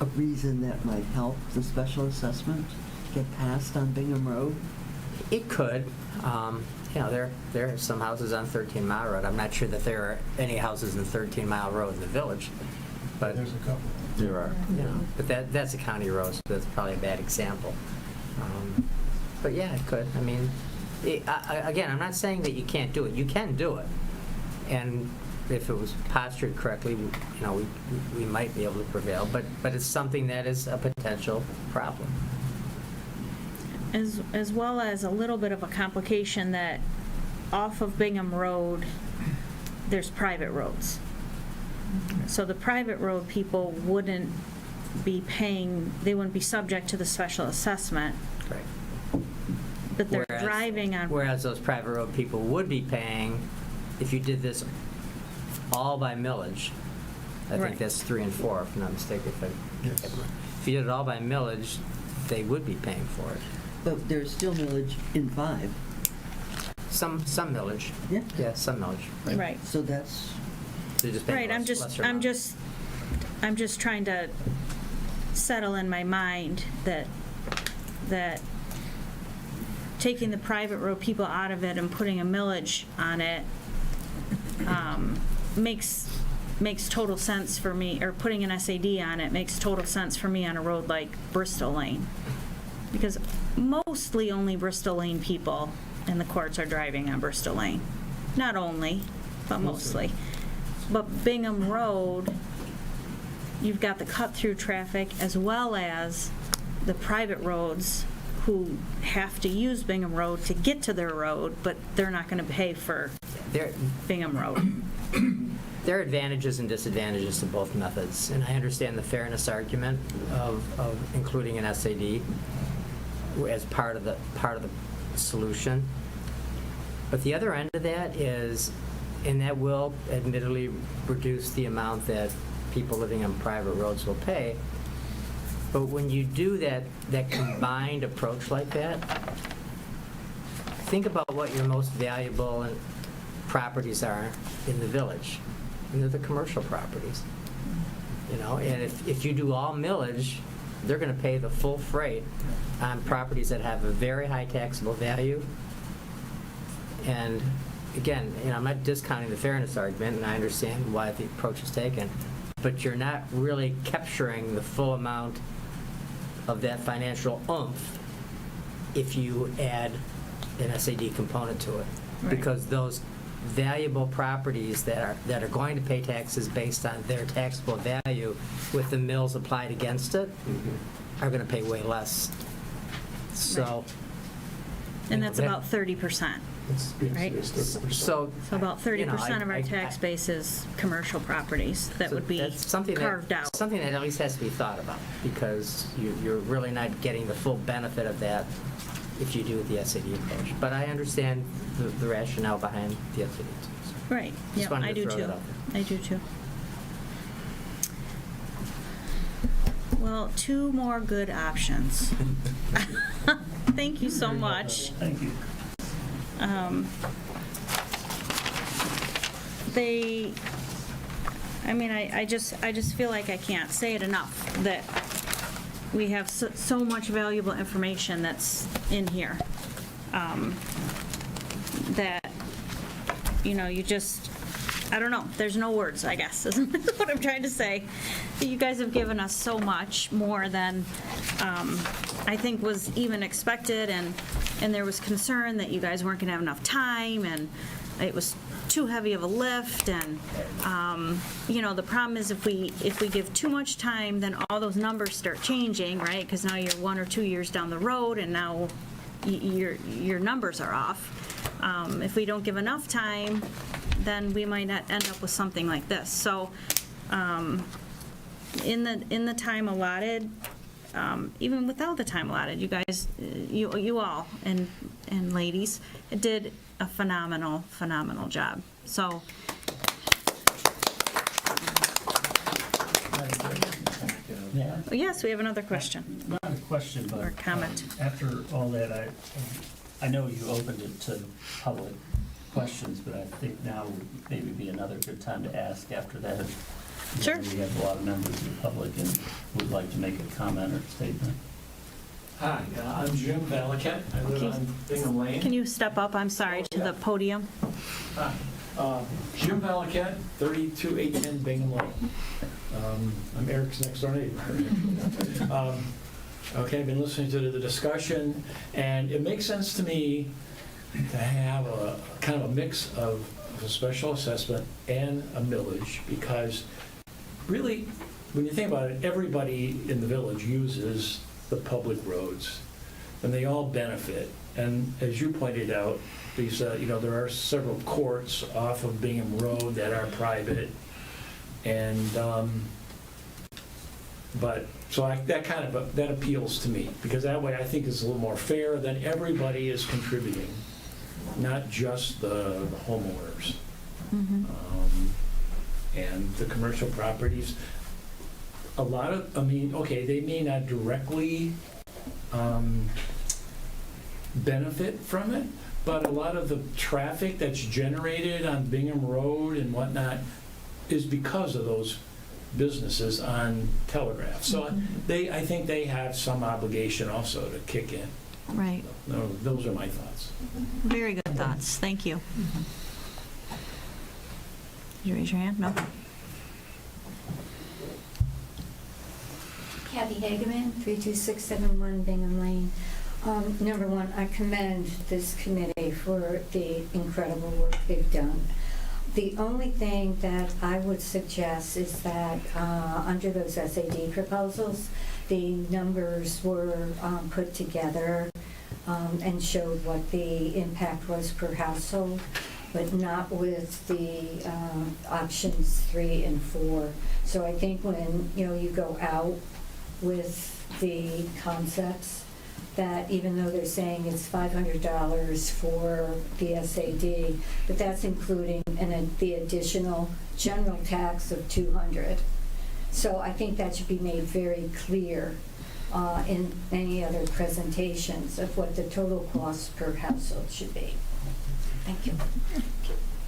a reason that might help the special assessment get passed on Bingham Road? It could. There are some houses on 13 Mile Road. I'm not sure that there are any houses in 13 Mile Road in the village, but There's a couple. There are. But that's a county road, so that's probably a bad example. But yeah, it could. I mean, again, I'm not saying that you can't do it. You can do it, and if it was postured correctly, we might be able to prevail. But it's something that is a potential problem. As well as a little bit of a complication that off of Bingham Road, there's private roads. So the private road people wouldn't be paying, they wouldn't be subject to the special assessment, Right. but they're driving on. Whereas those private road people would be paying, if you did this all by millage, I Right. think that's 3 and 4, if I'm not mistaken. Yes. If you did it all by millage, they would be paying for it. But there's still millage in 5. Some millage. Yeah. Yeah, some millage. Right. So that's, They're just paying Right, I'm lesser amount. just trying to settle in my mind that taking the private road people out of it and putting a millage on it makes total sense for me, or putting an SAD on it makes total sense for me on a road like Bristol Lane. Because mostly only Bristol Lane people in the courts are driving on Bristol Lane. Not only, but mostly. But Bingham Road, you've got the cut-through traffic as well as the private roads who have to use Bingham Road to get to their road, but they're not going to pay for Bingham Road. There are advantages and disadvantages to both methods, and I understand the fairness argument of including an SAD as part of the solution. But the other end of that is, and that will admittedly reduce the amount that people living on private roads will pay. But when you do that combined approach like that, think about what your most valuable properties are in the village. And they're the commercial properties. And if you do all millage, they're going to pay the full freight on properties that have a very high taxable value. And again, I'm not discounting the fairness argument, and I understand why the approach is taken, but you're not really capturing the full amount of that financial oomph if you add an SAD component to it. Right. Because those valuable properties that are going to pay taxes based on their taxable value with the mills applied against it are going to pay way less. So And that's That- about 30%, right? So. So about 30% of our I- tax base is commercial properties that So would be that's something carved out. Something that at least has to be thought about, because you're really not getting the full benefit of that if you do the SAD approach. But I understand the rationale behind the SAD. Right, Just yeah, wanted I to do throw too. that out I do too. Well, 2 more good options. Thank you so much. Thank you. I just feel like I can't say it enough, that we have so much valuable information that's in here. That, you just, I don't know, there's no words, I guess, is what I'm trying to say. You guys have given us so much more than I think was even expected, and there was concern that you guys weren't going to have enough time, and it was too heavy of a lift, and the problem is if we give too much time, then all those numbers start changing, right? Because now you're 1 or 2 years down the road, and now your numbers are off. If we don't give enough time, then we might not end up with something like this. So in the time allotted, even without the time allotted, you guys, you all and ladies did a phenomenal job. So Yeah. yes, we have another question. Not a question, but. Or comment. After all that, I know you opened it to public questions, but I think now would maybe be another good time to ask after that. Sure. We have a lot of members of the public and would like to make a comment or statement. Hi, I'm Jim Valaket. I live on Bingham Lane. Can you step up, I'm sorry, to the podium? Hi, Jim Valaket, 32810 Bingham Lane. I'm Eric's next door neighbor. Okay, I've been listening to the discussion, and it makes sense to me to have a kind of a mix of a special assessment and a millage, because really, when you think about it, everybody in the village uses the public roads, and they all benefit. And as you pointed out, Lisa, there are several courts off of Bingham Road that are private, and that appeals to me, because that way I think it's a little more fair, than everybody is contributing, not just the homeowners. And the commercial properties, a lot of, they may not directly benefit from it, but a lot of the traffic that's generated on Bingham Road and whatnot is because of those businesses on Telegraph. So I think they have some obligation also to kick in. Right. No, those are my thoughts. Very good thoughts. Thank you. Did you raise your hand? No? Kathy Hageman, 32671 Bingham Lane. Number one, I commend this committee for the incredible work they've done. The only thing that I would suggest is that under those SAD proposals, the numbers were put together and showed what the impact was per household, but not with the options 3 and 4. So I think when you go out with the concepts, that even though they're saying it's $500 for the SAD, but that's including the additional general tax of $200. So I think that should be made very clear in any other presentations of what the total cost per household should be. Thank you.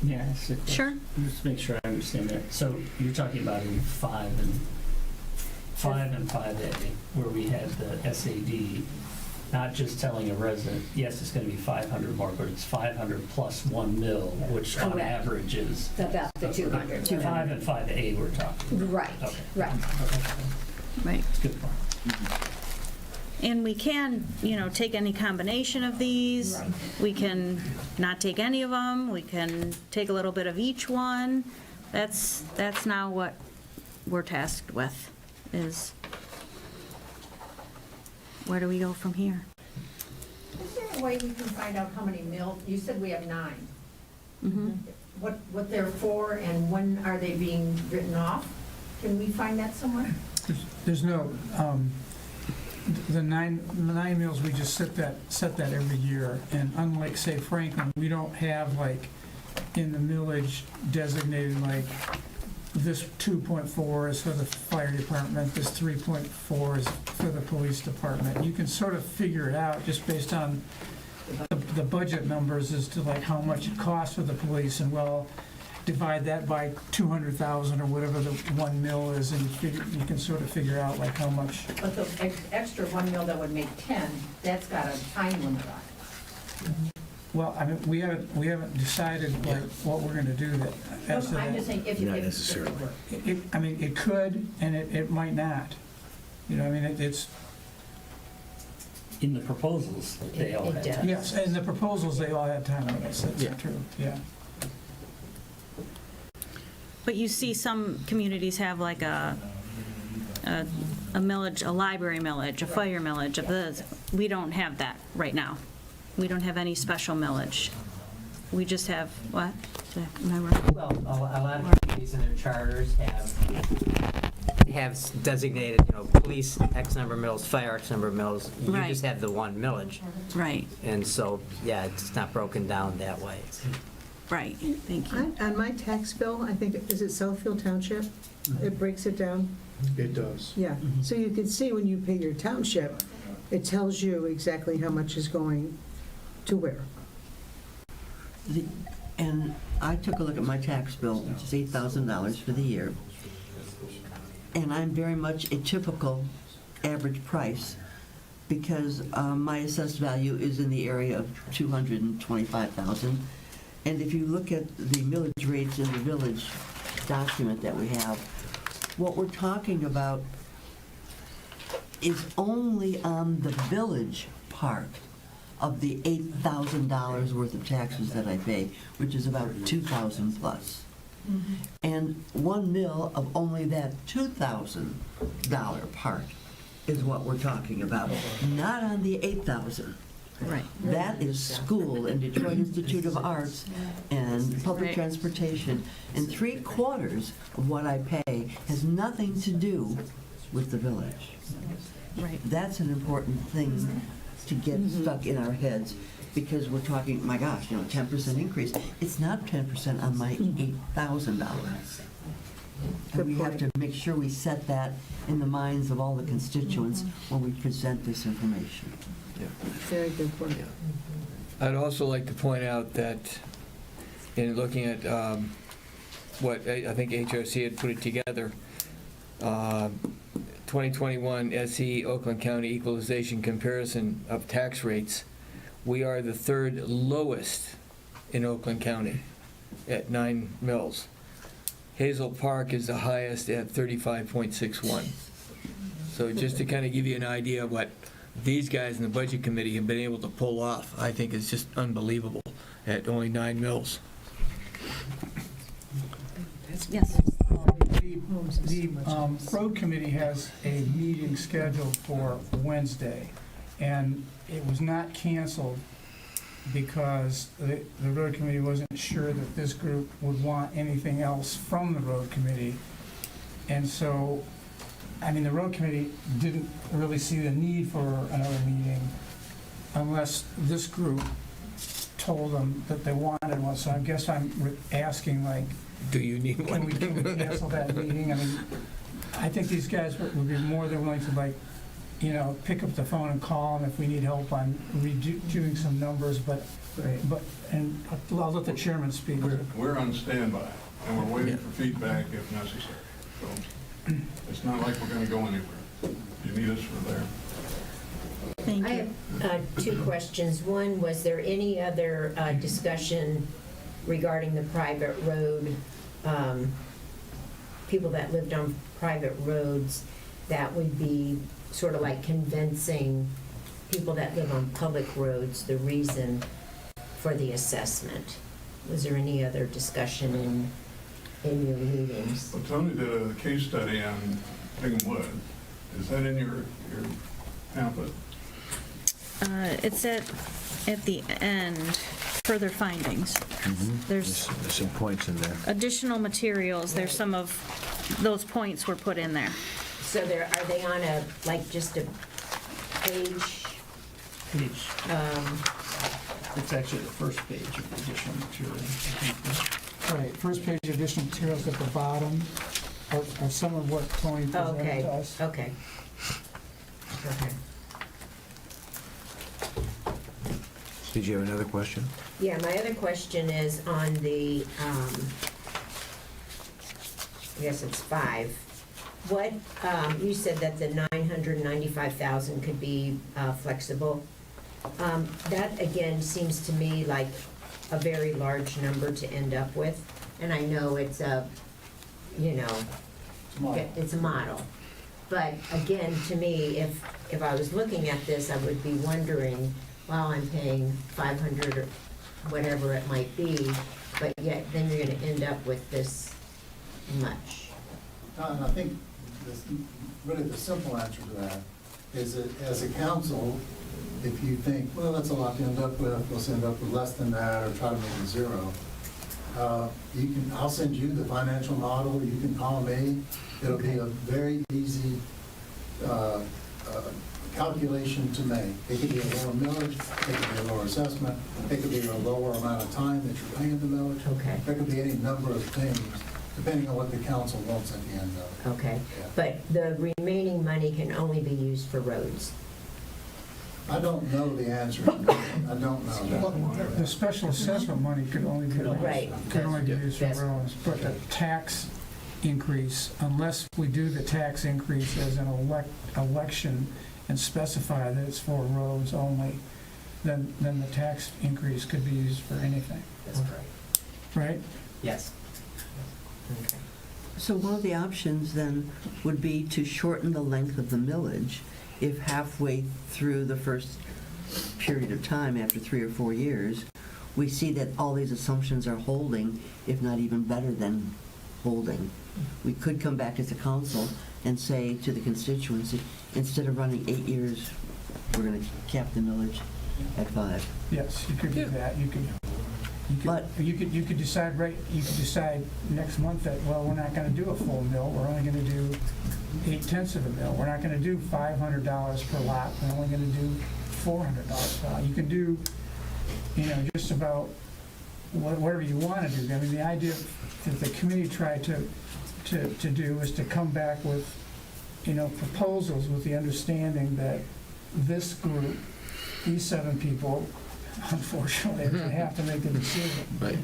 Yeah. Sure. Just to make sure I understand that. So you're talking about in 5 and 5A, where we had the SAD, not just telling a resident, yes, it's going to be 500 more, but it's 500 plus 1 mil, which on Correct. average is About the 200. 5 and 5A we're talking. Right, Okay. right. Right. That's a good point. And we can, take any combination of these. Right. We can not take any of them. We can take a little bit of each one. That's now what we're tasked with, is where do we go from here? Is there a way we can find out how many mills, you said we have 9. What they're for and when are they being written off? Can we find that somewhere? There's no, the nine mills, we just set that every year. And unlike, say, Franklin, we don't have like in the millage designated like this 2.4 is for the fire department, this 3.4 is for the police department. You can sort of figure it out just based on the budget numbers as to like how much it costs for the police, and well, divide that by 200,000 or whatever the 1 mil is, and you can sort of figure out like how much. But the extra 1 mil that would make 10, that's got a time limit on it. Well, I mean, we haven't decided like what we're gonna do that. as to I'm that. just saying, if you. Not if- necessarily. I mean, it could, and it might not. You know, I mean, it's, In the proposals, they all It have. does. yes, and the proposals, they all had time limits, that's true, yeah. But you see some communities have like a millage, a library millage, a fire millage of this. We don't have that right now. We don't have any special millage. We just have, what? Am I wrong? Well, a lot of communities in their charters have designated, police X number of mills, fire X number of mills. You Right. just have the 1 millage. Right, And so, yeah, it's not broken down that way. right, thank you. On my tax bill, I think, is it Southfield Township? It breaks it down? It does. Yeah, so you can see when you pay your township, it tells you exactly how much is going to where. And I took a look at my tax bill, which is $8,000 for the year. And I'm very much a typical average price because my assessed value is in the area of $225,000. And if you look at the millage rates in the village document that we have, what we're talking about is only on the village part of the $8,000 worth of taxes that I pay, which is about $2,000 plus. And 1 mil of only that $2,000 part is what we're talking about, not on the $8,000. Right. That is school and Detroit Institute of Arts and public Right. transportation. And 3/4 of what I pay has nothing to do with the village. Right. That's an important thing to get stuck in our heads, because we're talking, my gosh, 10% increase. It's not 10% on my $8,000. And we have to make sure we set that in the minds of all the constituents when we present this information. Very good point. I'd also like to point out that in looking at what I think HRC had put it together, 2021 SE Oakland County Equalization Comparison of Tax Rates, we are the 3rd lowest in Oakland County at 9 mills. Hazel Park is the highest at 35.61. So just to kind of give you an idea of what these guys in the Budget Committee have been able to pull off, I think is just unbelievable at only 9 mills. Yes. The road committee has a meeting scheduled for Wednesday, and it was not canceled because the road committee wasn't sure that this group would want anything else from the road committee. And so, I mean, the road committee didn't really see the need for another meeting unless this group told them that they wanted one. So I guess I'm asking, like, Do you need can one? we cancel that meeting? I mean, I think these guys would be more than willing to, like, pick up the phone and call them if we need help on redoing some numbers, and I'll let the chairman speak. We're on standby, and we're waiting for feedback if necessary. So it's not like we're going to go anywhere. You need us, we're there. Thank I you. have 2 questions. One, was there any other discussion regarding the private road, people that lived on private roads that would be sort of like convincing people that live on public roads the reason for the assessment? Was there any other discussion in your meetings? Well, Tony did a case study on Bingham Wood. Is that in your pamphlet? It's at at the end, further findings. There's There's some points in there. additional materials, there's some of those points were put in there. So are they on a, like, just a page? It's actually the first page of the additional material. Right, first page of additional materials at the bottom are some of what Tony presented to us. Okay. Did you have another question? Yeah, my other question is on the, I guess it's 5. What, you said that the 995,000 could be flexible. That, again, seems to me like a very large number to end up with. And I know it's a, it's a model. But again, to me, if I was looking at this, I would be wondering, well, I'm paying 500 or whatever it might be, but yet then you're gonna end up with this much. And I think really the simple answer to that is that as a council, if you think, well, that's a lot to end up with, let's end up with less than that or try to make it 0. I'll send you the financial model, you can call me. It'll be a very easy calculation to make. It could be a lower millage, it could be a lower assessment, it could be a lower amount of time that you're paying the millage. Okay. There could be any number of things, depending on what the council wants at the end of it. Okay, Yeah. but the remaining money can only be used for roads. I don't know the answer. I don't know that. The special assessment money could only be Right. used for roads, but the tax increase, unless we do the tax increase as an election and specify that it's for roads only, then the tax increase could be used for anything, That's correct. right? Yes. Okay. So one of the options then would be to shorten the length of the millage if halfway through the first period of time, after 3 or 4 years, we see that all these assumptions are holding, if not even better than holding. We could come back as a council and say to the constituency, instead of running 8 years, we're going to cap the millage at 5. Yes, you could do that. But- You could decide next month that, well, we're not gonna do a full mill, we're only gonna do 0.8 of a mill. We're not gonna do $500 per lot, we're only gonna do $400 per lot. You can do, just about whatever you wanna do. I mean, the idea that the committee tried to do is to come back with, proposals with the understanding that this group, these 7 people, unfortunately, are going to have to make a decision. Right.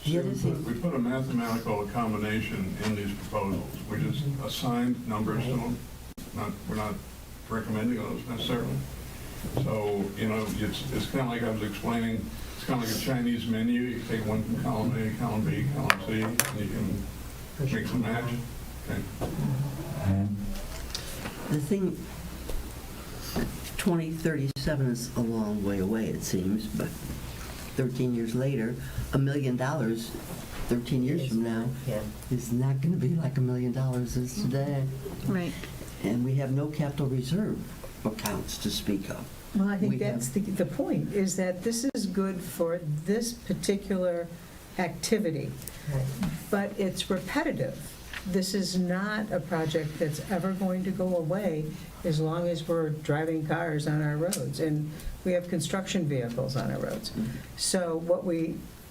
The other thing, We put a mathematical combination in these proposals. We just assigned numbers to them. We're not recommending those necessarily. So, it's kind of like I was explaining, it's kind of like a Chinese menu. You take one from column A, column B, column C, and you can make them match. Okay. the thing, 2037 is a long way away, it seems, but 13 years later, $1 million, 13 years from now, Yeah. is not going to be like $1 million is today. Right. And we have no capital reserve accounts to speak of. Well, I We think that's the point, is that this is good for this particular activity, Right. but it's repetitive. This is not a project that's ever going to go away as long as we're driving cars on our roads, and we have construction vehicles on our roads. So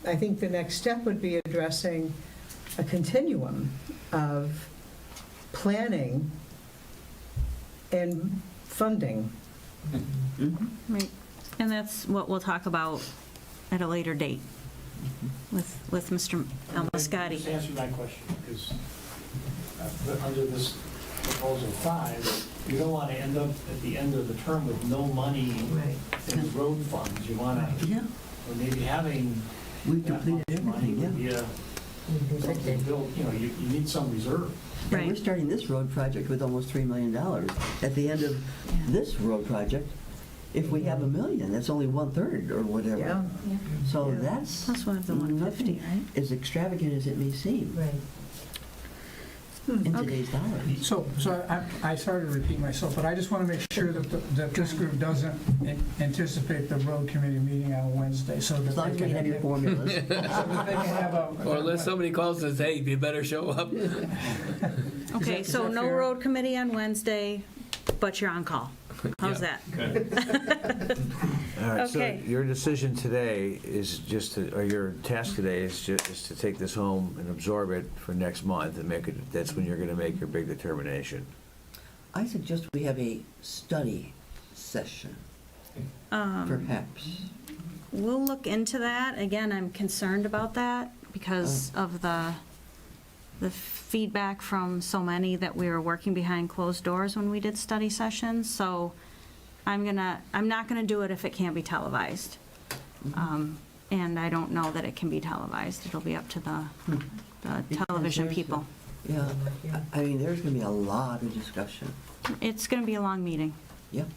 I think the next step would be addressing a continuum of planning and funding. Right. And that's what we'll talk about at a later date with Mr. Almascotti. Just answer my question, because under this proposal 5, you don't want to end up at the end of the term with no money in road funds. You want to, Yeah, or maybe having we've that depleted much money everything, would yeah. be something to build, you need some reserve. And we're Right. starting this road project with almost $3 million. At the end of this road project, if we have $1 million, that's only 1/3 or whatever. Yeah. So Yeah. that's Plus one of the 150, nothing right? as extravagant as it may seem. Right. in today's dollars. So I started to repeat myself, but I just want to make sure that this group doesn't anticipate the road committee meeting on Wednesday, so that As long they as we can have your formulas. so that they can have a. Or unless somebody calls and says, hey, you better show up. Okay, is so that no fair? road committee on Wednesday, but you're on call. How's Yeah. that? All right, so Okay. your decision today is just to, or your task today is to take this home and absorb it for next month and make it, that's when you're gonna make your big determination. I suggest we have a study session, perhaps. We'll look into that. Again, I'm concerned about that because of the feedback from so many that we were working behind closed doors when we did study sessions. So I'm not gonna do it if it can't be televised. And I don't know that it can be televised. It'll be up to the television Because there's people. Yeah, I mean, there's going to be a lot of discussion. It's gonna be a long meeting. Yep.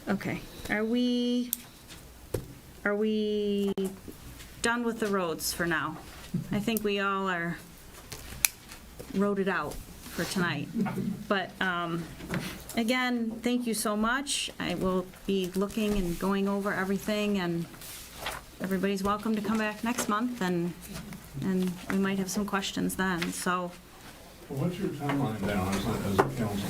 Okay, are we done with the roads for now? I think we all are roaded out for tonight. But again, thank you so much. I will be looking and going over everything, and everybody's welcome to come back next month, and we might have some questions then, so. Well, what's your timeline now as a council?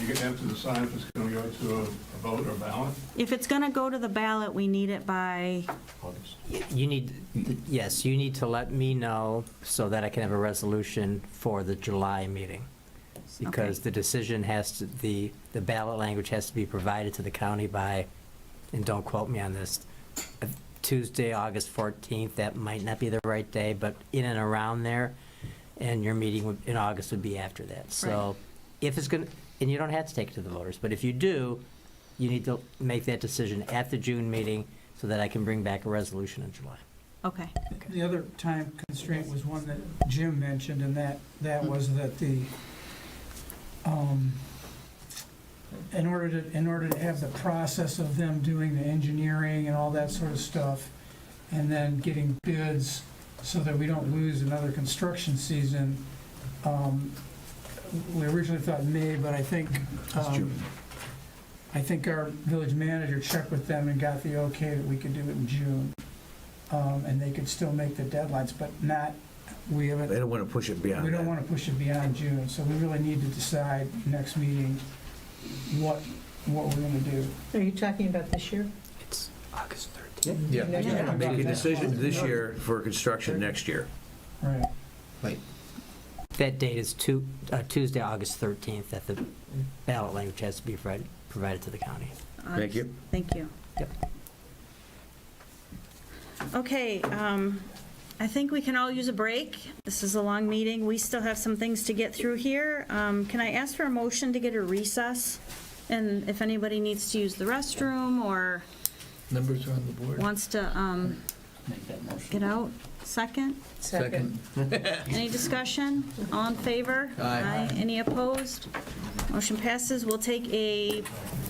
You have to decide if it's going to go to a vote or ballot? If it's gonna go to the ballot, we need it by, You need, yes, you need to let me know so that I can have a resolution for the July meeting. Because Okay. the decision has to, the ballot language has to be provided to the county by, and don't quote me on this, Tuesday, August 14th. That might not be the right day, but in and around there. And your meeting in August would be after that. So if it's going to, and you don't have to take it to the voters, but if you do, you need to make that decision at the June meeting so that I can bring back a resolution in July. okay. The other time constraint was one that Jim mentioned, and that was that the, in order to have the process of them doing the engineering and all that sort of stuff, and then getting bids so that we don't lose another construction season, we originally thought May, but I think, I think our village manager checked with them and got the okay that we could do it in June. And they could still make the deadlines, but not, we haven't. They don't want to push it beyond We don't that. want to push it beyond June, so we really need to decide next meeting what we're going to do. Are you talking about this year? It's August 13th. Yeah. Yeah. Make a decision this year for construction next year. Right. That date is Tuesday, August 13th, that the ballot language has to be provided to the county. Thank you. Thank you. Yep. Okay, I think we can all use a break. This is a long meeting. We still have some things to get through here. Can I ask for a motion to get a recess? And if anybody needs to use the restroom or Numbers are on the board. wants to Make that motion. get out, second? Second. Any discussion? All in favor? Aye. Any opposed? Motion passes. We'll take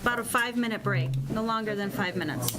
about a 5-minute break, no longer than 5 minutes.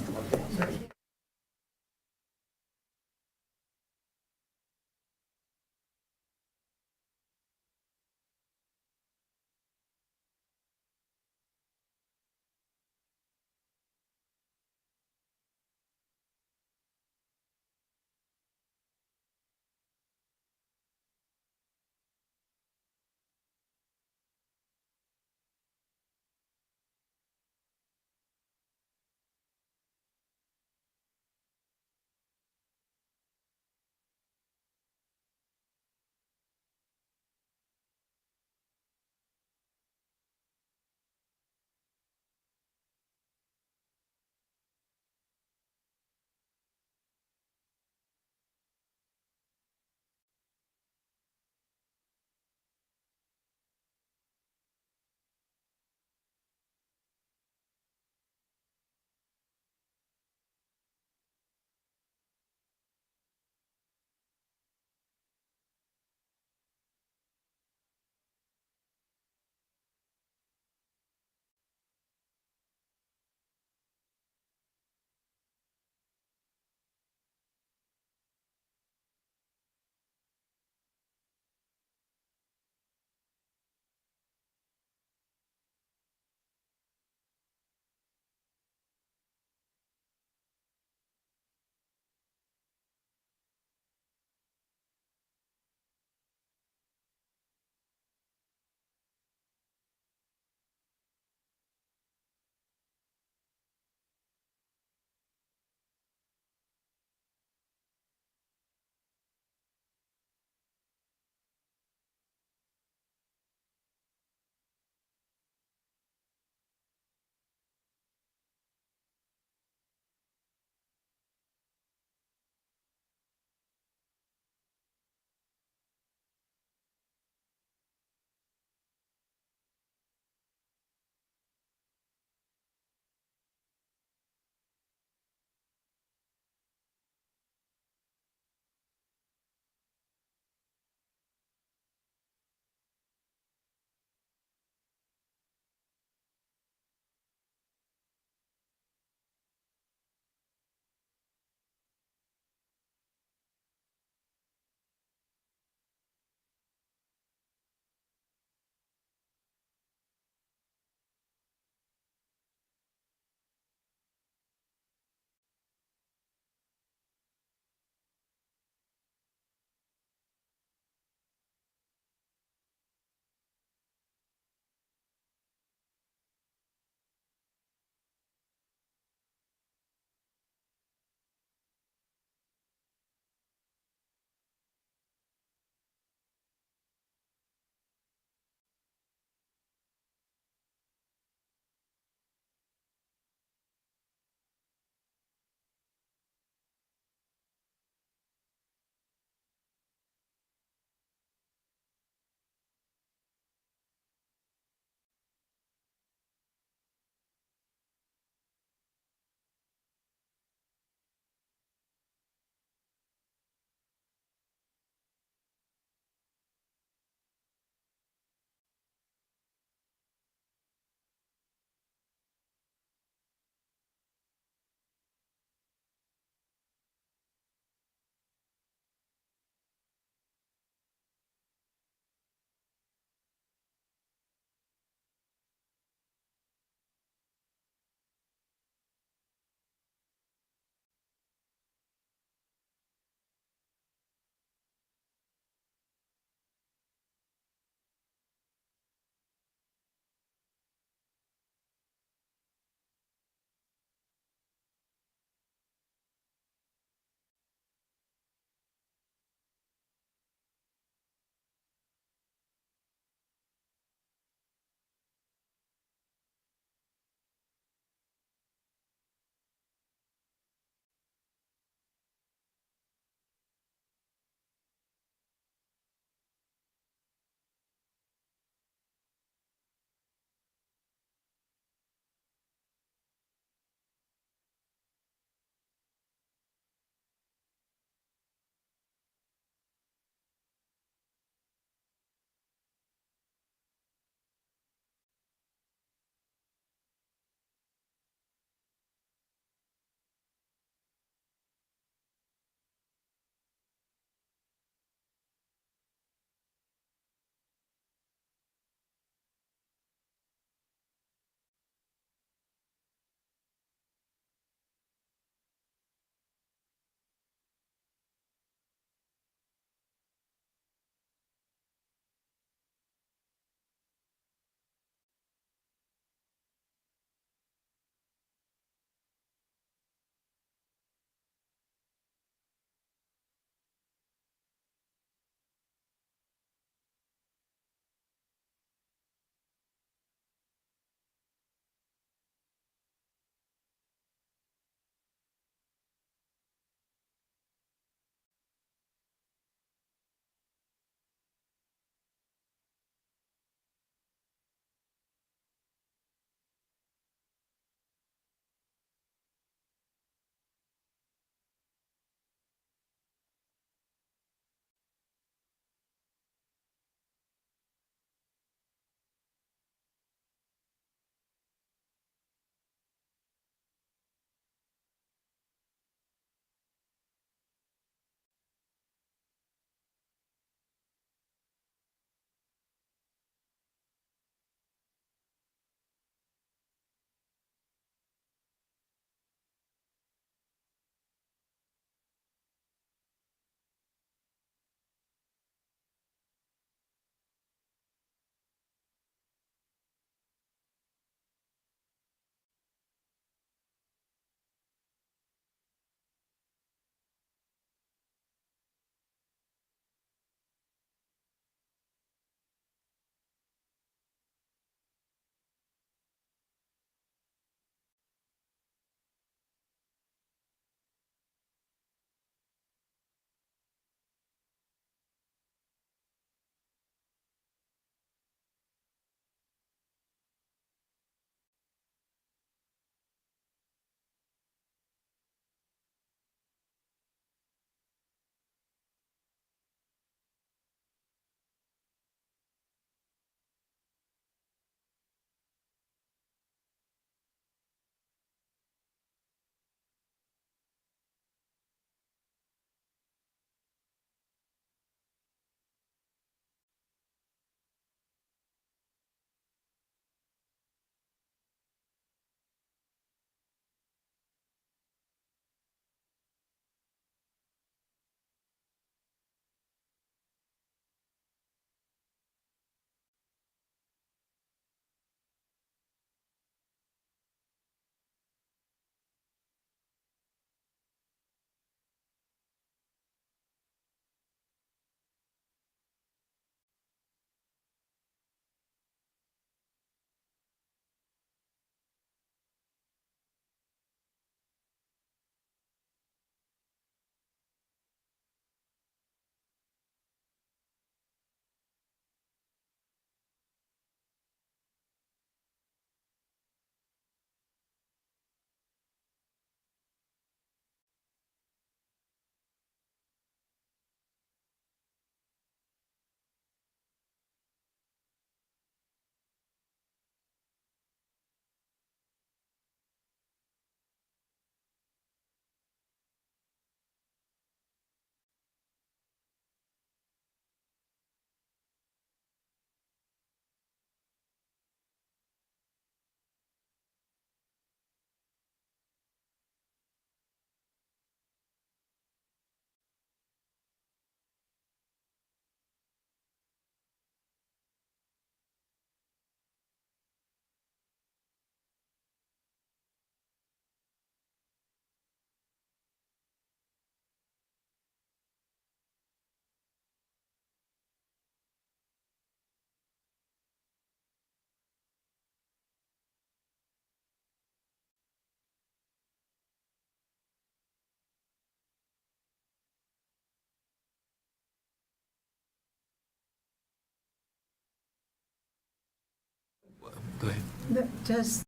Go ahead. Does,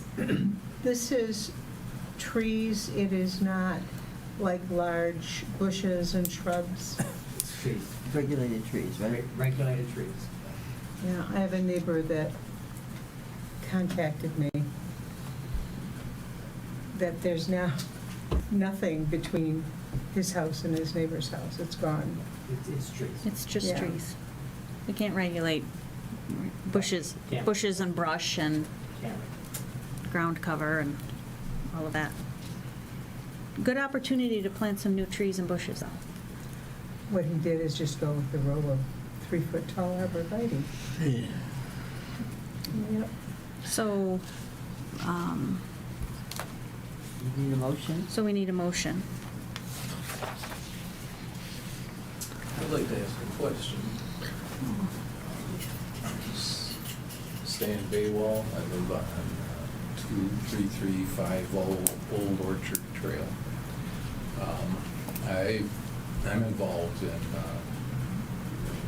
this is trees, it is not like large bushes and shrubs? Trees, Regulated trees, right? regulated trees. Yeah, I have a neighbor that contacted me that there's now nothing between his house and his neighbor's house. It's gone. It's trees. It's just Yeah. trees. We can't regulate bushes, Can't. bushes and brush and Can't. ground cover and all of that. Good opportunity to plant some new trees and bushes, though. What he did is just go with the row of 3-foot-tall arborvitae. Yep. So, You need a motion? so we need a motion. I'd like to ask a question. Stan Baywall, I live on 2335 Old Orchard Trail. I'm involved in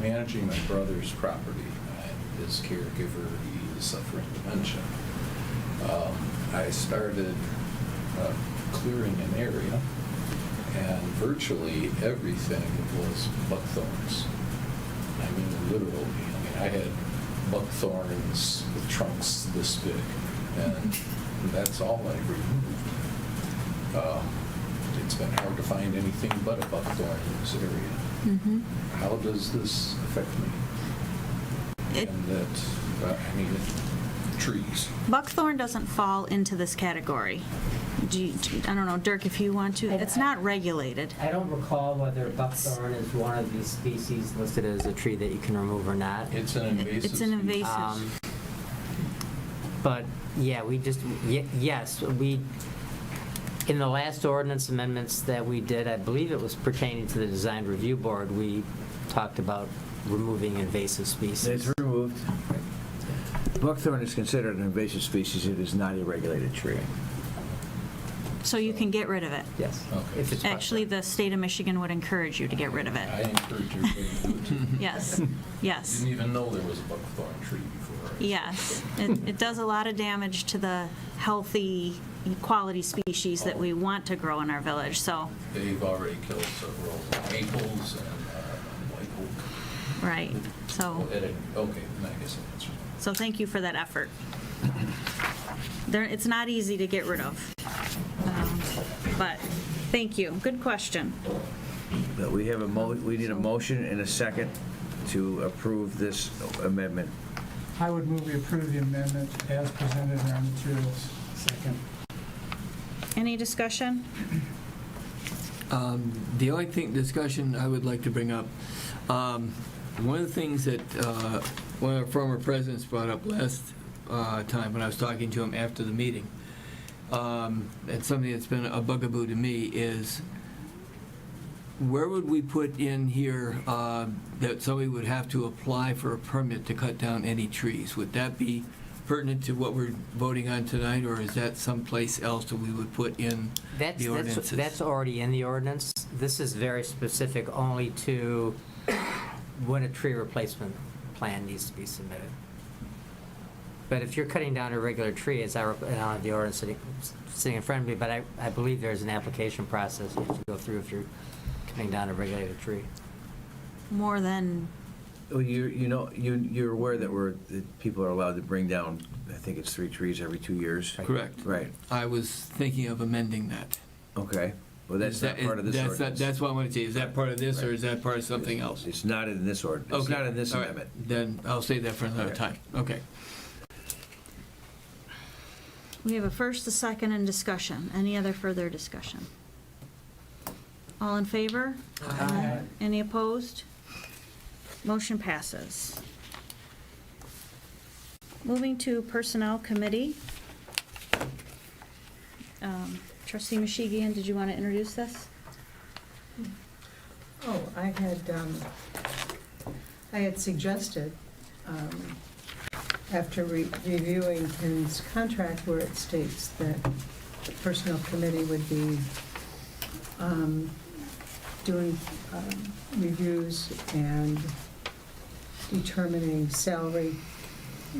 managing my brother's property. I'm his caregiver. He is suffering dementia. I started clearing an area, and virtually everything was buckthorns. I mean, literally. I had buckthorns with trunks this big, and that's all I removed. It's been hard to find anything but a buckthorn in this area. Mm-hmm. How does this affect me? And that, trees. Buckthorn doesn't fall into this category. I don't know, Dirk, if you want to, it's not regulated. I don't recall whether buckthorn is one of these species listed as a tree that you can remove or not. It's an invasive. It's an invasive. But, yeah, yes, in the last ordinance amendments that we did, I believe it was pertaining to the Design Review Board, we talked about removing invasive species. It's removed. Buckthorn is considered an invasive species. It is not a regulated tree. So you can get rid of it. Yes. Okay. If it's Actually, the state of Michigan would encourage you to get rid of it. I encourage everybody to do it. Yes, yes. Didn't even know there was a buckthorn tree before. Yes, it does a lot of damage to the healthy quality species that we want to grow in our village, so, They've already killed several maples and white oak. right, so, Okay, then I guess I answered. so thank you for that effort. It's not easy to get rid of, but thank you, good question. But we have we need a motion and a second to approve this amendment. I would move we approve the amendment as presented in our materials. Second. Any discussion? The only discussion I would like to bring up, one of the things that one of our former presidents brought up last time when I was talking to him after the meeting, and something that's been a bugaboo to me is, where would we put in here that somebody would have to apply for a permit to cut down any trees? Would that be pertinent to what we're voting on tonight, or is that someplace else that we would put in the ordinances? That's already in the ordinance. This is very specific only to when a tree replacement plan needs to be submitted. But if you're cutting down a regular tree, as I don't have the ordinance sitting in front of me, but I believe there's an application process you have to go through if you're cutting down a regulated tree. More than, Well, you're aware that people are allowed to bring down, I think it's 3 trees every 2 years? Correct. Right. I was thinking of amending that. Okay. Well, that's not part of this ordinance. That's what I want to say. Is that part of this, or is that part of something else? It's not in this ordinance. It's Okay. not in this All right. amendment. Then I'll save that for another Okay. time. Okay. we have a first, a second, and discussion. Any other further discussion? All in favor? Aye. Any opposed? Motion passes. Moving to Personnel Committee. Trustee Mashigian, did you want to introduce this? Oh, I had suggested, after reviewing Ken's contract where it states that the Personnel Committee would be doing reviews and determining salary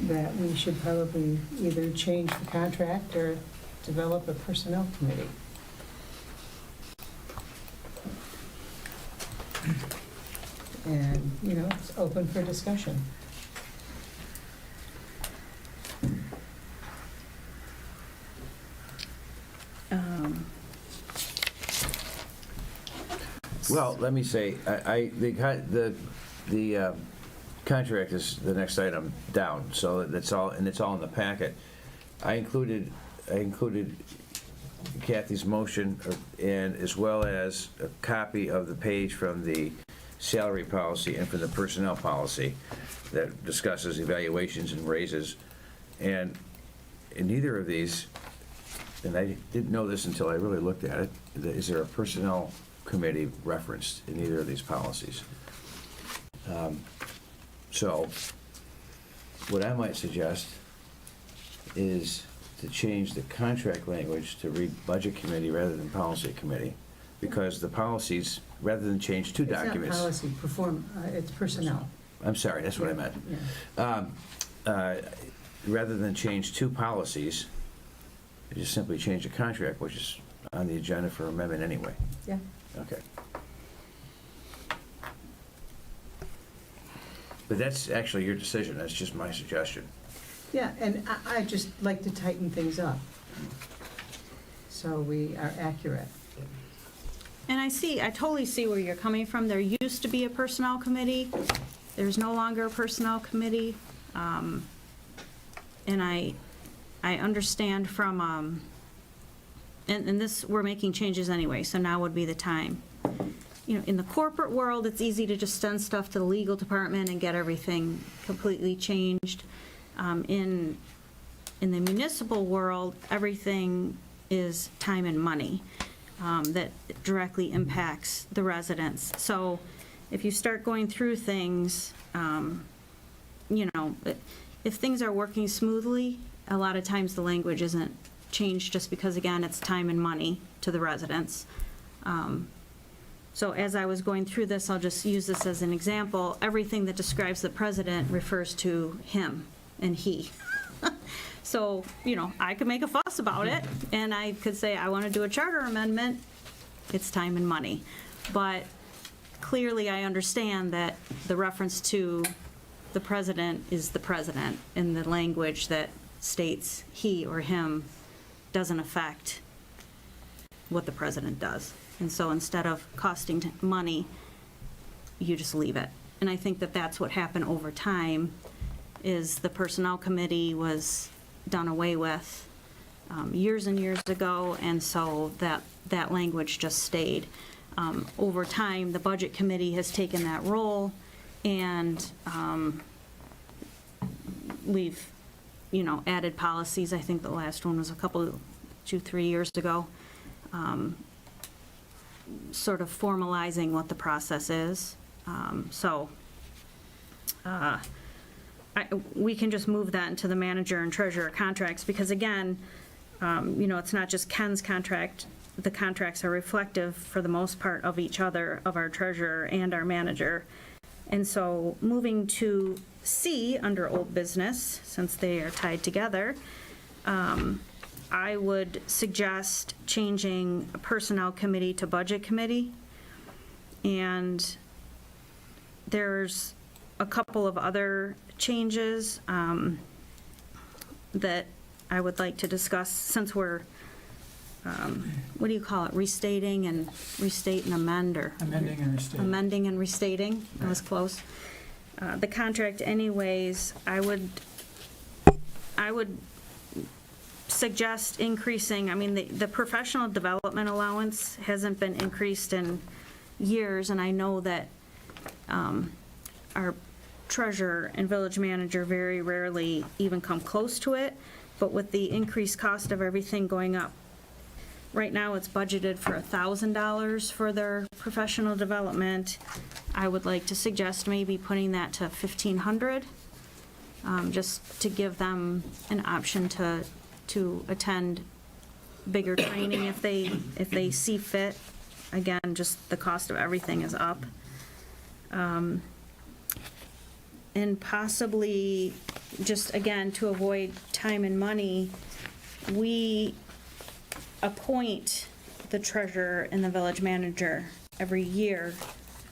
that we should probably either change the contract or develop a personnel committee. And, it's open for discussion. Well, let me say, the contract is the next item down, so that's all, and it's all in the packet. I included Kathy's motion, and as well as a copy of the page from the salary policy and from the personnel policy that discusses evaluations and raises. And in neither of these, and I didn't know this until I really looked at it, is there a personnel committee referenced in either of these policies. So what I might suggest is to change the contract language to read budget committee rather than policy committee, because the policies, rather than change two documents. It's not policy, it's personnel. I'm sorry, that's what I meant. Yeah. Rather than change two policies, you just simply change the contract, which is on the agenda for amendment anyway. Yeah. Okay. But that's actually your decision, that's just my suggestion. Yeah, and I just like to tighten things up, so we are accurate. And I totally see where you're coming from. There used to be a personnel committee. There's no longer a personnel committee. And I understand from, and this, we're making changes anyway, so now would be the time. In the corporate world, it's easy to just send stuff to the legal department and get everything completely changed. In the municipal world, everything is time and money that directly impacts the residents. So if you start going through things, if things are working smoothly, a lot of times the language isn't changed just because, again, it's time and money to the residents. So as I was going through this, I'll just use this as an example. Everything that describes the president refers to him and he. So, I could make a fuss about it, and I could say, I want to do a charter amendment. It's time and money. But clearly, I understand that the reference to the president is the president, and the language that states he or him doesn't affect what the president does. And so instead of costing money, you just leave it. And I think that that's what happened over time, is the personnel committee was done away with years and years ago, and so that language just stayed. Over time, the budget committee has taken that role, and we've, added policies. I think the last one was 2-3 years ago, sort of formalizing what the process is. We can just move that into the manager and treasurer contracts, because again, it's not just Ken's contract. The contracts are reflective, for the most part, of each other, of our treasurer and our manager. And so moving to C under old business, since they are tied together, I would suggest changing personnel committee to budget committee. And there's a couple of other changes that I would like to discuss, since we're, what do you call it, restating and restate and amend, or? Amending and restating. Amending and restating, that was close. The contract anyways, I would suggest increasing, the professional development allowance hasn't been increased in years, and I know that our treasurer and village manager very rarely even come close to it, but with the increased cost of everything going up, right now it's budgeted for $1,000 for their professional development. I would like to suggest maybe putting that to $1,500, just to give them an option to attend bigger training if they see fit. Again, just the cost of everything is up. and possibly, just again, to avoid time and money, we appoint the treasurer and the village manager every year,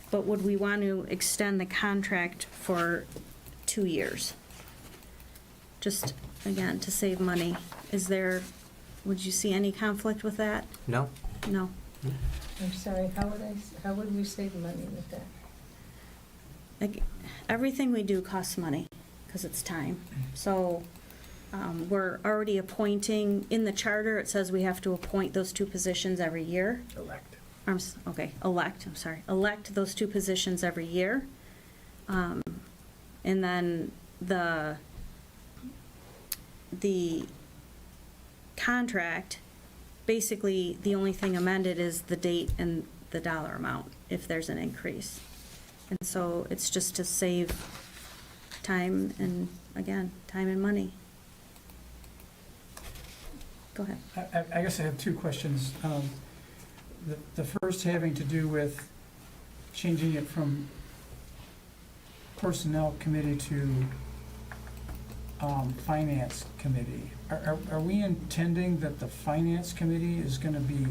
but would we want to extend the contract for 2 years? Just, again, to save money. Would you see any conflict with that? No? No. I'm sorry, how would we save money with that? Like, everything we do costs money, because it's time. So, we're already appointing, in the charter, it says we have to appoint those 2 positions every year. Elect. Elect those 2 positions every year. And then the contract, basically, the only thing amended is the date and the dollar amount, if there's an increase. And so it's just to save time and, again, time and money. Go ahead. I guess I have 2 questions. The first having to do with changing it from Personnel Committee to Finance Committee. Are we intending that the Finance Committee is going to be,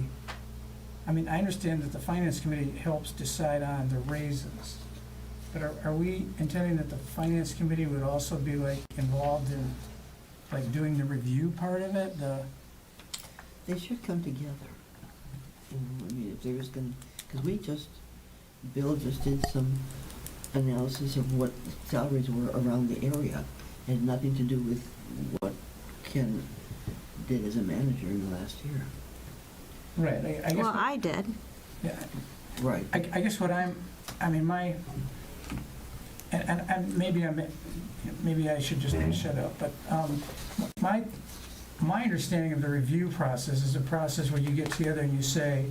I mean, I understand that the Finance Committee helps decide on the raises, but are we intending that the Finance Committee would also be like involved in like doing the review part of it? They should come together. You know, I mean, if there is going, because Bill just did some analysis of what salaries were around the area. It had nothing to do with what Ken did as a manager in the last year. Right, I guess. Well, I did. Yeah, Right. I guess what and maybe I should just shut up, but my understanding of the review process is a process where you get together and you say,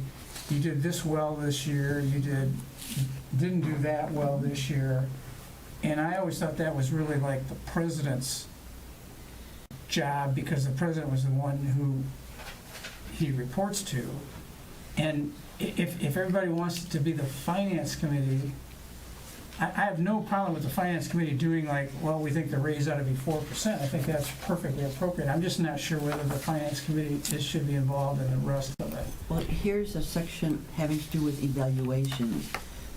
you did this well this year, didn't do that well this year, and I always thought that was really like the president's job, because the president was the one who he reports to. And if everybody wants it to be the Finance Committee, I have no problem with the Finance Committee doing like, well, we think the raise ought to be 4%. I think that's perfectly appropriate. I'm just not sure whether the Finance Committee should be involved in the rest of it. Well, here's a section having to do with evaluations.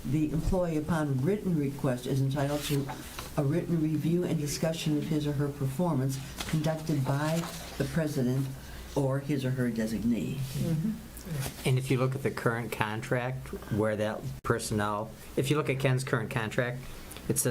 The employee, upon written request, is entitled to a written review and discussion of his or her performance conducted by the president or his or her designee. Mm-hmm. And if you look at the current contract, where that personnel, if you look at Ken's current contract, it's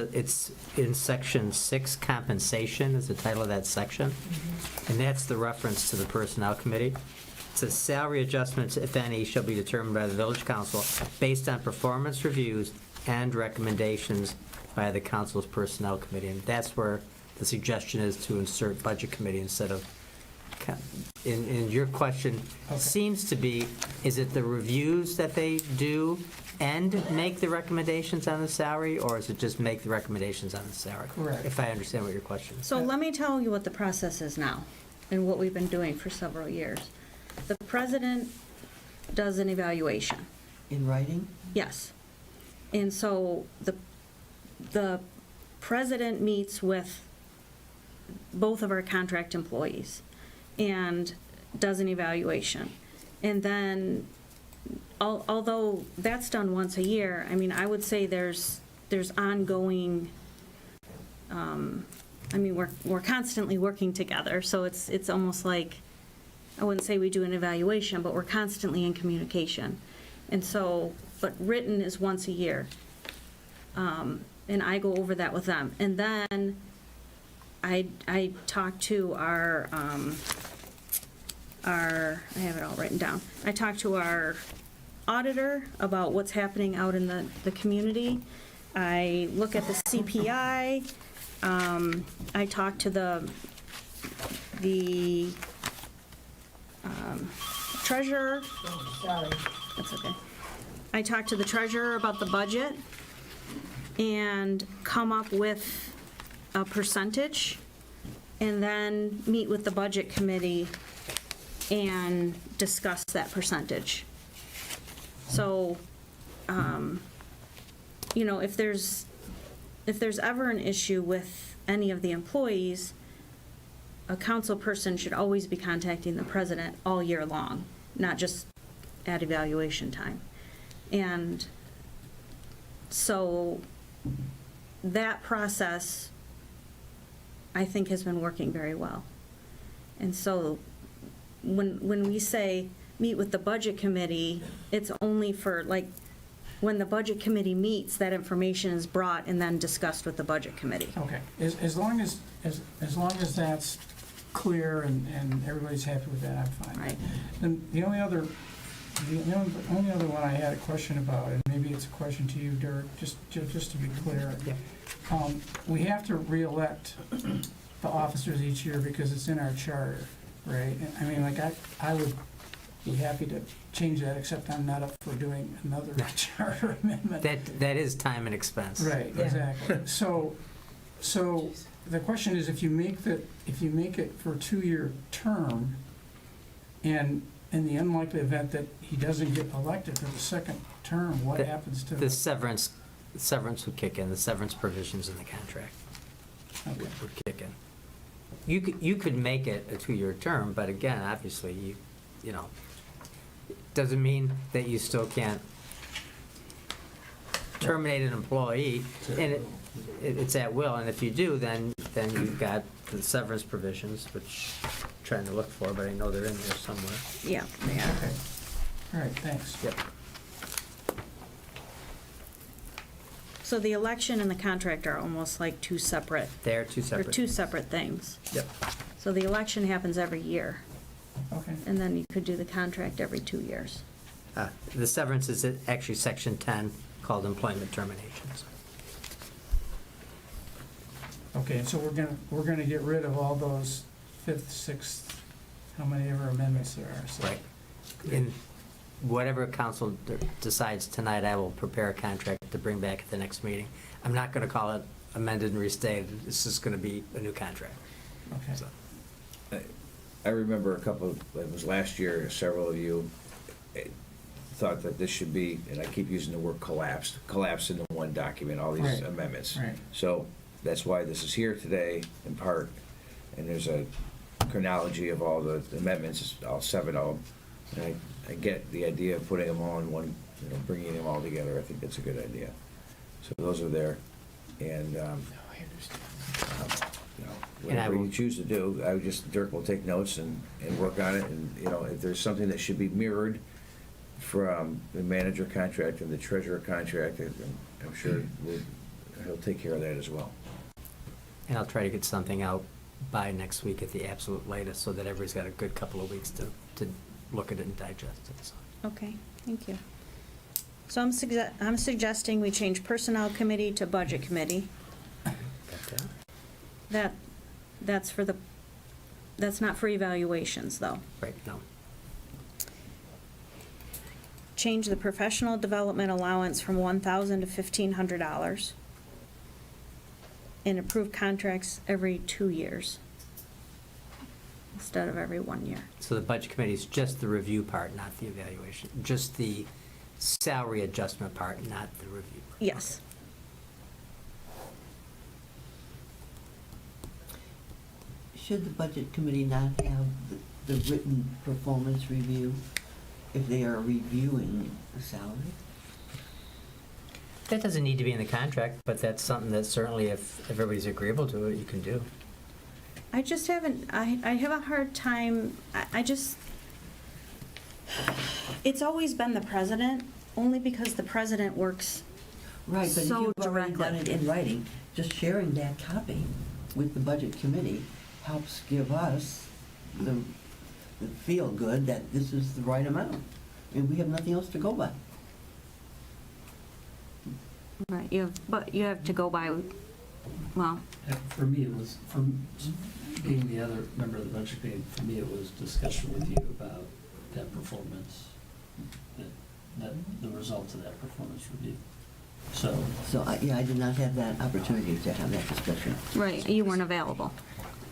in section 6, compensation is the title of that section. Mm-hmm. And that's the reference to the personnel committee. It says salary adjustments, if any, shall be determined by the village council based on performance reviews and recommendations by the council's personnel committee. And that's where the suggestion is to insert budget committee instead of, in your question, seems to be, is it the reviews that they do and make the recommendations on the salary, or is it just make the recommendations on the salary? Correct. If I understand what your question is. So let me tell you what the process is now and what we've been doing for several years. The president does an evaluation. In writing? Yes. And so the president meets with both of our contract employees and does an evaluation. And then, although that's done once a year, I mean, I would say there's ongoing, we're constantly working together, so it's almost like, I wouldn't say we do an evaluation, but we're constantly in communication. And so, but written is once a year. And I go over that with them. And then I talk to our, I have it all written down. I talk to our auditor about what's happening out in the community. I look at the CPI. I talk to the treasurer. Sorry. That's okay. I talk to the treasurer about the budget and come up with a percentage, and then meet with the budget committee and discuss that percentage. So, if there's if there's ever an issue with any of the employees, a council person should always be contacting the president all year long, not just at evaluation time. And so that process, I think, has been working very well. And so when we say meet with the budget committee, it's only for, like, when the budget committee meets, that information is brought and then discussed with the budget committee. Okay, as long as that's clear and everybody's happy with that, I'm fine. Right. And the only other one I had a question about, and maybe it's a question to you, Dirk, just to be clear. Yeah. We have to re-elect the officers each year because it's in our charter, right? And I mean, like, I would be happy to change that, except I'm not up for doing another charter amendment. That is time and expense. Right, exactly. So the question is, if you make it for a 2-year term, and in the unlikely event that he doesn't get elected for the second term, what happens to The severance would kick in, the severance provisions in the contract Okay. would kick in. You could make it a 2-year term, but again, obviously, you know, doesn't mean that you still can't terminate an employee, and it's at will, and if you do, then you've got the severance provisions, which I'm trying to look for, but I know they're in there somewhere. Yeah, they are. Okay. All right, thanks. Yep. So the election and the contract are almost like two separate. They're two separate. They're two separate things. Yep. So the election happens every year, Okay. and then you could do the contract every 2 years. The severance is actually section 10, called employment terminations. Okay, and so we're gonna get rid of all those 5th, 6th, how many ever amendments there are. So. Right. In whatever council decides tonight, I will prepare a contract to bring back at the next meeting. I'm not going to call it amended and restated. This is going to be a new contract. Okay. So, I remember it was last year, several of you thought that this should be, and I keep using the word collapsed into one document, all these Right. amendments. Right. So that's why this is here today, in part, and there's a chronology of all the amendments, all 7 of them. And I get the idea of putting them all in one, bringing them all together. I think that's a good idea. So those are there, and, whatever you choose to do, Dirk will take notes and work on it, and, if there's something that should be mirrored from the manager contract and the treasurer contract, I'm sure he'll take care of that as well. and I'll try to get something out by next week at the absolute latest, so that everybody's got a good couple of weeks to look at it and digest it. So. Okay, thank you. So I'm suggesting we change Personnel Committee to Budget Committee. Got that? That's not for evaluations, though. Right, no. Change the professional development allowance from $1,000 to $1,500. And approve contracts every 2 years instead of every 1 year. So the budget committee is just the review part, not the evaluation, just the salary adjustment part, not the review part. Yes. Should the budget committee not have the written performance review if they are reviewing the salary? That doesn't need to be in the contract, but that's something that certainly, if everybody's agreeable to it, you can do. I just haven't, I have a hard time, it's always been the president, only because the president works Right, but if so you've already directly. done it in writing, just sharing that copy with the budget committee helps give us the feel good that this is the right amount. I mean, we have nothing else to go by. Right, but you have to go by, well, For me, it was, from being the other member of the budget committee, for me, it was discussion with you about that performance, that the results of that performance review. So, I did not have that opportunity to have that discussion. right, you weren't available.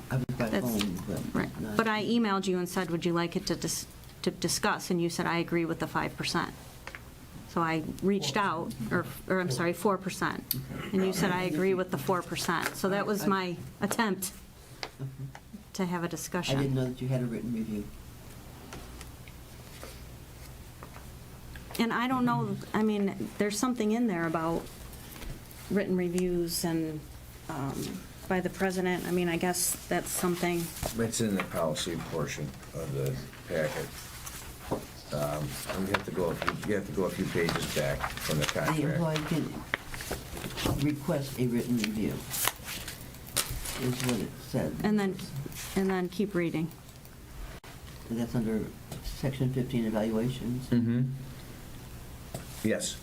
I was by That's- phone, but Right, not. but I emailed you and said, would you like it to discuss? And you said, I agree with the 5%. So I reached out, or I'm sorry, 4%. And you said I agree with the 4%. So that was my attempt to have a I discussion. didn't know that you had a written review. And I don't know, I mean, there's something in there about written reviews and by the president. I mean, I guess that's something. It's in the policy portion of the packet. You have to go a few pages back from the The contract. employee can request a written review, is what it said. And then keep reading. And that's under section 15, evaluations. Mm-hmm. Yes.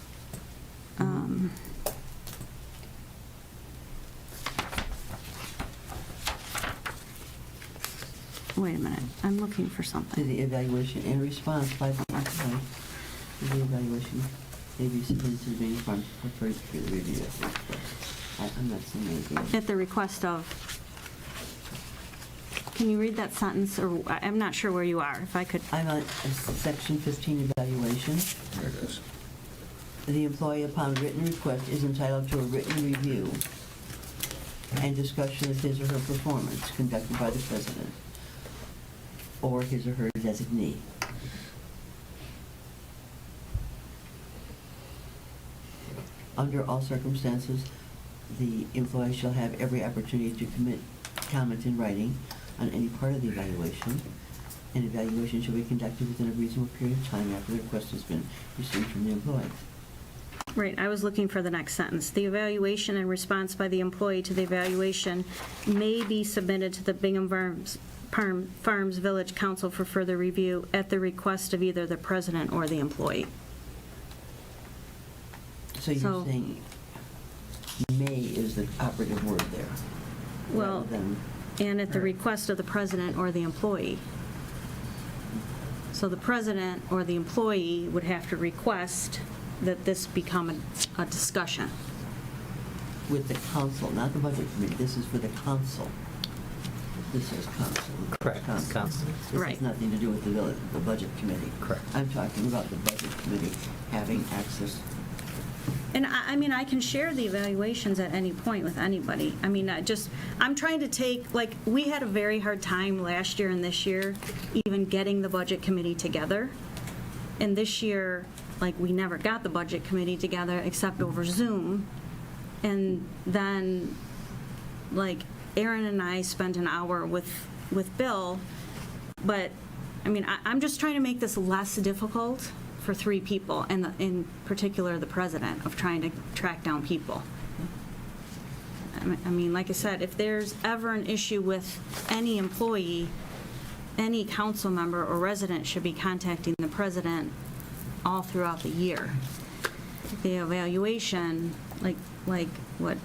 Wait a minute, I'm looking for To something. the evaluation and response by the employee. To the evaluation may be submitted to the Bingham Farms for further review. I'm not seeing anything. At the request of, can you read that sentence, or I'm not sure where you are, if I could. I'm on section 15, evaluation. There it is. The employee, upon written request, is entitled to a written review and discussion of his or her performance conducted by the president or his or her designee. Under all circumstances, the employee shall have every opportunity to comment in writing on any part of the evaluation. An evaluation shall be conducted within a reasonable period of time after the request has been received from the employee. Right, I was looking for the next sentence. The evaluation and response by the employee to the evaluation may be submitted to the Bingham Farms Village Council for further review at the request of either the president or the employee. So you're saying may is the operative word there? Well, rather than- and at the request of the president or the employee. So the president or the employee would have to request that this become a discussion. With the council, not the budget committee, this is for the council. This is council. Correct, council. This Right. has nothing to do with the budget committee. Correct. I'm talking about the budget committee having access. And I mean, I can share the evaluations at any point with anybody. I mean, I'm trying to take, like, we had a very hard time last year and this year even getting the budget committee together. And this year, like, we never got the budget committee together except over Zoom. And then, like, Aaron and I spent an hour with Bill. But, I mean, I'm just trying to make this less difficult for three people, and in particular the president, of trying to track down people. I mean, like I said, if there's ever an issue with any employee, any council member or resident should be contacting the president all throughout the year. The evaluation, like what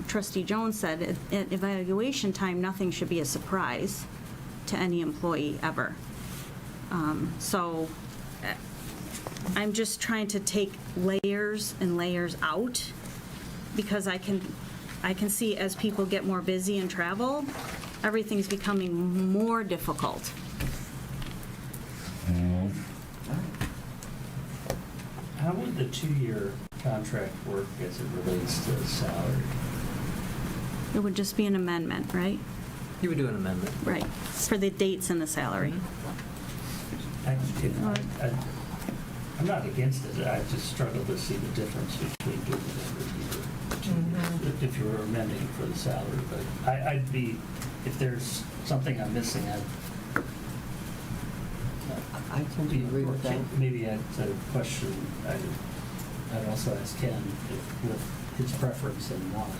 Trustee Jones said, at evaluation time, nothing should be a surprise to any employee ever. So I'm just trying to take layers and layers out, because I can see as people get more busy and travel, everything's becoming more difficult. How would the 2-year contract work as it relates to salary? It would just be an amendment, right? You would do an amendment. Right, for the dates and the salary. I'm not against it, I just struggle to see the difference between doing it every year, if you were amending for the salary, but I'd be, if there's something I'm missing, I tend to agree with that. Maybe I'd question, I'd also ask Ken if with his preference and not.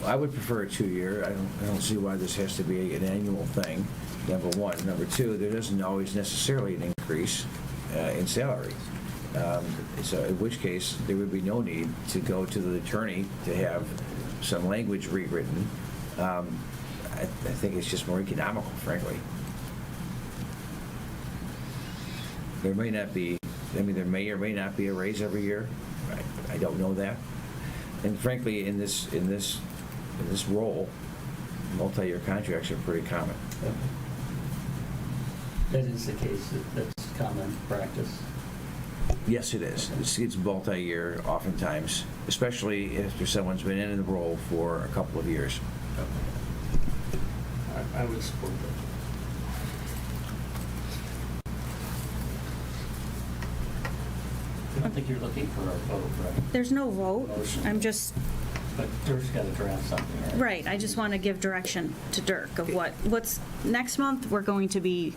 I would prefer a 2-year. I don't see why this has to be an annual thing, number one. Number two, there doesn't always necessarily an increase in salary. So in which case, there would be no need to go to the attorney to have some language rewritten. I think it's just more economical, frankly. There may not be, there may or may not be a raise every year. I don't know that. And frankly, in this role, multi-year contracts are pretty common. That is the case, that's common practice. Yes, it is. It's multi-year oftentimes, especially if someone's been in the role for a couple of years. I would support that. I don't think you're looking for a vote, right? There's no vote. Motion. I'm just, But Dirk's got to draft something, right? right, I just want to give direction to Dirk of what's, next month, we're going to be,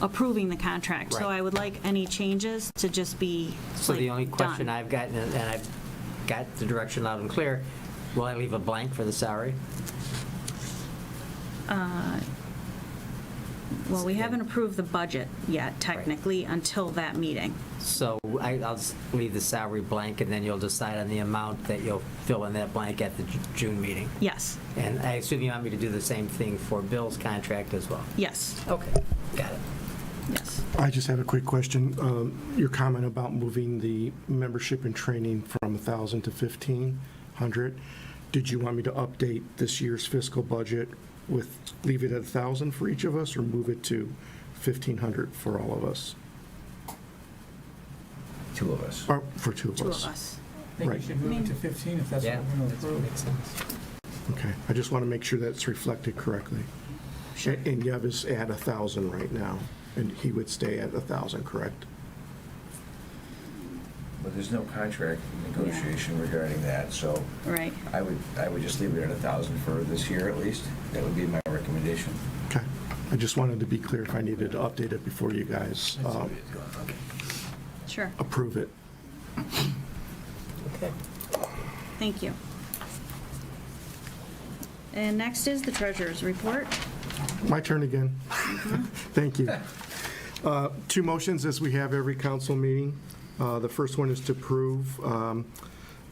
approving the contract. So Right. I would like any changes to just be, So the only question done. I've gotten, and I've got the direction loud and clear, will I leave a blank for the salary? Well, we haven't approved the budget yet, technically, until that meeting. So I'll just leave the salary blank, and then you'll decide on the amount that you'll fill in that blank at the June meeting. Yes, And I assume you want me to do the same thing for Bill's contract as well? yes, Okay, got it. yes. I just have a quick question. Your comment about moving the membership and training from 1,000 to 1,500, did you want me to update this year's fiscal budget with, leave it at 1,000 for each of us, or move it to 1,500 for all of us? Two of us. Or for two of Two us? of us. I think Right. you should move it to 15 if that's Yeah, what we're going to that approve. makes sense. Okay, I just want to make sure that's reflected correctly. Sure. And Yev is at 1,000 right now, and he would stay at 1,000, correct? But there's no contract negotiation regarding that, so Right. I would just leave it at 1,000 for this year at least. That would be my recommendation. Okay, I just wanted to be clear if I needed to update it before you guys Okay. Sure, approve it. Okay. thank you. And next is the treasurer's report. My turn again. Thank you. Two motions, as we have every council meeting. The first one is to approve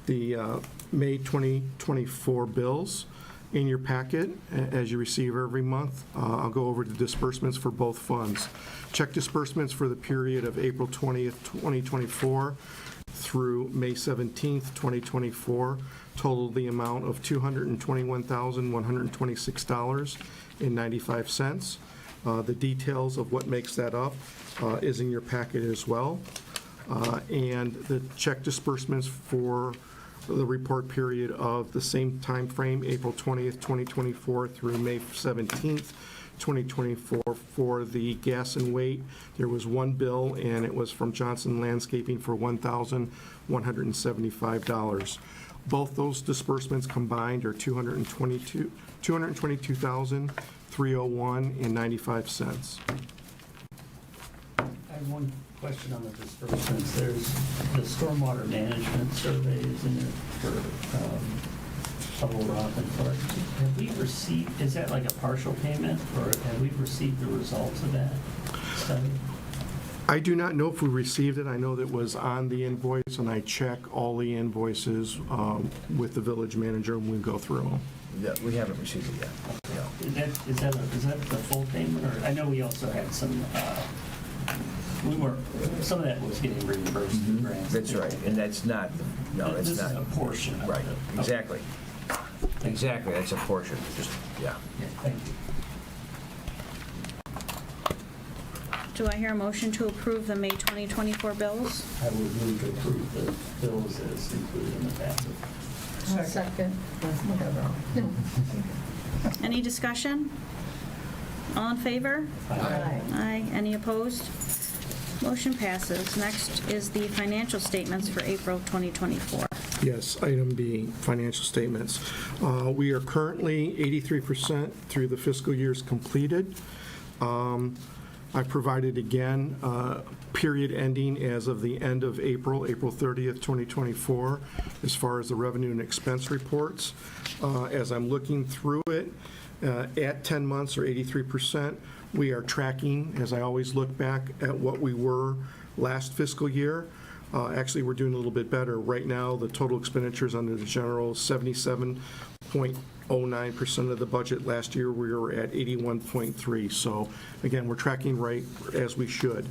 the May 2024 bills in your packet, as you receive every month. I'll go over the disbursements for both funds. Check disbursements for the period of April 20th, 2024 through May 17th, 2024 totaled the amount of $221,126.95. The details of what makes that up is in your packet as well. And the check disbursements for the report period of the same time frame, April 20th, 2024 through May 17th, 2024. For the gas and weight, there was one bill, and it was from Johnson Landscaping for $1,175. Both those disbursements combined are $222,301.95. I have one question on the disbursements. There's the stormwater management surveys in there for Double Rock and Clark. Have we received, is that like a partial payment, or have we received the results of that study? I do not know if we received it. I know that it was on the invoice, and I check all the invoices with the village manager when we go through them. Yeah, we haven't received it yet. No. Is that the full payment, or, I know we also had some, some of that was getting reimbursed through grants. That's right, and that's not, no, that's This is not. a portion of it. Right, Okay. exactly. Exactly, that's a portion, just, yeah. Yeah, thank you. Do I hear a motion to approve the May 2024 bills? I would move to approve the bills as included in the packet. Second. Whatever. Any discussion? All in favor? Aye. Aye. Any opposed? Motion passes. Next is the financial statements for April 2024. Yes, item B, financial statements. We are currently 83% through the fiscal years completed. I provided again, period ending as of the end of April, April 30th, 2024, as far as the revenue and expense reports. As I'm looking through it, at 10 months or 83%, we are tracking, as I always look back at what we were last fiscal year. Actually, we're doing a little bit better. Right now, the total expenditures under the general, 77.09% of the budget. Last year, we were at 81.3. So again, we're tracking right as we should.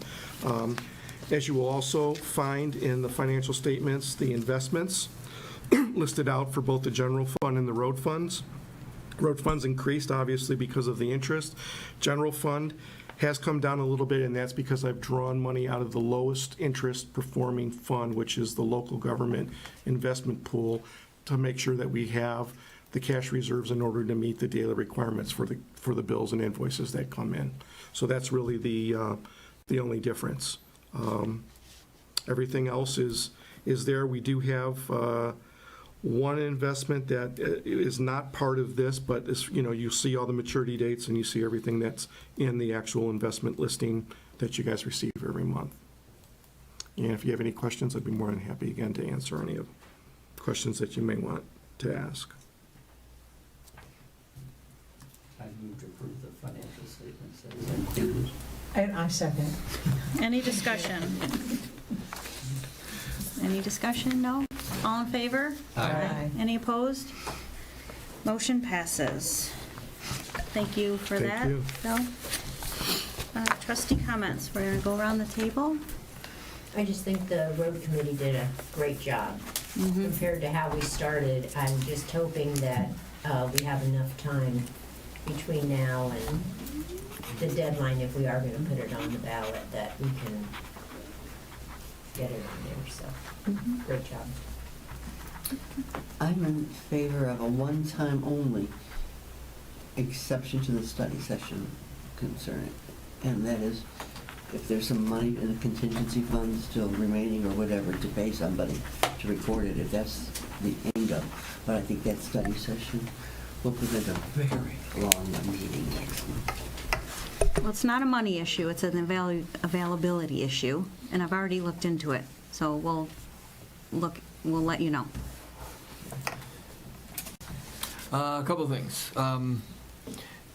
As you will also find in the financial statements, the investments listed out for both the general fund and the road funds. Road funds increased, obviously, because of the interest. General fund has come down a little bit, and that's because I've drawn money out of the lowest interest performing fund, which is the local government investment pool, to make sure that we have the cash reserves in order to meet the daily requirements for the bills and invoices that come in. So that's really the only difference. Everything else is there. We do have one investment that is not part of this, but is, you see all the maturity dates and you see everything that's in the actual investment listing that you guys receive every month. And if you have any questions, I'd be more than happy again to answer any of the questions that you may want to ask. I move to approve the financial statements as included. And I second. Any discussion? Any discussion? No? All in favor? Aye. Any opposed? Motion passes. Thank you for Thank that, you. Bill. Trustee comments. We're going to go around the table. I just think the road committee did a great job compared to how we started. I'm just hoping that we have enough time between now and the deadline, if we are going to put it on the ballot, that we can get it on there, so, great job. I'm in favor of a one-time only exception to the study session concerning, and that is if there's some money in the contingency fund still remaining or whatever to pay somebody to record it, if that's the end of. But I think that study session will prevent a very long meeting next month. Well, it's not a money issue, it's an availability issue, and I've already looked into it, so we'll let you know. A couple of things.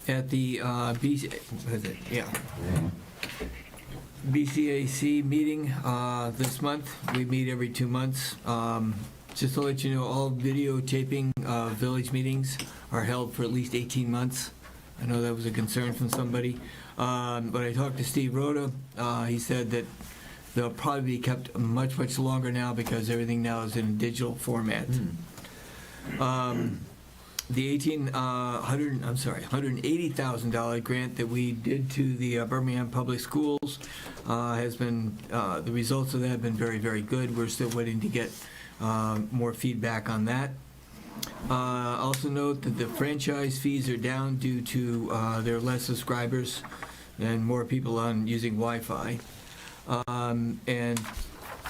At the BCAC meeting this month, we meet every 2 months. Just to let you know, all videotaping village meetings are held for at least 18 months. I know that was a concern from somebody. But I talked to Steve Rhoda. He said that they'll probably be kept much, much longer now because everything now is in digital format. The $180,000 grant that we did to the Birmingham Public Schools has been, the results of that have been very, very good. We're still waiting to get more feedback on that. Also note that the franchise fees are down due to there are less subscribers and more people on using Wi-Fi. And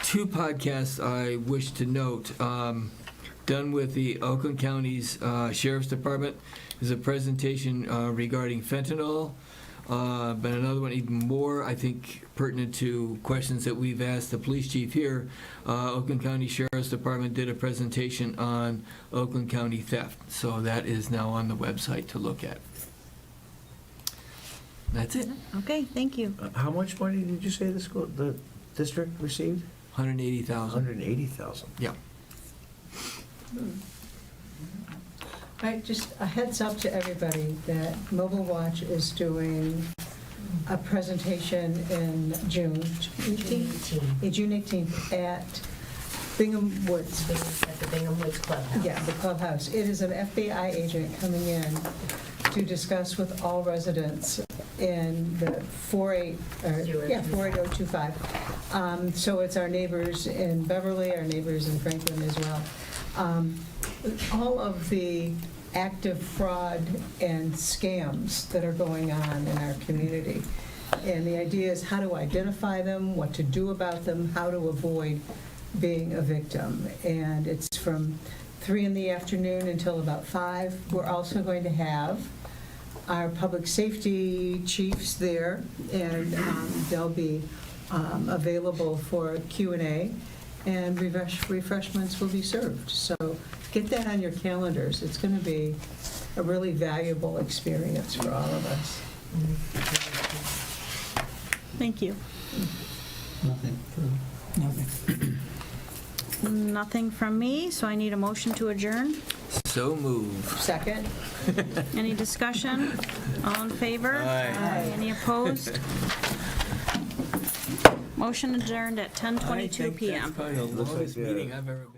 2 podcasts I wish to note. Done with the Oakland County's Sheriff's Department is a presentation regarding fentanyl, but another one even more, I think, pertinent to questions that we've asked the police chief here. Oakland County Sheriff's Department did a presentation on Oakland County theft, so that is now on the website to look at. That's it. Okay, thank you. How much money did you say the district received? $180,000. $180,000. Yeah. Just a heads up to everybody that Mobile Watch is doing a presentation in June 18th at Bingham Woods. At the Bingham Woods Clubhouse. Yeah, the clubhouse. It is an FBI agent coming in to discuss with all residents in the 48025. So it's our neighbors in Beverly, our neighbors in Franklin as well. All of the active fraud and scams that are going on in our community. And the idea is how to identify them, what to do about them, how to avoid being a victim. And it's from 3 in the afternoon until about 5. We're also going to have our public safety chiefs there, and they'll be available for Q&A, and refreshments will be served. So get that on your calendars. It's going to be a really valuable experience for all of us. Thank you. Nothing. Nothing from me, so I need a motion to adjourn. So moved. Second? Any discussion? All in favor? Aye. Any opposed? Motion adjourned at 10:22 I think PM. that's probably the longest meeting I've ever been.